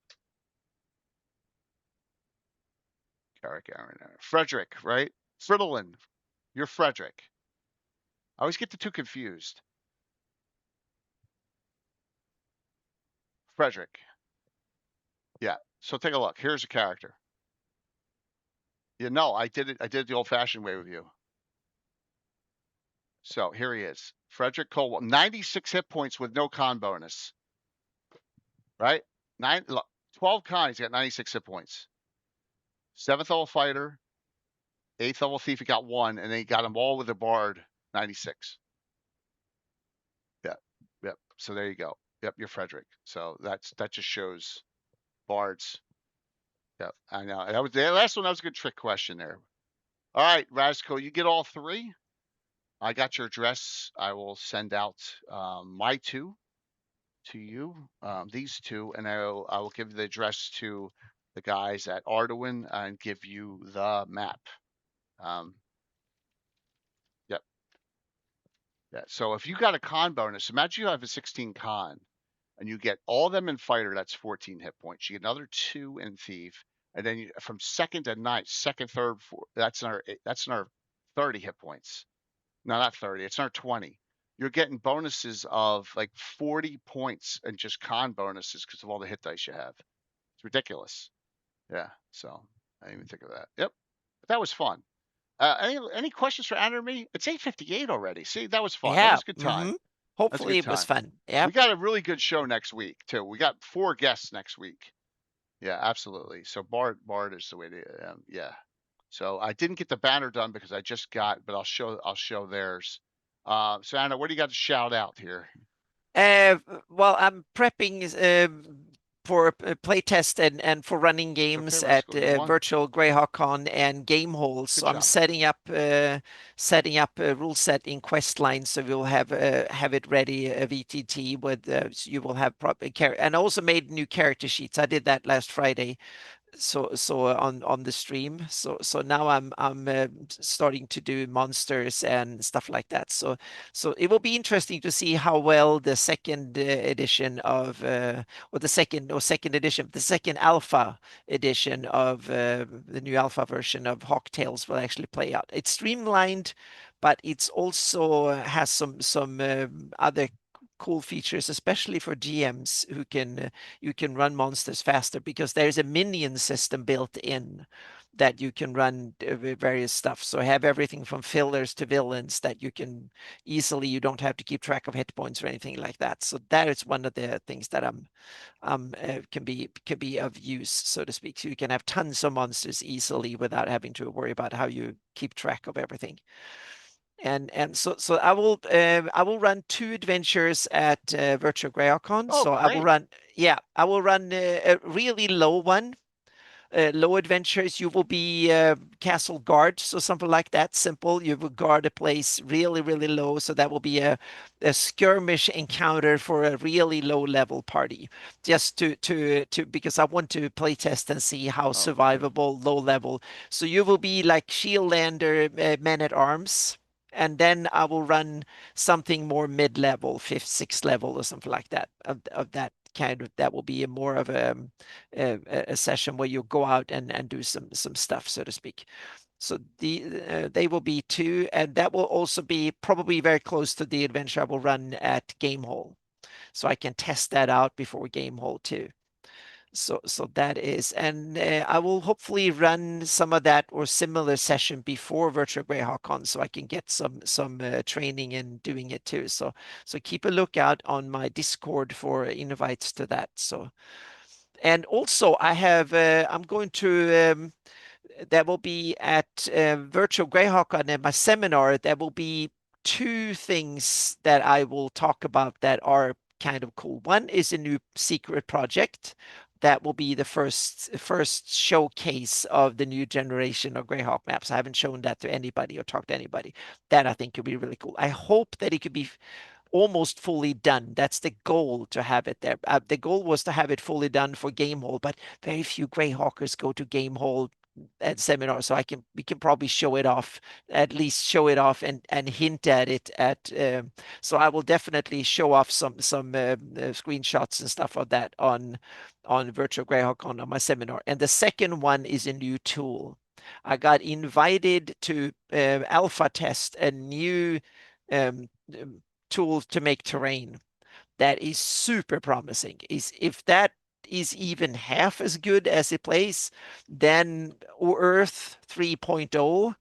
Carrick, Aaron, Frederick, right? Fridolin. You're Frederick. I always get the two confused. Frederick. Yeah. So take a look. Here's a character. You know, I did it. I did it the old-fashioned way with you. So here he is, Frederick Colwell, 96 hit points with no con bonus. Right? 12 con. He's got 96 hit points. 7th level fighter, 8th level thief. He got 1, and then he got them all with a bard, 96. Yeah. Yep. So there you go. Yep. You're Frederick. So that just shows bards. Yep. I know. That was the last one. That was a good trick question there. All right, Razko, you get all 3. I got your address. I will send out my 2 to you, these 2, and I will give the address to the guys at Arduin and give you the map. Yep. Yeah. So if you got a con bonus, imagine you have a 16 con and you get all of them in fighter, that's 14 hit points. You get another 2 in thief, and then from 2nd to 9th, 2nd, 3rd, 4th, that's another 30 hit points. No, not 30. It's another 20. You're getting bonuses of like 40 points and just con bonuses because of all the hit dice you have. It's ridiculous. Yeah. So I didn't even think of that. Yep. But that was fun. Any questions for Anna or me? It's 8:58 already. See, that was fun. That Yeah. was a good time. That's a Hopefully good it was time. fun. Yeah. We got a really good show next week too. We got 4 guests next week. Yeah, absolutely. So Bard is the way to yeah. So I didn't get the banner done because I just got, but I'll show theirs. So Anna, what do you got to shout out here? Well, I'm prepping for playtest and for running Okay, games at Rascal, you won. virtual Greyhawk Con and game halls. Good So I'm job. setting up a rule set in Questline, so we'll have it ready VTT with so you will have proper and I also made new character sheets. I did that last Friday, so on the stream. So now I'm starting to do monsters and stuff like that. So it will be interesting to see how well the second edition of or the second edition, the second alpha edition of the new alpha version of Hawk Tales will actually play out. It's streamlined, but it's also has some other cool features, especially for GMs who can you can run monsters faster because there's a minion system built in that you can run various stuff. So I have everything from fillers to villains that you can easily. You don't have to keep track of hit points or anything like that. So that is one of the things that can be of use, so to speak. So you can have tons of monsters easily without having to worry about how you keep track of everything. And so I will run 2 adventures at Virtual Greyhawk. Oh, So I will great. run a really low one. Low adventures, you will be castle guard, so something like that, simple. You will guard a place really, really low, so that will be a skirmish encounter for a really low level party, just to because I want to play test and see how Oh, okay. survivable low level. So you will be like shield lander, men at arms, and then I will run something more mid level, 5th, 6th level, or something like that of that kind of. That will be more of a session where you go out and do some stuff, so to speak. So they will be 2, and that will also be probably very close to the adventure I will run at Game Hall. So I can test that out before Game Hall too. So that is, and I will hopefully run some of that or similar session before Virtual Greyhawk, so I can get some training in doing it too. So keep a lookout on my Discord for invites to that. So, and also I have I'm going to that will be at Virtual Greyhawk at my seminar. There will be 2 things that I will talk about that are kind of cool. One is a new secret project that will be the first showcase of the new generation of Greyhawk maps. I haven't shown that to anybody or talked to anybody. That I think could be really cool. I hope that it could be almost fully done. That's the goal, to have it there. The goal was to have it fully done for Game Hall, but very few Greyhawkers go to Game Hall at seminars, so we can probably show it off, at least show it off and hint at it at. So I will definitely show off some screenshots and stuff of that on Virtual Greyhawk on my seminar. And the second one is a new tool. I got invited to alpha test a new um, tool to make terrain that is super promising. Is if that is even half as good as it plays, then Earth 3.0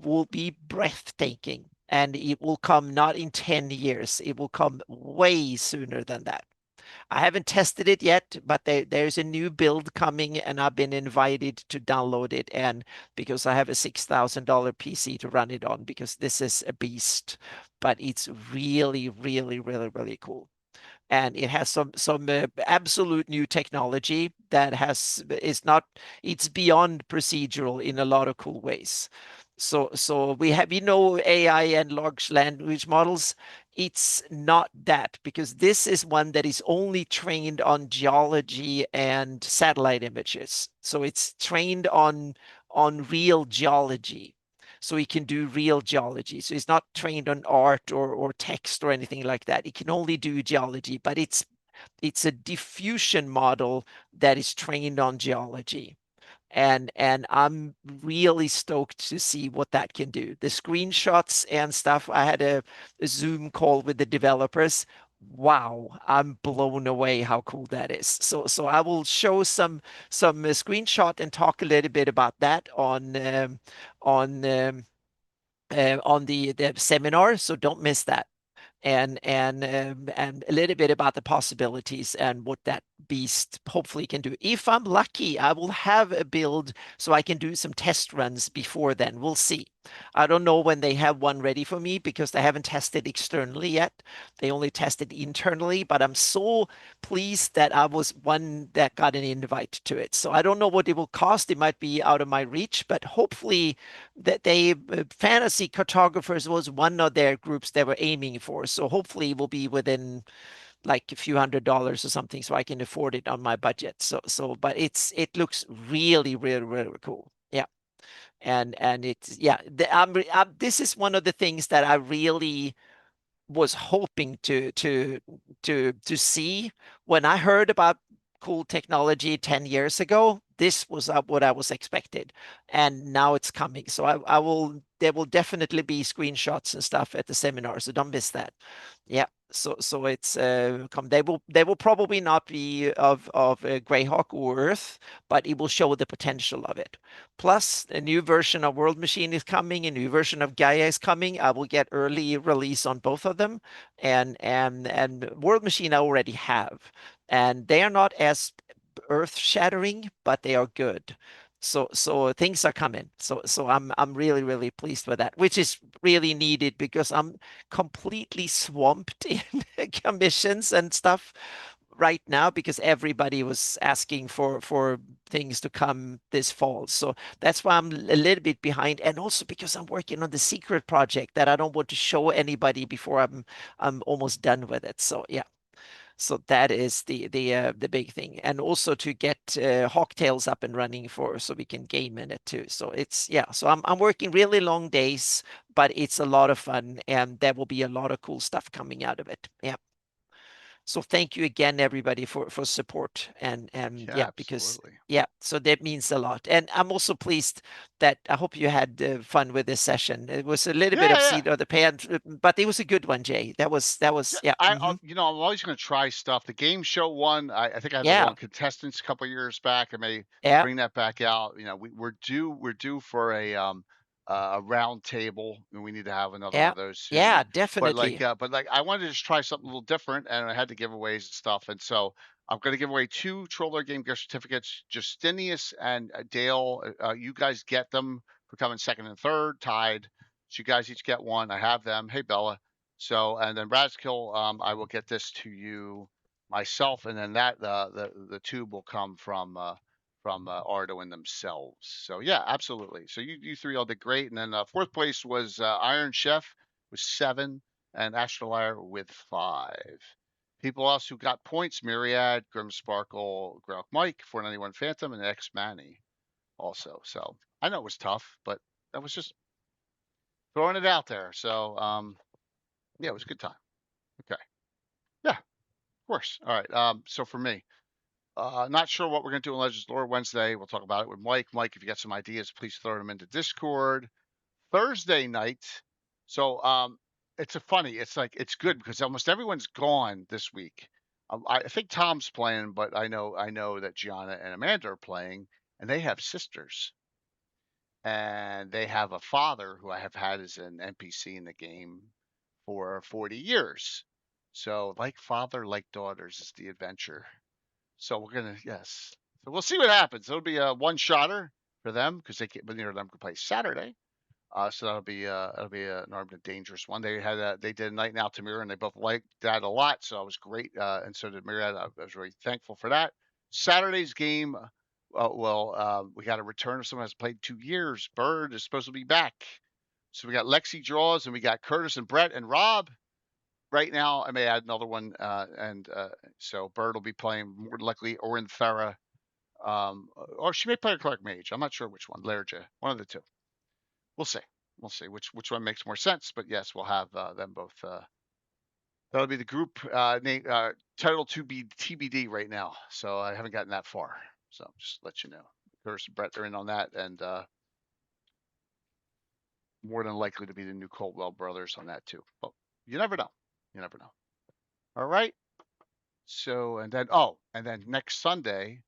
will be breathtaking. And it will come not in 10 years, it will come way sooner than that. I haven't tested it yet, but there's a new build coming, and I've been invited to download it. And because I have a $6,000 PC to run it on, because this is a beast, but it's really, really, really, really cool. And it has some absolute new technology that has is not it's beyond procedural in a lot of cool ways. So we have AI and large language models. It's not that, because this is one that is only trained on geology and satellite images. So it's trained on real geology. So he can do real geology. So he's not trained on art or text or anything like that. He can only do geology, but it's a diffusion model that is trained on geology. And I'm really stoked to see what that can do. The screenshots and stuff, I had a Zoom call with the developers. Wow, I'm blown away how cool that is. So I will show some screenshot and talk a little bit about that on on the seminar. So don't miss that. And a little bit about the possibilities and what that beast hopefully can do. If I'm lucky, I will have a build so I can do some test runs before then. We'll see. I don't know when they have one ready for me because they haven't tested externally yet. They only tested internally, but I'm so pleased that I was one that got an invite to it. So I don't know what it will cost. It might be out of my reach, but hopefully that fantasy cartographers was one of their groups they were aiming for. So hopefully it will be within like a few $100s or something, so I can afford it on my budget. But it looks really, really, really cool. Yeah. And it's yeah. This is one of the things that I really was hoping to see when I heard about cool technology 10 years ago. This was what I was expected, and now it's coming. So I will there will definitely be screenshots and stuff at the seminar, so don't miss that. Yeah. So it's come. They will probably not be of Greyhawk or Earth, but it will show the potential of it. Plus, a new version of World Machine is coming, a new version of Gaia is coming. I will get early release on both of them, and World Machine I already have, and they are not as earth-shattering, but they are good. So things are coming. So I'm really, really pleased with that, which is really needed because I'm completely swamped in commissions and stuff right now because everybody was asking for things to come this fall. So that's why I'm a little bit behind, and also because I'm working on the secret project that I don't want to show anybody before I'm almost done with it. So yeah. So that is the big thing, and also to get Hawktails up and running for so we can game in it too. So it's yeah. So I'm working really long days, but it's a lot of fun, and there will be a lot of cool stuff coming out of it. Yeah. So thank you again, everybody, for support and Yeah, yeah, because absolutely. yeah, so that means a lot. And I'm also pleased that I hope you had fun with this session. It was a little bit of Yeah, yeah. seat of the pants, but it was a good one, Jay. That was Yeah, yeah. I'm always going to try stuff. The game show one, I think I had the Yeah, one contestants a couple years back. I may yeah, bring that back out. We're due for a round table, and we need to have another one yeah, of those soon. yeah, definitely. But like I wanted to just try something a little different, and I had the giveaways and stuff, and so I'm going to give away two Troller Game gift certificates. Justinius and Dale, you guys get them for coming second and third, tied. So you guys each get one. I have them. Hey Bella. So, and then Bradskill, I will get this to you myself, and then that the tube will come from Arduin themselves. So yeah, absolutely. So you three all did great, and then fourth place was Iron Chef with 7, and Astrolaire with 5. People else who got points: Myriad, Grim Sparkle, Grok Mike, 491 Phantom, and X Manny also. So I know it was tough, but that was just throwing it out there. So yeah, it was a good time. Okay. Yeah, of course. All right. So for me, not sure what we're gonna do on Legends Lore Wednesday. We'll talk about it with Mike. Mike, if you got some ideas, please throw them into Discord. Thursday night. So it's a funny. It's like it's good because almost everyone's gone this week. I think Tom's playing, but I know that Gianna and Amanda are playing, and they have sisters, and they have a father who I have had as an NPC in the game for 40 years. So, like father, like daughters is the adventure. So we're gonna yes. So we'll see what happens. It'll be a one-shotter for them because they can, but them can play Saturday. So that'll be an armed and dangerous one. They did a night in Altamira and they both liked that a lot. So it was great. And so did Myriad. I was really thankful for that. Saturday's game. We got a return of someone who's played 2 years. Bird is supposed to be back. So we got Lexi draws and we got Curtis and Brett and Rob. Right now, I may add another one, and so Bird will be playing more than likely Orin Farah, or she may play a Clark Mage. I'm not sure which one, Lerja, one of the two. We'll see. We'll see which one makes more sense. But yes, we'll have them both. That'll be the group name title to be TBD right now. So I haven't gotten that far. So just let you know. Curtis and Brett are in on that, and more than likely to be the new Coldwell brothers on that too. But you never know. You never know. All right. So and then next Sunday,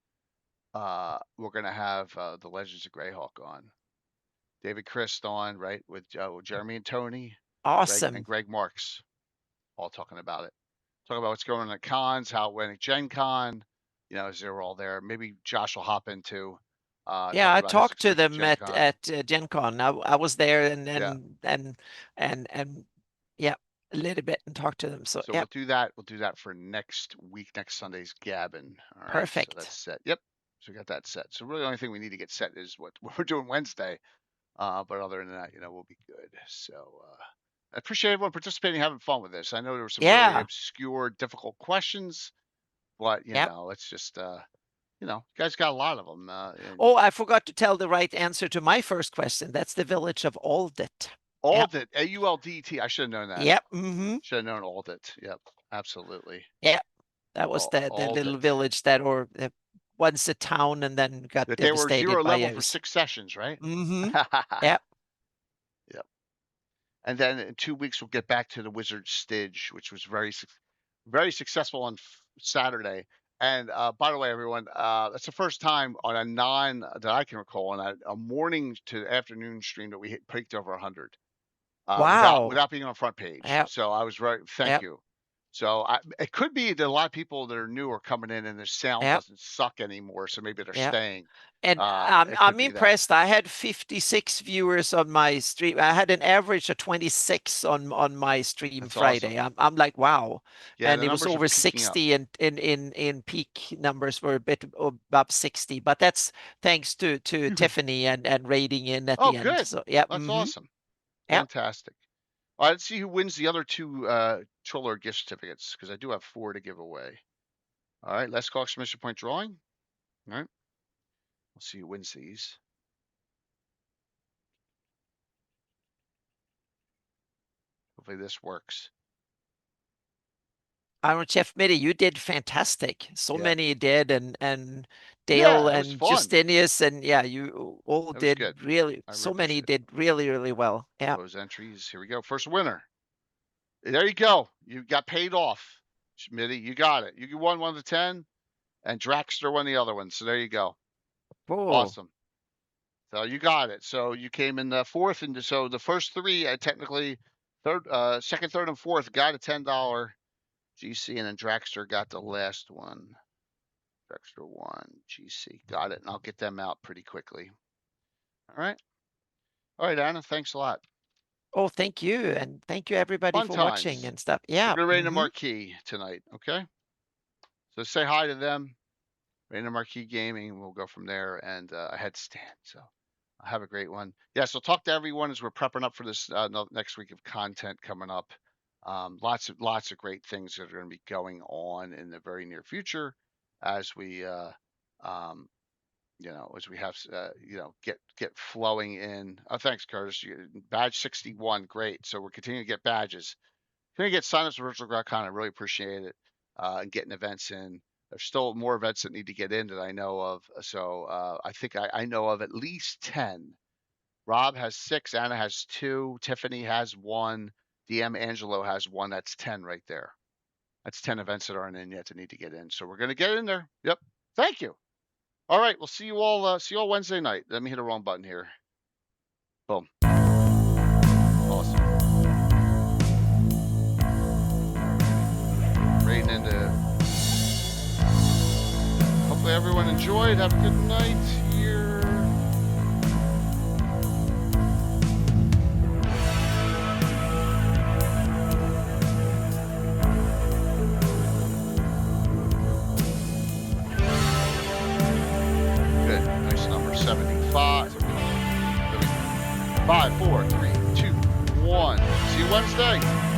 we're gonna have the Legends of Greyhawk on. David Christ on, right, with Jeremy and Tony, Awesome. Greg Marks, all talking about it. Talking about what's going on at cons, how it went at Gen Con, as they were all there. Maybe Josh will hop in too, Yeah, talking I about his talked to experience at them Gen Con. at Gen Con. I was there Yeah. and yeah, a little bit and talked to them. So So yeah, we'll do that. We'll do that for next week, next Sunday's Gabbin. All right. So perfect. that's set. Yep. So we got that set. So really the only thing we need to get set is what we're doing Wednesday. But other than that, we'll be good. So I appreciate everyone participating, having fun with this. I know there were some really Yeah, obscure, difficult questions, but yeah. it's just you guys got a lot of them. And Oh, I forgot to tell the right answer to my first question. That's the village of Aldit. Yeah, Aldit, AULDT. I should have known that. yep, mm-hmm. Should have known Aldit. Yep, absolutely. Yeah, that was the little Aldit. village that or once a town and then got That they were devastated 0 by level for ice. 6 sessions, right? Mm-hmm. Yeah. Yep. And then in 2 weeks we'll get back to the Wizard Stage, which was very successful on Saturday. And by the way, everyone, that's the first time on a that I can recall on a morning to afternoon stream that we peaked over 100 Wow. without being on front page. Yeah. So I was thank Yeah. you. So it could be that a lot of people that are new are coming in and their sound Yeah. doesn't suck anymore. So maybe they're Yeah. staying. And It could I'm be that. impressed. I had 56 viewers on my stream. I had an average of 26 on my stream That's Friday. awesome. I'm like, wow. Yeah, And the it was numbers are over peaking up. 60 and in peak numbers were a bit above 60. But that's thanks to Tiffany and raiding in at Oh, the end. good. So yeah, That's mm-hmm. awesome. Yeah. Fantastic. All right, let's see who wins the other two Troller gift certificates, because I do have 4 to give away. All right, let's call exclamation point drawing. All right. We'll see who wins these. Hopefully this works. I don't know, Chef Mitty, you did fantastic. So Yeah. many did, and Dale Yeah, it was and fun. Justinius, and yeah, you all That was did good. really. I really So many appreciate it. did really, really well. Yeah. Those entries. Here we go. First winner. There you go. You got paid off. Schmitty, you got it. You won 1 of the 10, and Draxter won the other one. So there you go. Oh, Awesome. So you got it. So you came in fourth, and so the first 3, technically second, third, and fourth got a $10 GC, and then Draxter got the last one. Draxter 1 GC, got it, and I'll get them out pretty quickly. All right, Anna, thanks a lot. oh, thank you, and thank you everybody Fun for watching times. and stuff. We're Yeah. gonna rain the marquee tonight, okay? So say hi to them. Rain the Marquee Gaming. We'll go from there, and I had Stan. So have a great one. Yeah, so talk to everyone as we're prepping up for this next week of content coming up. Lots of great things that are going to be going on in the very near future as we as we have get flowing in. Oh, thanks, Curtis. Badge 61, great. So we're continuing to get badges. Can we get signups for Virtual GrowCon? I really appreciate it. And getting events in. There's still more events that need to get in that I know of. So I think I know of at least 10. Rob has 6, Anna has 2, Tiffany has 1, DM Angelo has 1. That's 10 right there. That's 10 events that aren't in yet that need to get in. So we're gonna get in there. Yep. Thank you. All right. We'll see you all. See you all Wednesday night. Let me hit the wrong button here. Boom. Awesome. Raiding into. Hopefully everyone enjoyed. Have a good night here. Good. Nice number 75. 5, 4, 3, 2, 1. See you Wednesday.